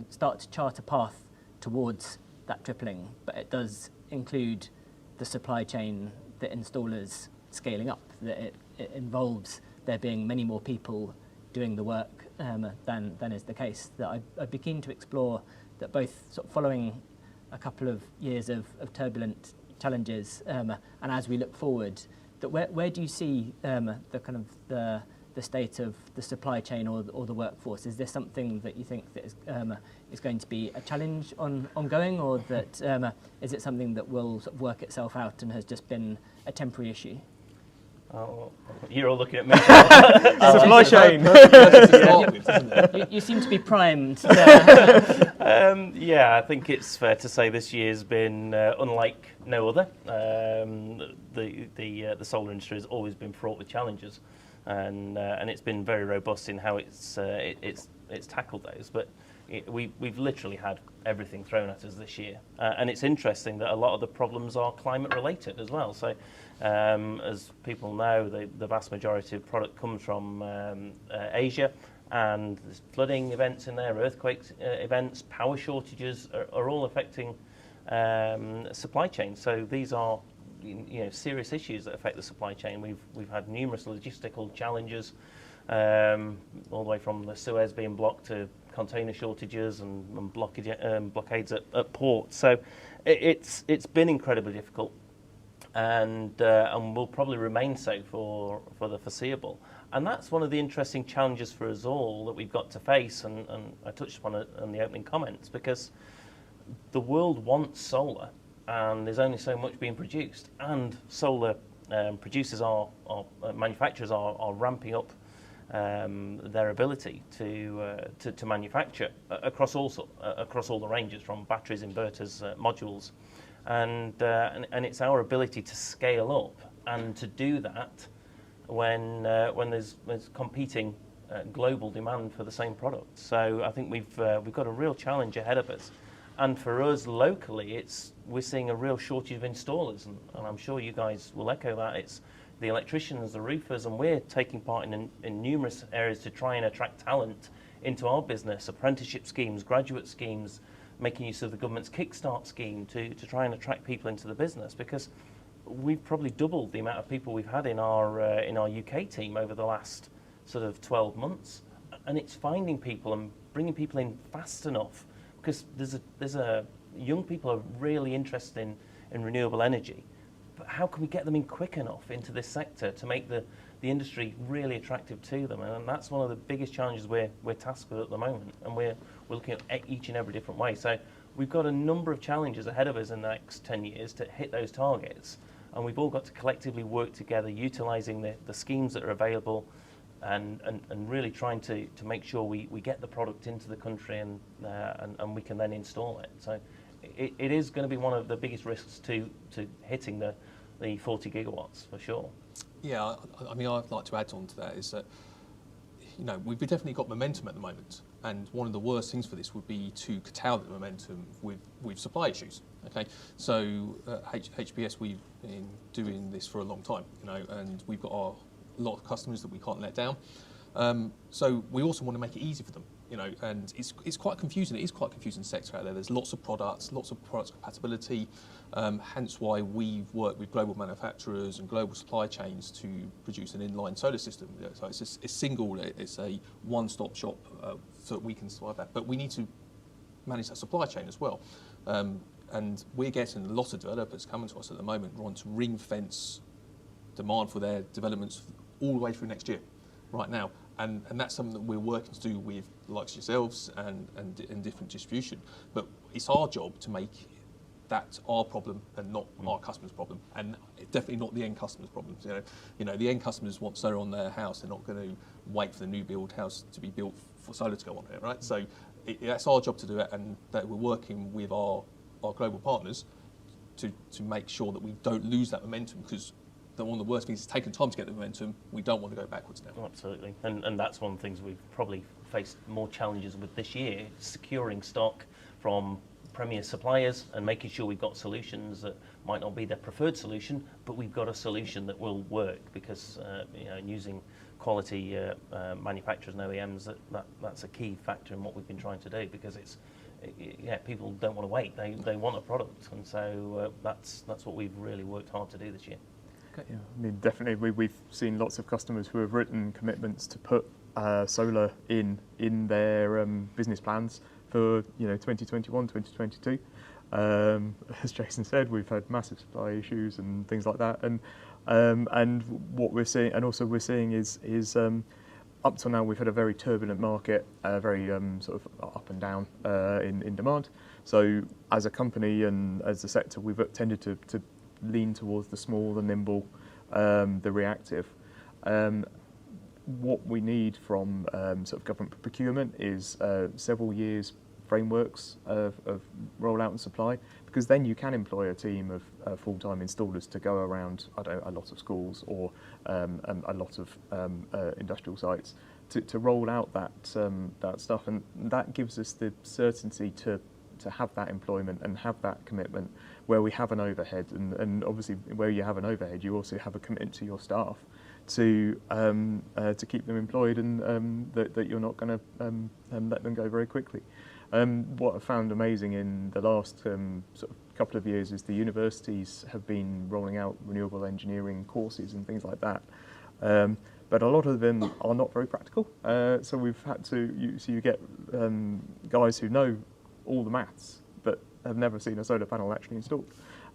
start to chart a path towards that tripling, but it does include the supply chain, the installers scaling up, that it involves there being many more people doing the work than is the case. That I'd be keen to explore that, both sort of following a couple of years of turbulent challenges, and as we look forward, that where do you see the kind of the state of the supply chain or the workforce? Is this something that you think that is going to be a challenge ongoing, or that is it something that will sort of work itself out and has just been a temporary issue? Oh, you're all looking at me. Supply chain. You seem to be primed. Yeah, I think it's fair to say this year's been unlike no other. The solar industry has always been fraught with challenges, and it's been very robust in how it's tackled those. But we've literally had everything thrown at us this year, and it's interesting that a lot of the problems are climate related as well. So, as people know, the vast majority of product comes from Asia, and there's flooding events in there, earthquake events, power shortages are all affecting supply chain. So these are serious issues that affect the supply chain. We've had numerous logistical challenges, all the way from the Suez being blocked to container shortages and blockades at ports. So it's been incredibly difficult, and will probably remain so for the foreseeable. And that's one of the interesting challenges for us all that we've got to face, and I touched upon it in the opening comments, because the world wants solar, and there's only so much being produced, and solar producers manufacturers are ramping up their ability to manufacture across all the ranges, from batteries, inverters, modules, and it's our ability to scale up and to do that when there's competing global demand for the same product. So I think we've got a real challenge ahead of us. And for us locally, we're seeing a real shortage of installers, and I'm sure you guys will echo that. It's the electricians, the roofers, and we're taking part in numerous areas to try and attract talent into our business, apprenticeship schemes, graduate schemes, making use of the government's Kickstart scheme to try and attract people into the business, because we've probably doubled the amount of people we've had in our UK team over the last sort of 12 months, and it's finding people and bringing people in fast enough, because there's a young people are really interested in renewable energy, but how can we get them in quick enough into this sector to make the industry really attractive to them? And that's one of the biggest challenges we're tasked with at the moment, and we're looking at each and every different way. So we've got a number of challenges ahead of us in the next 10 years to hit those targets, and we've all got to collectively work together, utilising the schemes that are available, and really trying to make sure we get the product into the country and we can then install it. So it is going to be one of the biggest risks to hitting the 40 gigawatts for sure. Yeah, I mean, I'd like to add on to that is that, we've definitely got momentum at the moment, and one of the worst things for this would be to curtail the momentum with supply issues. Okay, so HBS, we've been doing this for a long time, and we've got a lot of customers that we can't let down. So we also want to make it easy for them, and it's quite confusing. It is quite a confusing sector out there. There's lots of products compatibility, hence why we've worked with global manufacturers and global supply chains to produce an inline solar system. So it's a one-stop shop so that we can supply that. But we need to manage that supply chain as well. And we're getting a lot of developers coming to us at the moment wanting to ring fence demand for their developments all the way through next year, right now. And that's something that we're working to do with the likes of yourselves and different distribution. But it's our job to make that our problem and not our customer's problem, and definitely not the end customer's problem. The end customers want solar on their house. They're not going to wait for the new build house to be built for solar to go on it, right? So that's our job to do it, and that we're working with our global partners to make sure that we don't lose that momentum, because one of the worst things is taking time to get the momentum. We don't want to go backwards now. Absolutely, and that's one of the things we've probably faced more challenges with this year, securing stock from premier suppliers and making sure we've got solutions that might not be their preferred solution, but we've got a solution that will work, because using quality manufacturers and OEMs, that's a key factor in what we've been trying to do, because people don't want to wait. They want a product, and so that's what we've really worked hard to do this year. Yeah, I mean, definitely we've seen lots of customers who have written commitments to put solar in their business plans for 2021, 2022. As Jason said, we've had massive supply issues and things like that, and what we're seeing, and also we're seeing is up till now we've had a very turbulent market, very sort of up and down in demand. So as a company and as a sector, we've tended to lean towards the small, the nimble, the reactive. What we need from sort of government procurement is several years frameworks of rollout and supply, because then you can employ a team of full-time installers to go around a lot of schools or a lot of industrial sites to roll out that stuff, and that gives us the certainty to have that employment and have that commitment where we have an overhead, and obviously where you have an overhead you also have a commitment to your staff to keep them employed, and that you're not going to let them go very quickly. What I found amazing in the last sort of couple of years is the universities have been rolling out renewable engineering courses and things like that. But a lot of them are not very practical. So we've had to, you get guys who know all the maths, but have never seen a solar panel actually installed.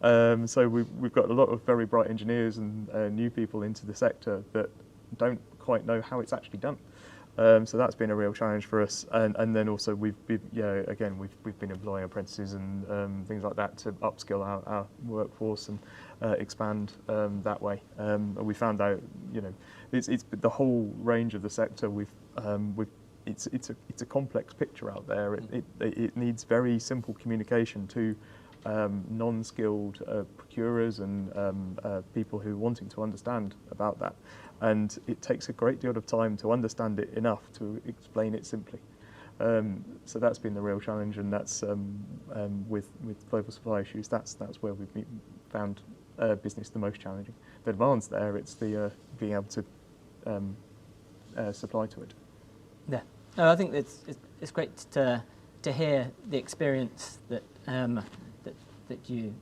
So we've got a lot of very bright engineers and new people into the sector that don't quite know how it's actually done. So that's been a real challenge for us, and then also we've been employing apprentices and things like that to upskill our workforce and expand that way. And we found out, it's the whole range of the sector. It's a complex picture out there. It needs very simple communication to non-skilled procurers and people who are wanting to understand about that. And it takes a great deal of time to understand it enough to explain it simply. So that's been the real challenge, and that's with global supply issues. That's where we've found business the most challenging. The advance there, it's the being able to supply to it. Yeah, no, I think it's great to hear the experience that that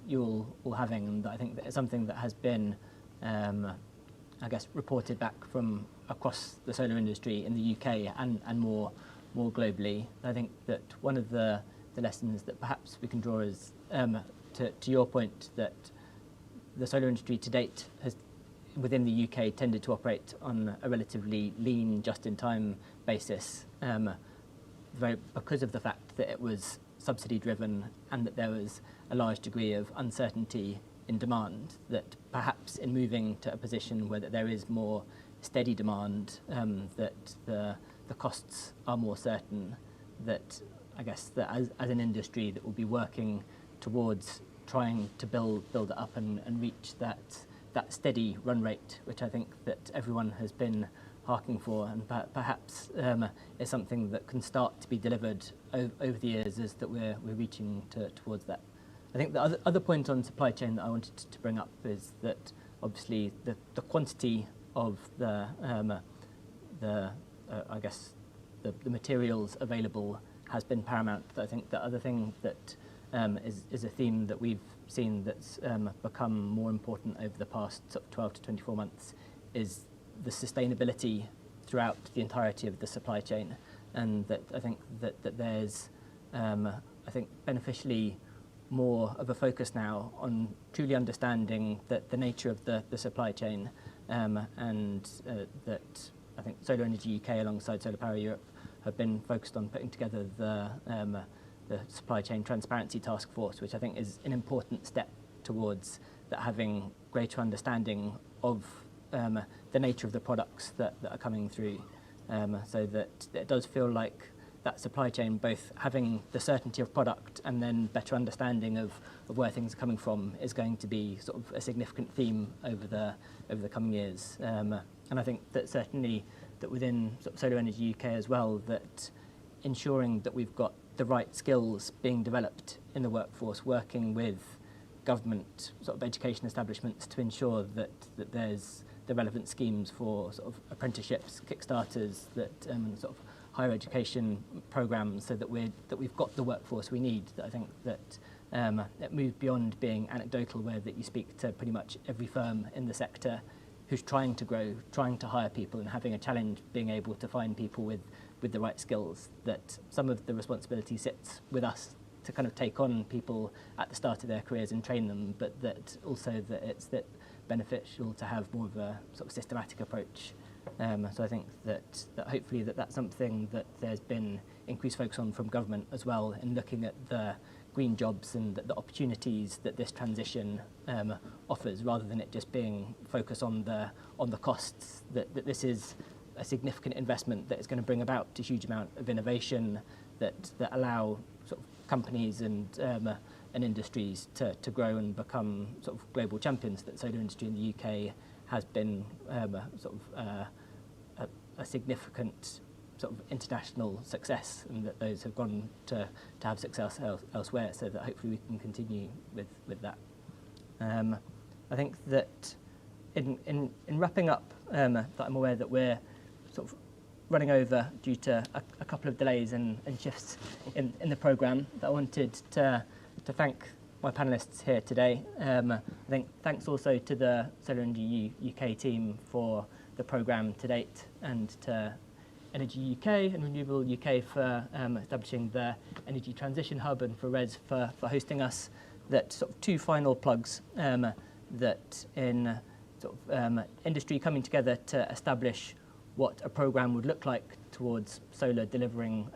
you're all having, and I think that it's something that has been, I guess, reported back from across the solar industry in the UK and more globally. I think that one of the lessons that perhaps we can draw is to your point that the solar industry to date has, within the UK, tended to operate on a relatively lean, just-in-time basis, because of the fact that it was subsidy driven and that there was a large degree of uncertainty in demand, that perhaps in moving to a position where there is more steady demand, that the costs are more certain, that I guess that as an industry that will be working towards trying to build it up and reach that steady run rate, which I think that everyone has been harking for, and perhaps is something that can start to be delivered over the years as that we're reaching towards that. I think the other point on supply chain that I wanted to bring up is that obviously the quantity of the materials available has been paramount. I think the other thing that is a theme that we've seen that's become more important over the past 12 to 24 months is the sustainability throughout the entirety of the supply chain, and that I think that there's beneficially more of a focus now on truly understanding the nature of the supply chain, and that I think Solar Energy UK alongside Solar Power Europe have been focused on putting together the Supply Chain Transparency Task Force, which I think is an important step towards that, having greater understanding of the nature of the products that are coming through, so that it does feel like that supply chain, both having the certainty of product and then better understanding of where things are coming from, is going to be sort of a significant theme over the coming years. And I think that certainly that within sort of Solar Energy UK as well, that ensuring that we've got the right skills being developed in the workforce, working with government sort of education establishments to ensure that there's the relevant schemes for sort of apprenticeships, kickstarters, that sort of higher education programs, so that we've got the workforce we need. That I think that it moves beyond being anecdotal, where that you speak to pretty much every firm in the sector who's trying to grow, trying to hire people, and having a challenge being able to find people with the right skills. That some of the responsibility sits with us to kind of take on people at the start of their careers and train them, but that also that it's beneficial to have more of a sort of systematic approach. So I think that hopefully that's something that there's been increased focus on from government as well, in looking at the green jobs and the opportunities that this transition offers, rather than it just being focused on the costs. That this is a significant investment that is going to bring about a huge amount of innovation that allow sort of companies and industries to grow and become sort of global champions. That solar industry in the UK has been a significant sort of international success, and that those have gone to have success elsewhere, so that hopefully we can continue with that. I think that in wrapping up, that I'm aware that we're sort of running over due to a couple of delays and shifts in the programme, that I wanted to thank my panellists here today. I think thanks also to the Solar Energy UK team for the programme to date, and to Energy UK and RenewableUK for establishing the Energy Transition Hub, and for RES for hosting us. That sort of two final plugs, that in sort of industry coming together to establish what a programme would look like towards solar delivering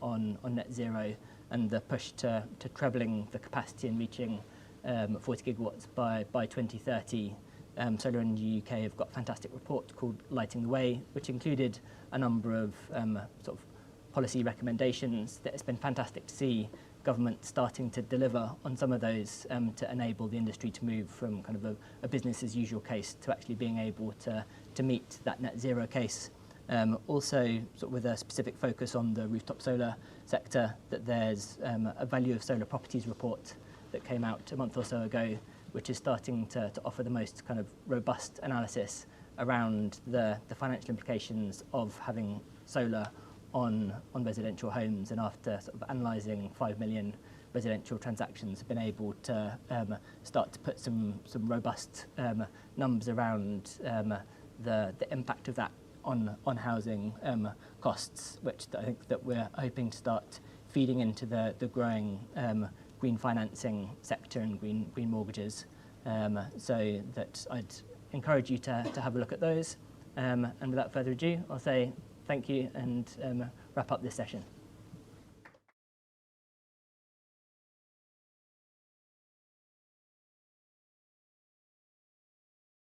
on net zero, and the push to trebling the capacity and reaching 40 gigawatts by 2030. Solar Energy UK have got a fantastic report called Lighting the Way, which included a number of sort of policy recommendations that it's been fantastic to see government starting to deliver on some of those to enable the industry to move from kind of a business as usual case to actually being able to meet that net zero case. Also, sort of with a specific focus on the rooftop solar sector, that there's a value of solar properties report that came out a month or so ago, which is starting to offer the most kind of robust analysis around the financial implications of having solar on residential homes, and after sort of analysing 5 million residential transactions, have been able to start to put some robust numbers around the impact of that on housing costs, which I think that we're hoping to start feeding into the growing green financing sector and green mortgages. So that I'd encourage you to have a look at those. And without further ado, I'll say thank you and wrap up this session.